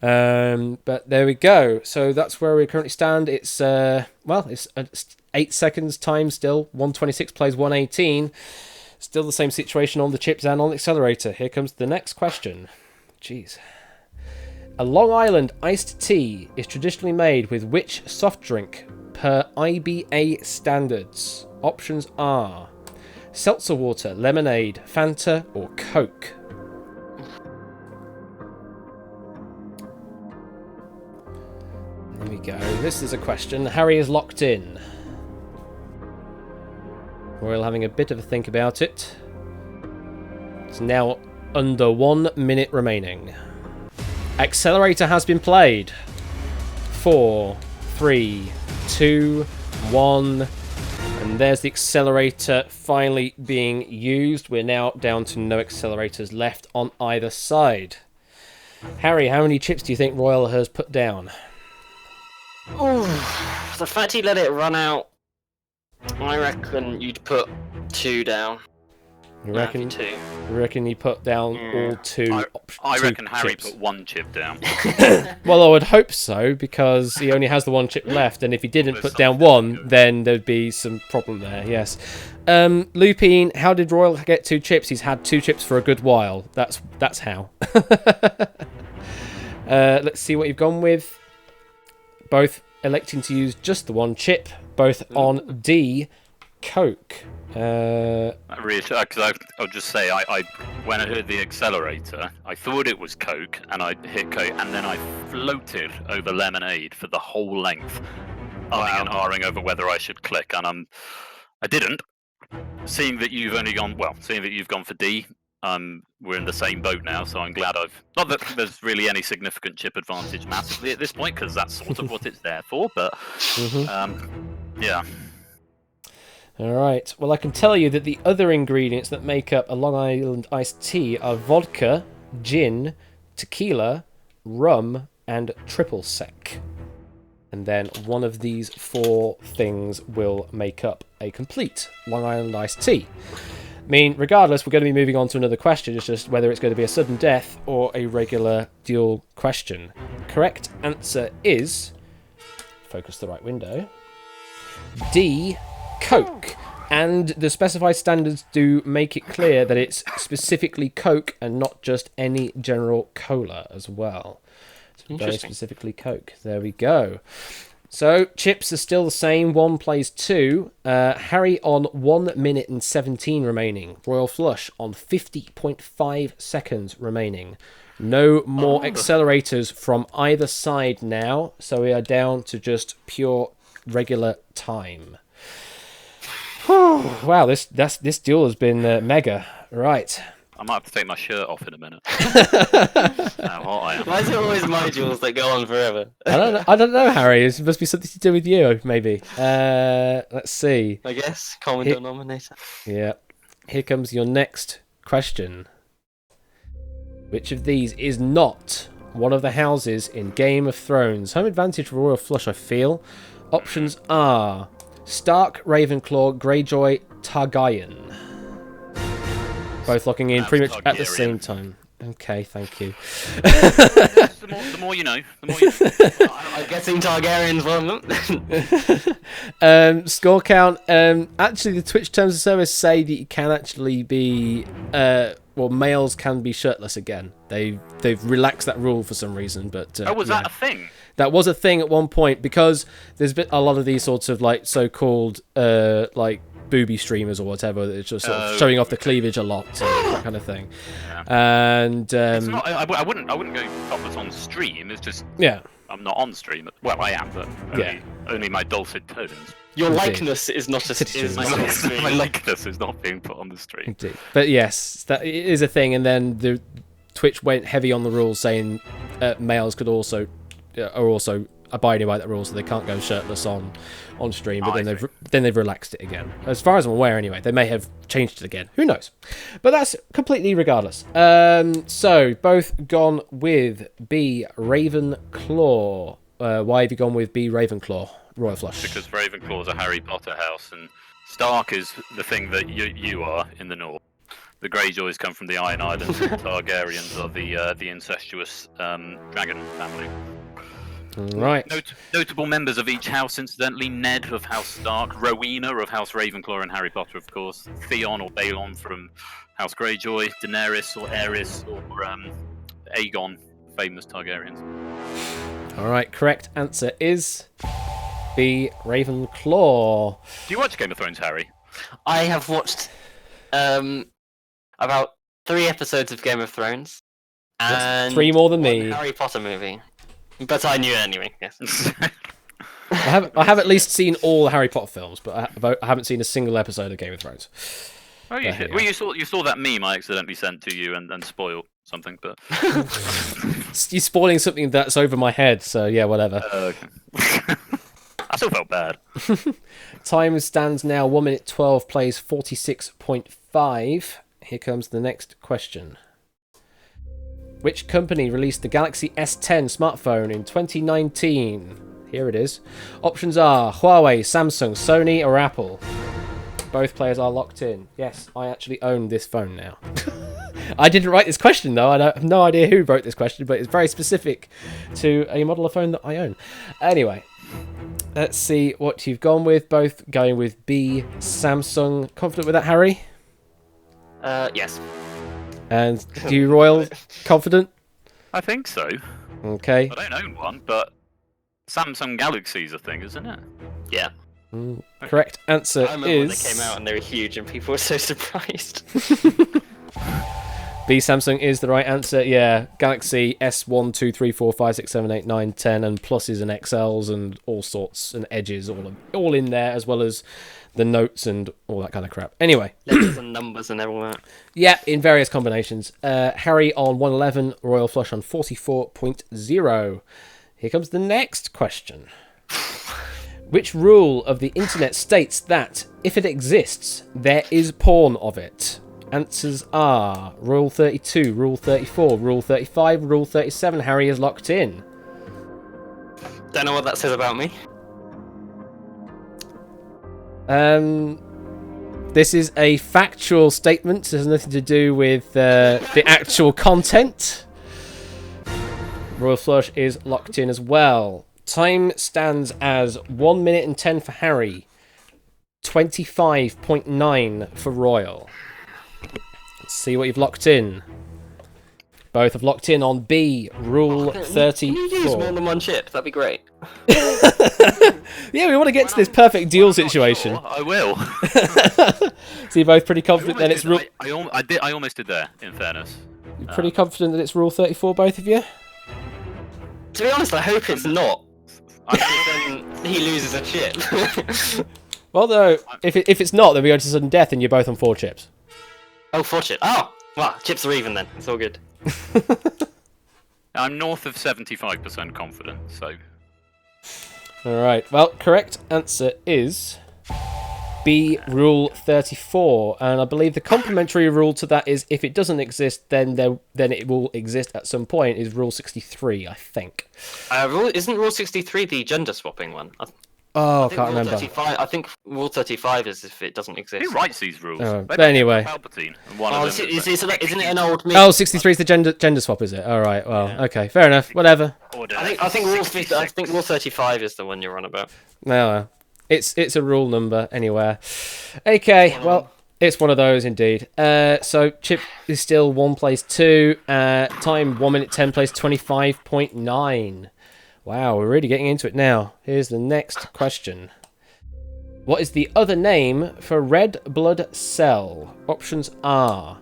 But there we go. So that's where we currently stand. It's it's 8 seconds time still. 126 plays 118. Still the same situation on the chips and on the accelerator. Here comes the next question. Jeez. A Long Island iced tea is traditionally made with which soft drink per IBA standards? Options are seltzer water, lemonade, Fanta, or Coke. There we go. This is a question. Harry is locked in. Royal having a bit of a think about it. It's now under 1 minute remaining. Accelerator has been played. 4, 3, 2, 1. And there's the accelerator finally being used. We're now down to no accelerators left on either side. Harry, how many chips do you think Royal has put down? Oh, the fact he let it run out, I reckon you'd put 2 down. You reckon? Two. You reckon he put down all two? I two reckon Harry chips? put 1 chip down. Well, I would hope so, because he only has the 1 chip left, and if he didn't put down 1, then there'd be some problem there. Yes. Lupine, how did Royal get 2 chips? He's had 2 chips for a good while. That's how. Let's see what you've gone with. Both electing to use just the 1 chip. Both on D, Coke. Because I'll just say, I when I heard the accelerator, I thought it was Coke, and I hit Coke, and then I floated over lemonade for the whole length, and ahhing over whether I should click, and I didn't. Seeing that you've gone for D, we're in the same boat now, so I'm glad not that there's really any significant chip advantage massively at this point, because that's sort of what it's there for, but yeah. Alright, well I can tell you that the other ingredients that make up a Long Island iced tea are vodka, gin, tequila, rum, and triple sec. And then one of these 4 things will make up a complete Long Island iced tea. I mean, regardless, we're going to be moving on to another question. It's just whether it's going to be a sudden death or a regular dual question. Correct answer is, focus the right window, D, Coke. And the specified standards do make it clear that it's specifically Coke and not just any general cola as well. So very specifically Coke. There we go. So, chips are still the same. 1 plays 2. Harry on 1 minute and 17 remaining. Royal Flush on 50.5 seconds remaining. No more accelerators from either side now. So we are down to just pure regular time. Wow, this duel has been mega. Right. I might have to take my shirt off in a minute. How hot I am. Why is it always my duels that go on forever? I don't know, Harry. It must be something to do with you, maybe. Let's see. I guess. Common denominator. Yeah. Here comes your next question. Which of these is not one of the houses in Game of Thrones? Home advantage for Royal Flush, I feel. Options are Stark, Ravenclaw, Greyjoy, Targaryen. Both locking in pretty much at the same time. Okay, thank you. The more you know. The more you know. I'm guessing Targaryen's one of them. Score count. Actually, the Twitch terms of service say that you can actually be, males can be shirtless again. They've relaxed that rule for some reason, but Was that a thing? That was a thing at one point because there's been a lot of these sorts of like so-called booby streamers or whatever that's just sort of showing off the cleavage a lot, that kind of thing. Yeah. And It's not, I wouldn't go topless on stream. It's just I'm not on stream. Well, I am, but only my dulcet tones. Your Indeed. likeness is not a stream. My likeness is not being put on the stream. Indeed. But yes, that is a thing. And then the Twitch went heavy on the rules, saying males could are also abiding by that rule, so they can't go shirtless on stream. But then they've relaxed it again. As far as I'm aware, anyway. They may have changed it again. Who knows? But that's completely regardless. So both gone with B, Ravenclaw. Why have you gone with B, Ravenclaw? Royal Flush. Because Ravenclaw's a Harry Potter house, and Stark is the thing that you are in the north. The Greyjoys come from the Iron Islands, and the Targaryens are the incestuous dragon family. Right. Notable members of each house, incidentally: Ned of House Stark, Rowena of House Ravenclaw and Harry Potter, of course, Theon or Balon from House Greyjoy, Daenerys or Aerys or Aegon, famous Targaryens. All right, correct answer is B, Ravenclaw. Do you watch Game of Thrones, Harry? I have watched about 3 episodes of Game of Thrones. And 3 more than one me. Harry Potter movie. But I knew it anyway, yes. I have at least seen all the Harry Potter films, but I haven't seen a single episode of Game of Thrones. Oh, you should. Well, you saw that meme I accidentally sent to you and spoiled something, but You're spoiling something that's over my head, so yeah, whatever. Okay. I still felt bad. Time stands now 1 minute 12, plays 46.5. Here comes the next question. Which company released the Galaxy S10 smartphone in 2019? Here it is. Options are Huawei, Samsung, Sony, or Apple. Both players are locked in. Yes, I actually own this phone now. I didn't write this question, though. I have no idea who wrote this question, but it's very specific to a model of phone that I own. Anyway, let's see what you've gone with. Both going with B, Samsung. Confident with that, Harry? Yes. And do you, Royal, confident? I think so. Okay. I don't own one, but Samsung Galaxy's a thing, isn't it? Yeah. Correct answer I remember is... when they came out and they were huge and people were so surprised. B, Samsung is the right answer. Yeah, Galaxy S1, 2, 3, 4, 5, 6, 7, 8, 9, 10, and pluses and XLs and all sorts and edges, all in there, as well as the notes and all that kind of crap. Anyway. Letters and numbers and all that. Yeah, in various combinations. Harry on 111, Royal Flush on 44.0. Here comes the next question. Which rule of the internet states that, if it exists, there is porn of it? Answers are Rule 32, Rule 34, Rule 35, Rule 37. Harry is locked in. Don't know what that says about me. This is a factual statement. It has nothing to do with the actual content. Royal Flush is locked in as well. Time stands as 1 minute and 10 for Harry, 25.9 for Royal. Let's see what you've locked in. Both have locked in on B, Rule 34. Can you use more than one chip? That'd be great. Yeah, we want to get to this perfect duel situation. Sure, I will. So you're both pretty confident that it's Rule... I almost did there, in fairness. You're pretty confident that it's Rule 34, both of you? To be honest, I hope it's not. Then he loses a chip. Well, though, if it's not, then we go to sudden death and you're both on 4 chips. Oh, 4 chips. Oh! Well, chips are even then. It's all good. I'm north of 75% confident, so... Alright, well, correct answer is... B, Rule 34. And I believe the complementary rule to that is if it doesn't exist, then it will exist at some point, is Rule 63, I think. Isn't Rule 63 the gender swapping one? Oh, I think can't Rule remember. 35, I think Rule 35 is if it doesn't exist. Who writes these rules? Oh, Maybe but anyway. Palpatine, and one Oh, of them isn't it an old myth? Oh, 63 is the gender swap, is it? All right, well, okay, fair enough, whatever. I think Rule 35 is the one you're on about. No, it's a rule number anywhere. Okay, well, it's one of those indeed. So Chip is still 1 place 2. Time 1 minute 10 place 25.9. Wow, we're really getting into it now. Here's the next question. What is the other name for red blood cell? Options are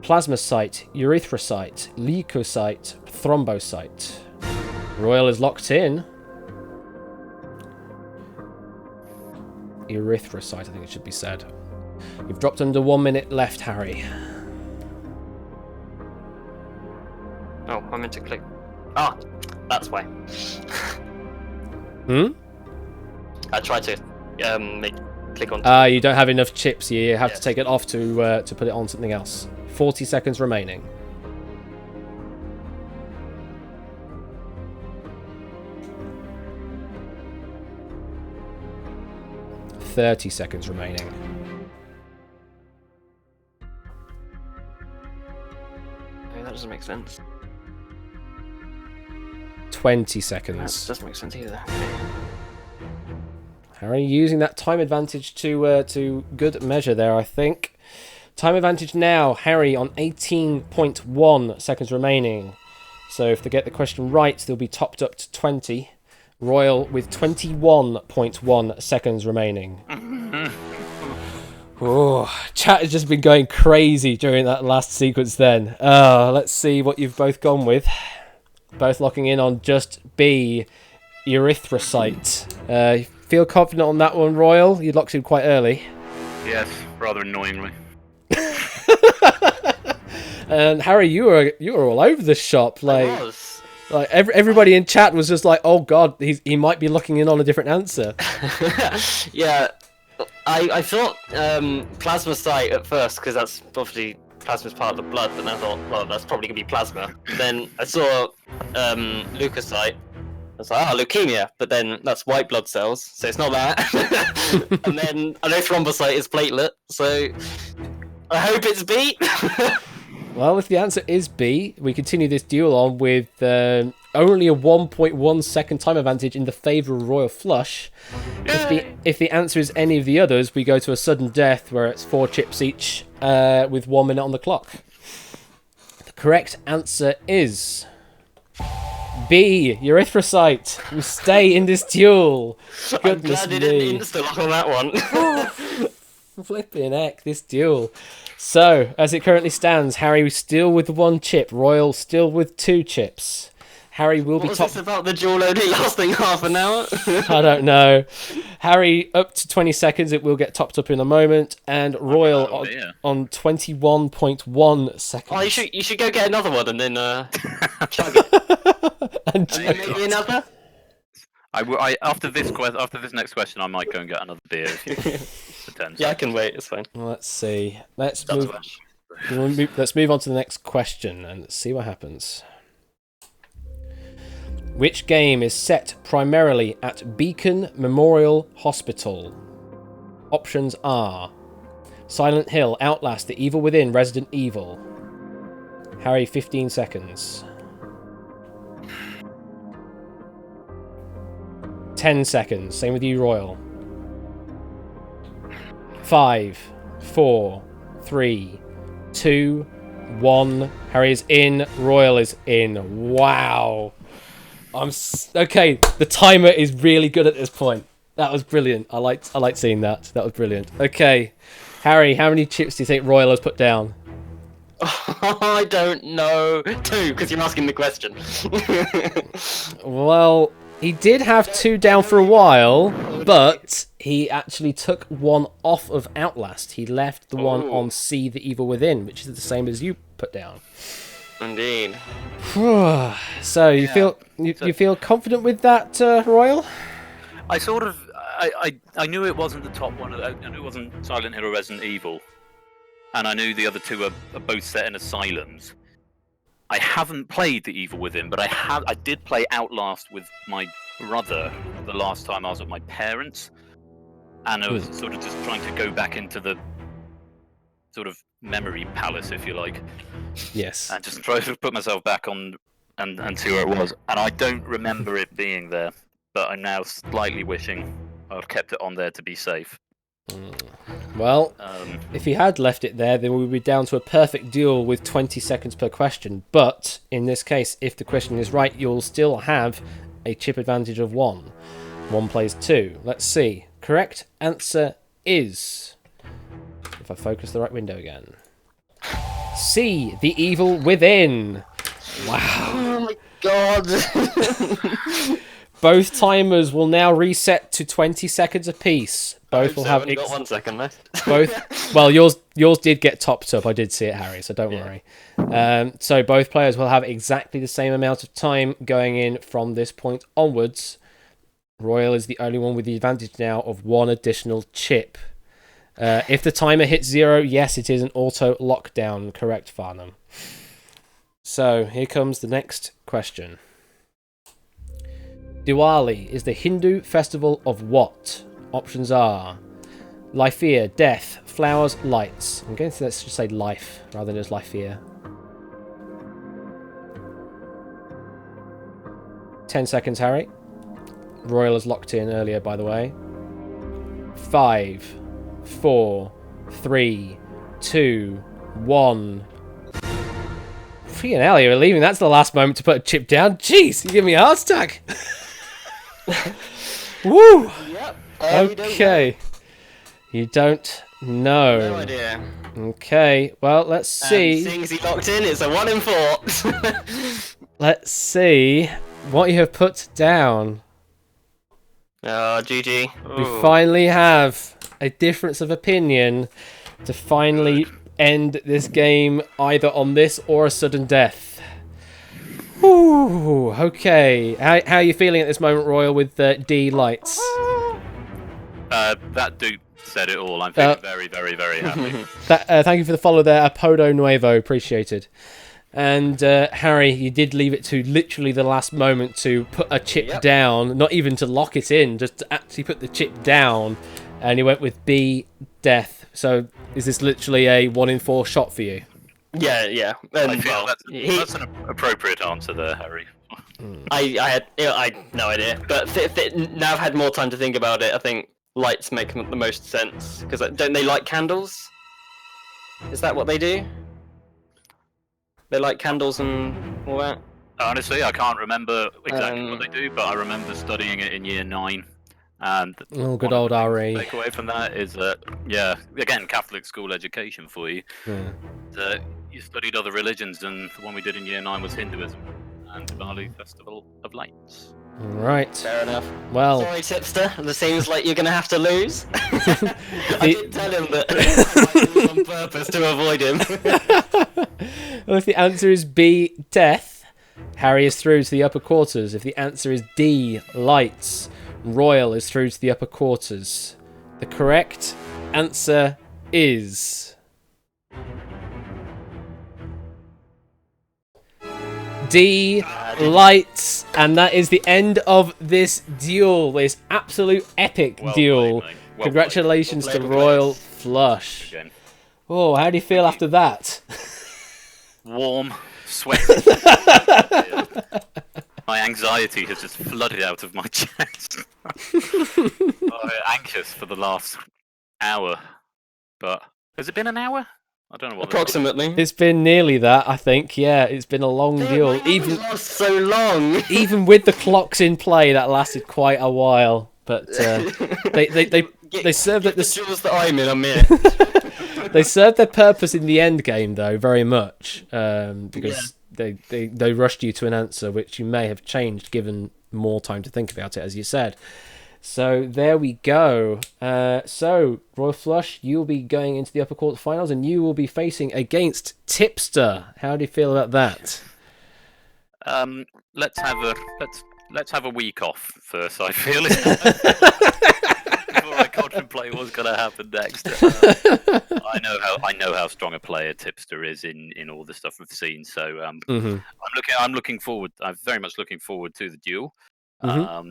plasmacyte, erythrocyte, leukocyte, thrombocyte. Royal is locked in. Erythrocyte, I think it should be said. You've dropped under 1 minute left, Harry. Oh, I meant to click. Ah, that's why. I tried to click on. You don't have enough chips. You have to take it off to put it on something else. 40 seconds remaining. .30 seconds remaining. That doesn't make sense. 20 seconds. That doesn't make sense either. Harry using that time advantage to good measure there, I think. Time advantage now, Harry on 18.1 seconds remaining. So if they get the question right, they'll be topped up to 20. Royal with 21.1 seconds remaining. Oh, chat has just been going crazy during that last sequence then. Let's see what you've both gone with. Both locking in on just B, erythrocyte. Feel confident on that one, Royal? You locked in quite early. Yes, rather annoyingly. And Harry, you were all over the shop. I was. Like everybody in chat was just like, "Oh God, he might be looking in on a different answer." Yeah, I thought plasmacyte at first because that's obviously plasma's part of the blood, and I thought, well, that's probably gonna be plasma. Then I saw leukocyte. I was like, oh, leukemia, but then that's white blood cells, so it's not that. And then I know thrombocyte is platelet, so I hope it's B. Well, if the answer is B, we continue this duel on with only a 1.1 second time advantage in the favour of Royal Flush. If the answer is any of the others, we go to a sudden death where it's 4 chips each with 1 minute on the clock. The correct answer is B, erythrocyte. We stay in this duel. Goodness I'm glad me. they didn't insta-lock on that one. Flipping heck, this duel. So, as it currently stands, Harry still with 1 chip, Royal still with 2 chips. Harry will be What was top. this about the duel only lasting half an hour? I don't know. Harry up to 20 seconds. It will get topped up in a moment, and Royal on 21.1 seconds. Oh, you should go get another one and then chug it. And Maybe another. After this next question, I might go and get another beer. For 10 Yeah, I can wait. It's fine. Let's see. Let's That's move. Let's move on to the next question and see what happens. Which game is set primarily at Beacon Memorial Hospital? Options are Silent Hill, Outlast, The Evil Within, Resident Evil. Harry, 15 seconds. 10 seconds. Same with you, Royal. 5, 4, 3, 2, 1. Harry is in. Royal is in. Wow. Okay. The timer is really good at this point. That was brilliant. I liked seeing that. That was brilliant. Okay, Harry, how many chips do you think Royal has put down? I don't know. 2, because you're asking the question. Well, he did have 2 down for a while, but he actually took 1 off of Outlast. He left the one on See the Evil Within, which is the same as you put down. Indeed. So you feel confident with that, Royal? I sort of, I knew it wasn't the top one. I knew it wasn't Silent Hill or Resident Evil, and I knew the other two are both set in asylums. I haven't played The Evil Within, but I did play Outlast with my brother the last time I was with my parents, and I was sort of just trying to go back into the sort of memory palace, if you like. Yes. And just try to put myself back on and see where it was. And I don't remember it being there, but I'm now slightly wishing I'd kept it on there to be safe. Well, if he had left it there, then we would be down to a perfect duel with 20 seconds per question. But in this case, if the question is right, you'll still have a chip advantage of 1. 1 plays 2. Let's see. Correct answer is... If I focus the right window again. C. The Evil Within. Wow. Oh my god. Both timers will now reset to 20 seconds apiece. Both will have... I've only got 1 second left. Both... Well, yours did get topped up. I did see it, Harry, so don't worry. So both players will have exactly the same amount of time going in from this point onwards. Royal is the only one with the advantage now of 1 additional chip. If the timer hits 0, yes, it is an auto lockdown. Correct, Farnham. So here comes the next question. Diwali is the Hindu festival of what? Options are Lifear, death, flowers, lights. I'm going to let's just say life rather than just Lifear. 10 seconds, Harry. Royal is locked in earlier, by the way. 5, 4, 3, 2, 1. Freaking hell, you're leaving. That's the last moment to put a chip down. Jeez, you give me a heart attack. Woo! Yep. Okay. You don't know. No idea. Okay, well, let's see. Seeing as he locked in, it's a 1 in 4. Let's see what you have put down. Oh, GG. We Ooh. finally have a difference of opinion to finally end this game either on this or a sudden death. Ooh, okay. How are you feeling at this moment, Royal, with D lights? That dude said it all. I'm feeling very, very, very happy. Thank you for the follow there, Apodo Nuevo. Appreciated. And Harry, you did leave it to literally the last moment to put a chip down, not even to lock it in, just to actually put the chip down. And you went with B, death. So is this literally a 1 in 4 shot for you? Yeah. I feel that's an appropriate answer there, Harry. I had no idea, but now I've had more time to think about it. I think lights make the most sense because don't they light candles? Is that what they do? They light candles and all that. Honestly, I can't remember exactly what they do, but I remember studying it in year 9. And good old RE. Take away from that is that, again, Catholic school education for you. Yeah. You studied other religions, and the one we did in year 9 was Hinduism and Diwali Festival of Lights. Right. Fair enough. Well, sorry, tipster. It seems like you're going to have to lose. I did tell him that I might lose on purpose to avoid him. Well, if the answer is B, death, Harry is through to the upper quarters. If the answer is D, lights, Royal is through to the upper quarters. The correct answer is D, lights, and that is the end of this duel, this absolute epic duel. Played, Congratulations to Royal Flush. Again. Oh, how do you feel after that? Warm, sweaty. My anxiety has just flooded out of my chest. Anxious for the last hour. But has it been an hour? I don't know what. Approximately. It's been nearly that, I think. Yeah, it's been a long duel. Even lost so long. Even with the clocks in play, that lasted quite a while. But they served at the duels that I'm in. I'm in. They served their purpose in the end game, though, very much, because they rushed you to an answer which you may have changed given more time to think about it, as you said. So there we go. So Royal Flush, you'll be going into the upper quarterfinals, and you will be facing against Tipster. How do you feel about that? Let's have a week off first. I feel contemplate what's going to happen next. I know how strong a player Tipster is in all the stuff we've seen. So I'm looking forward. I'm very much looking forward to the duel. Yeah,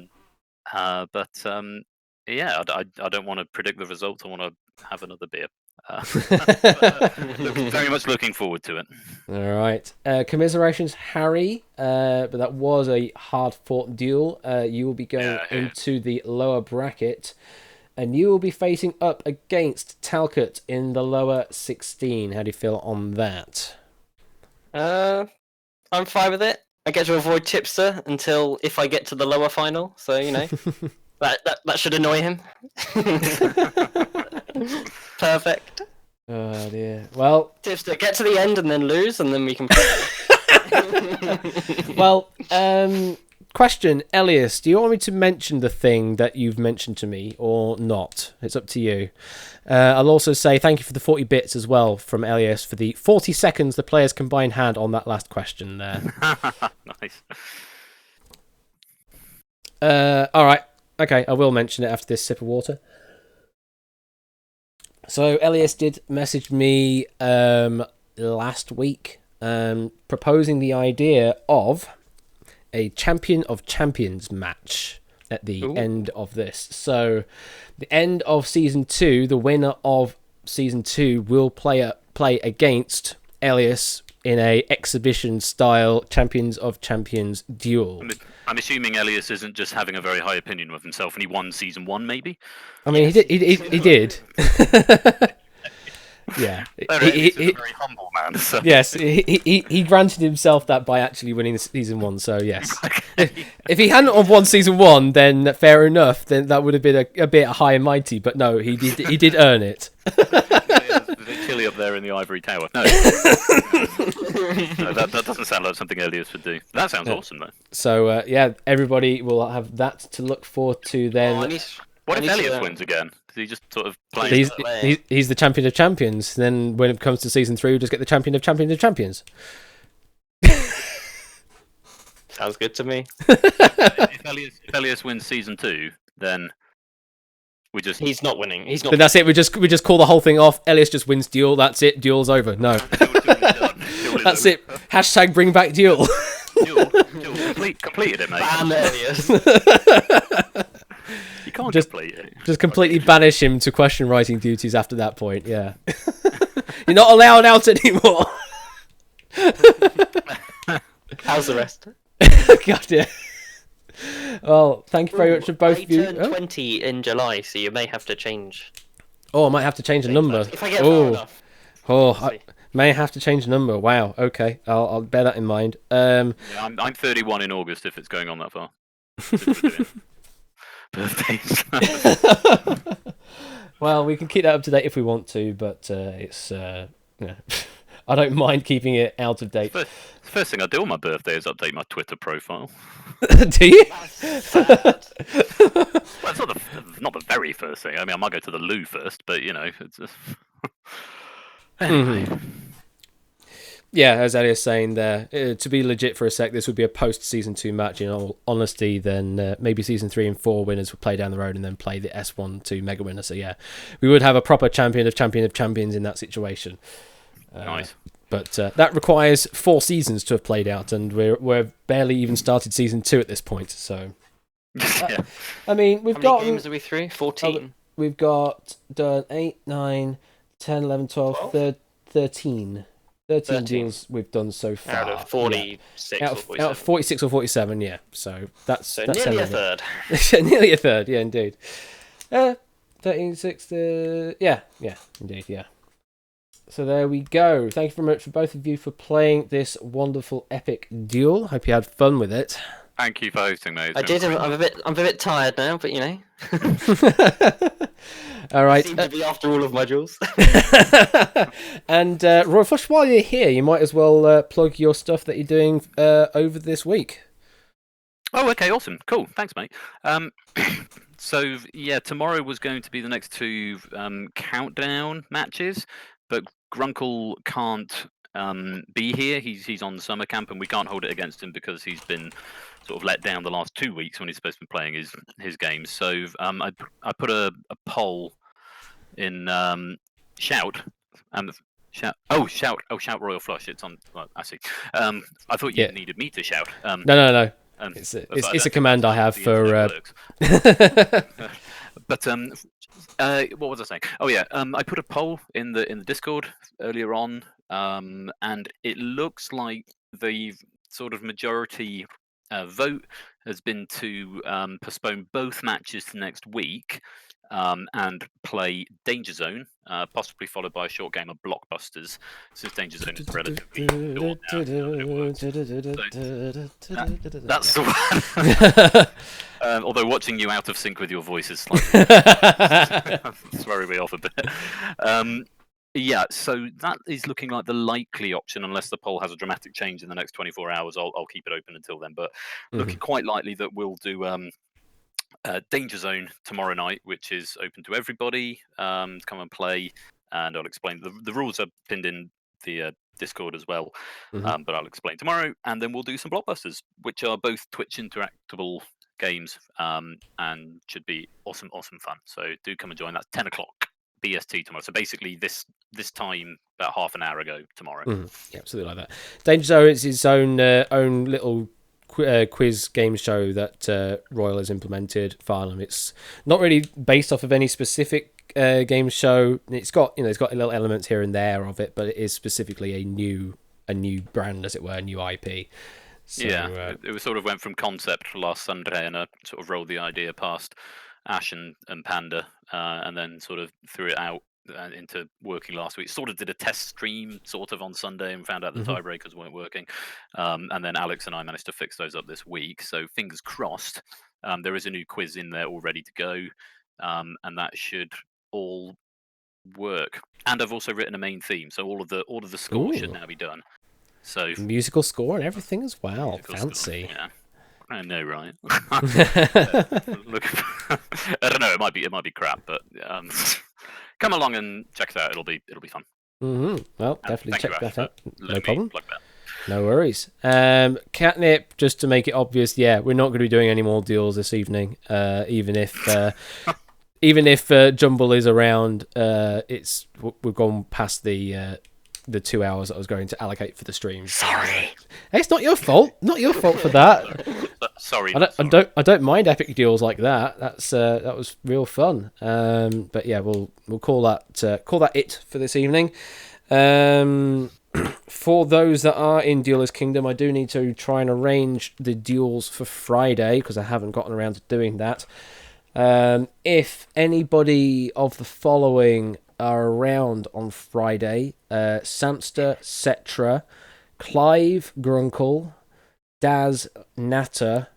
I don't want to predict the result. I want to have another beer. Very much looking forward to it. All right. Commiserations, Harry. But that was a hard-fought duel. You will be going into the lower bracket, and you will be facing up against Talcott in the lower 16. How do you feel on that? I'm fine with it. I get to avoid Tipster until if I get to the lower final. So that should annoy him. Perfect. Oh dear. Well, Tipster, get to the end and then lose, and then we can play. Well, question, Elias, do you want me to mention the thing that you've mentioned to me or not? It's up to you. I'll also say thank you for the 40 bits as well from Elias for the 40 seconds the players combined had on that last question there. Nice. All right. Okay, I will mention it after this sip of water. So Elias did message me last week proposing the idea of a Champion of Champions match at the end of this. So the end of Season 2, the winner of Season 2 will play against Elias in a exhibition-style Champions of Champions duel. I'm assuming Elias isn't just having a very high opinion of himself, and he won Season 1, maybe? I mean, he did. Yeah. He's a very humble man. So. Yes, he granted himself that by actually winning Season 1, so yes. If he hadn't won Season 1, then fair enough, then that would have been a bit high and mighty, but no, he did earn it. Chilly up there in the ivory tower. No, that doesn't sound like something Elias would do. That sounds awesome, though. So, everybody will have that to look forward to then. What if Elias wins again? Does he just sort of play? He's the Champion of Champions. Then when it comes to Season 3, we'll just get the Champion of Champions of Champions. Sounds good to me. If Elias wins Season 2, then he's not winning. He's not. Then that's it. We just call the whole thing off. Elias just wins duel. That's it. Duel's over. No. That's it. Hashtag bring back duel. Duel completed it, mate. Ban Elias. You can't complete it. Just completely banish him to question writing duties after that point. Yeah. You're not allowed out anymore. How's the rest? God, yeah. Well, thank you very much to both of you. I turn 20 in July, so you may have to change. Oh, I might have to change the number. If I get far enough. I may have to change the number. Wow. Okay, I'll bear that in mind. I'm 31 in August if it's going on that far. Birthdays. Well, we can keep that up to date if we want to, but it's I don't mind keeping it out of date. The first thing I do on my birthday is update my Twitter profile. Do you? Well, it's not the very first thing. I mean, I might go to the loo first, but it's just... Anyway. Yeah, as Elias saying there, to be legit for a sec, this would be a post-Season 2 match, in all honesty. Then maybe Season 3 and 4 winners would play down the road and then play the S02 Mega winner. So yeah, we would have a proper Champion of Champions in that situation. Nice. But that requires 4 seasons to have played out, and we're barely even started Season 2 at this point. So, Yeah. I mean, we've How got... many games are we through? 14. We've got done 8, 9, 10, 11, 12, 13. 13 deals we've done so far. Out of 46 Out or 47. of 46 or 47, yeah. So that's nearly a third. Nearly a third, yeah, indeed. 13, 6, yeah, indeed, yeah. So there we go. Thank you very much for both of you for playing this wonderful epic duel. Hope you had fun with it. Thank you for hosting, mate. I did. I'm a bit tired now, but All right. Seem to be after all of my duels. And Roy Fush, while you're here, you might as well plug your stuff that you're doing over this week. Oh, okay, awesome, cool. Thanks, mate. So yeah, tomorrow was going to be the next 2 countdown matches, but Grunkle can't be here. He's on summer camp, and we can't hold it against him because he's been sort of let down the last 2 weeks when he's supposed to be playing his games. So I put a poll in Shout and Shout. Shout Royal Flush. It's on. Well, I see. I thought you needed me to shout. No. It's a command I have for. But what was I saying? Oh yeah, I put a poll in the Discord earlier on, and it looks like the sort of majority vote has been to postpone both matches to next week. And play Danger Zone, possibly followed by a short game of Blockbusters, since Danger Zone is relatively short now. That's the one. Although watching you out of sync with your voice is slightly throwing me off a bit. Yeah, so that is looking like the likely option, unless the poll has a dramatic change in the next 24 hours. I'll keep it open until then, but looking quite likely that we'll do Danger Zone tomorrow night, which is open to everybody to come and play, and I'll explain. The rules are pinned in the Discord as well, but I'll explain tomorrow, and then we'll do some Blockbusters, which are both Twitch interactable games, and should be awesome fun. So do come and join. That's 10 o'clock BST tomorrow. So basically this time about half an hour ago tomorrow. Yeah, absolutely like that. Danger Zone is its own little quiz game show that Royal has implemented. Farnham. It's not really based off of any specific game show. It's got little elements here and there of it, but it is specifically a new brand, as it were, a new IP. So, it sort of went from concept last Sunday, and I sort of rolled the idea past Ash and Panda, and then sort of threw it out into working last week. Sort of did a test stream sort of on Sunday and found out the tiebreakers weren't working, and then Alex and I managed to fix those up this week, so fingers crossed. There is a new quiz in there all ready to go, and that should all work. And I've also written a main theme, so all of the score should now be done. So musical score and everything as well. Fancy. Score, yeah. I know, right? Look, I don't know. It might be crap, but come along and check it out. It'll be fun. Well, definitely check that out. No problem. Plug that. No worries. Catnip, just to make it obvious, we're not going to be doing any more deals this evening. Even if Jumble is around, we've gone past the 2 hours that I was going to allocate for the stream. Sorry. Hey, it's not your fault. Not your fault for that. Sorry. I don't mind epic deals like that. That was real fun. But yeah, we'll call that it for this evening. For those that are in Dealer's Kingdom, I do need to try and arrange the deals for Friday, because I haven't gotten around to doing that. If anybody of the following are around on Friday, Samster, Cetra, Clive, Grunkle, Daz, Natter,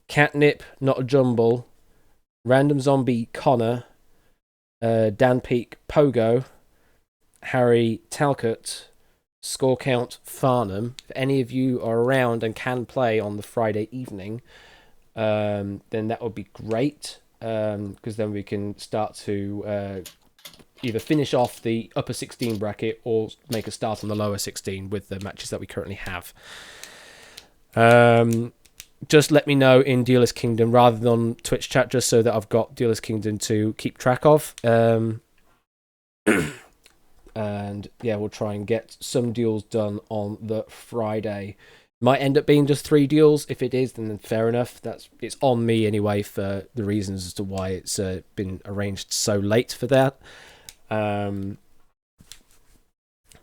Catnip, Not a Jumble, Random Zombie, Connor, Dan Peak, Pogo, Harry, Talcott, Score Count, Farnham. If any of you are around and can play on the Friday evening, then that would be great, because then we can start to either finish off the upper 16 bracket or make a start on the lower 16 with the matches that we currently have. Just let me know in Dealer's Kingdom rather than on Twitch chat, just so that I've got Dealer's Kingdom to keep track of. And yeah, we'll try and get some deals done on the Friday. Might end up being just 3 deals. If it is, then fair enough. It's on me anyway for the reasons as to why it's been arranged so late for that.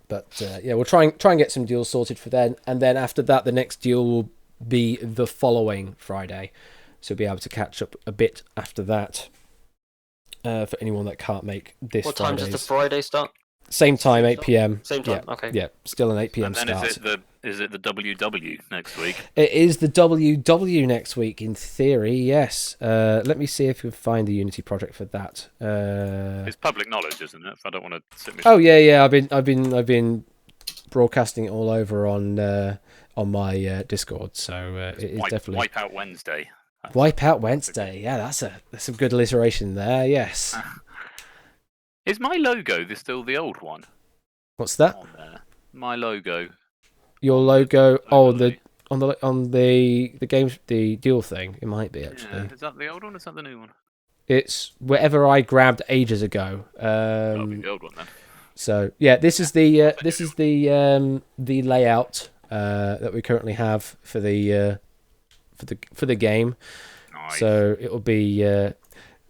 But we'll try and get some deals sorted for then, and then after that, the next deal will be the following Friday, so we'll be able to catch up a bit after that. For anyone that can't make this. What time does the Friday start? Same time, 8 p.m. Same time. Okay. Yeah, still an 8 p.m. And then start. is it the WW next week? It is the WW next week, in theory. Yes. Let me see if we can find the Unity project for that. It's public knowledge, isn't it? If I don't want to sit. Oh yeah. I've been broadcasting it all over on my Discord. So it is definitely Wipeout Wednesday. Wipeout Wednesday. Yeah, that's some good alliteration there. Yes. Is my logo still the old one? What's that? On there. My logo. Your logo? Oh, on the game, the deal thing. It might be actually. Yeah. Is that the old one or is that the new one? It's whatever I grabbed ages ago. That'll be the old one then. So yeah, this is the layout that we currently have for the game. Nice. So it'll be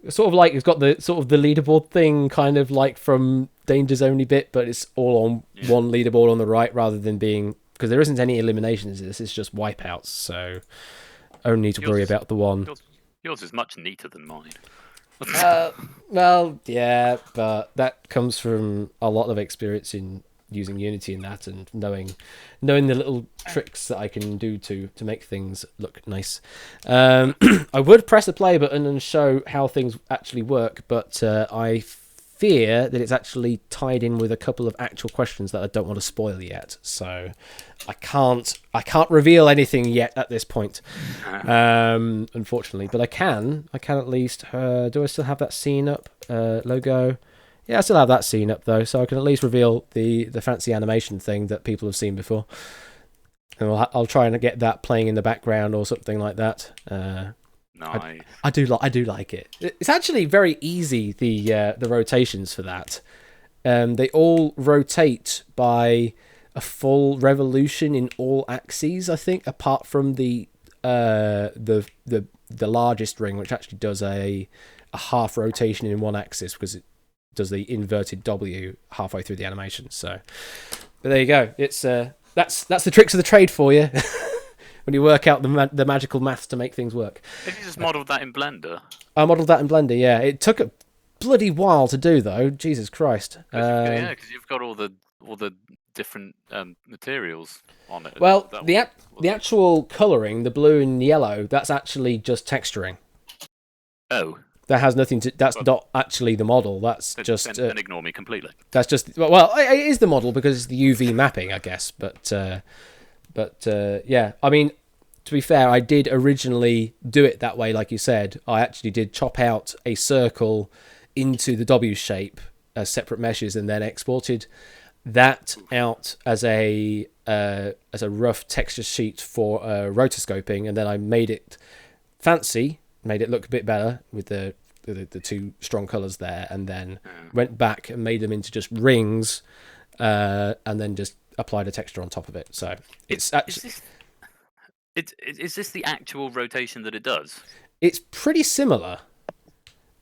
sort of like it's got the sort of the leaderboard thing, kind of like from Danger Zone bit, but it's all on one leaderboard on the right rather than being, because there isn't any eliminations. This is just wipeouts. So only need to worry about the one. Yours is much neater than mine. Well, yeah, but that comes from a lot of experience in using Unity in that, and knowing the little tricks that I can do to make things look nice. I would press the play button and show how things actually work, but I fear that it's actually tied in with a couple of actual questions that I don't want to spoil yet. So I can't reveal anything yet at this point, unfortunately. But I can at least. Do I still have that scene up? Logo. Yeah, I still have that scene up though, so I can at least reveal the fancy animation thing that people have seen before. And I'll try and get that playing in the background or something like that. Nice. I do like it. It's actually very easy, the rotations for that. They all rotate by a full revolution in all axes, I think, apart from the largest ring, which actually does a half rotation in one axis because it does the inverted W halfway through the animation. So, but there you go. It's that's the tricks of the trade for you. When you work out the magical maths to make things work. Have you just modelled that in Blender? I modelled that in Blender, yeah. It took a bloody while to do, though. Jesus Christ. Because you've got all the different materials on it. Well, the actual colouring, the blue and yellow, that's actually just texturing. Oh. That has nothing to. That's not actually the model. That's just. Then ignore me completely. That's just. Well, it is the model because it's the UV mapping, I guess. But yeah, I mean, to be fair, I did originally do it that way, like you said. I actually did chop out a circle into the W shape as separate meshes, and then exported that out as a rough texture sheet for rotoscoping, and then I made it fancy, made it look a bit better with the two strong colours there, and then went back and made them into just rings, and then just applied a texture on top of it. So it's actually is this the actual rotation that it does? It's pretty similar.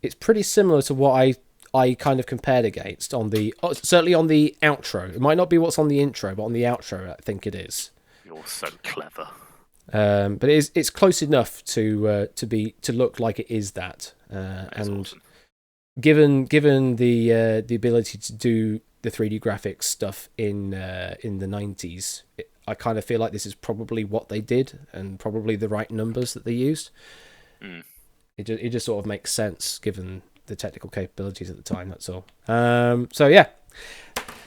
It's pretty similar to what I kind of compared against on the certainly on the outro. It might not be what's on the intro, but on the outro, I think it is. You're so clever. But it's close enough to look like it is that. And awesome. Given the ability to do the 3D graphics stuff in the 90s, I kind of feel like this is probably what they did and probably the right numbers that they used. It just sort of makes sense given the technical capabilities at the time, that's all. So yeah,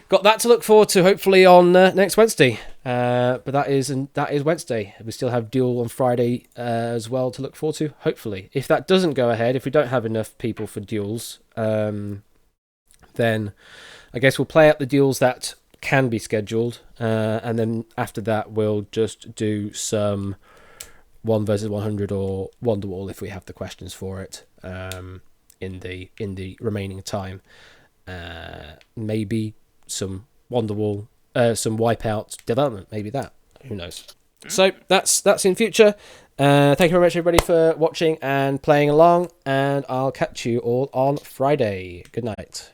got that to look forward to hopefully on next Wednesday. But that is Wednesday. We still have Duel on Friday as well to look forward to, hopefully. If that doesn't go ahead, if we don't have enough people for duels, then I guess we'll play out the duels that can be scheduled, and then after that we'll just do some 1 versus 100 or Wonderwall if we have the questions for it in the remaining time. Maybe some Wonderwall, some Wipeout development, maybe that. Who knows? So that's in future. Thank you very much, everybody, for watching and playing along, and I'll catch you all on Friday. Good night.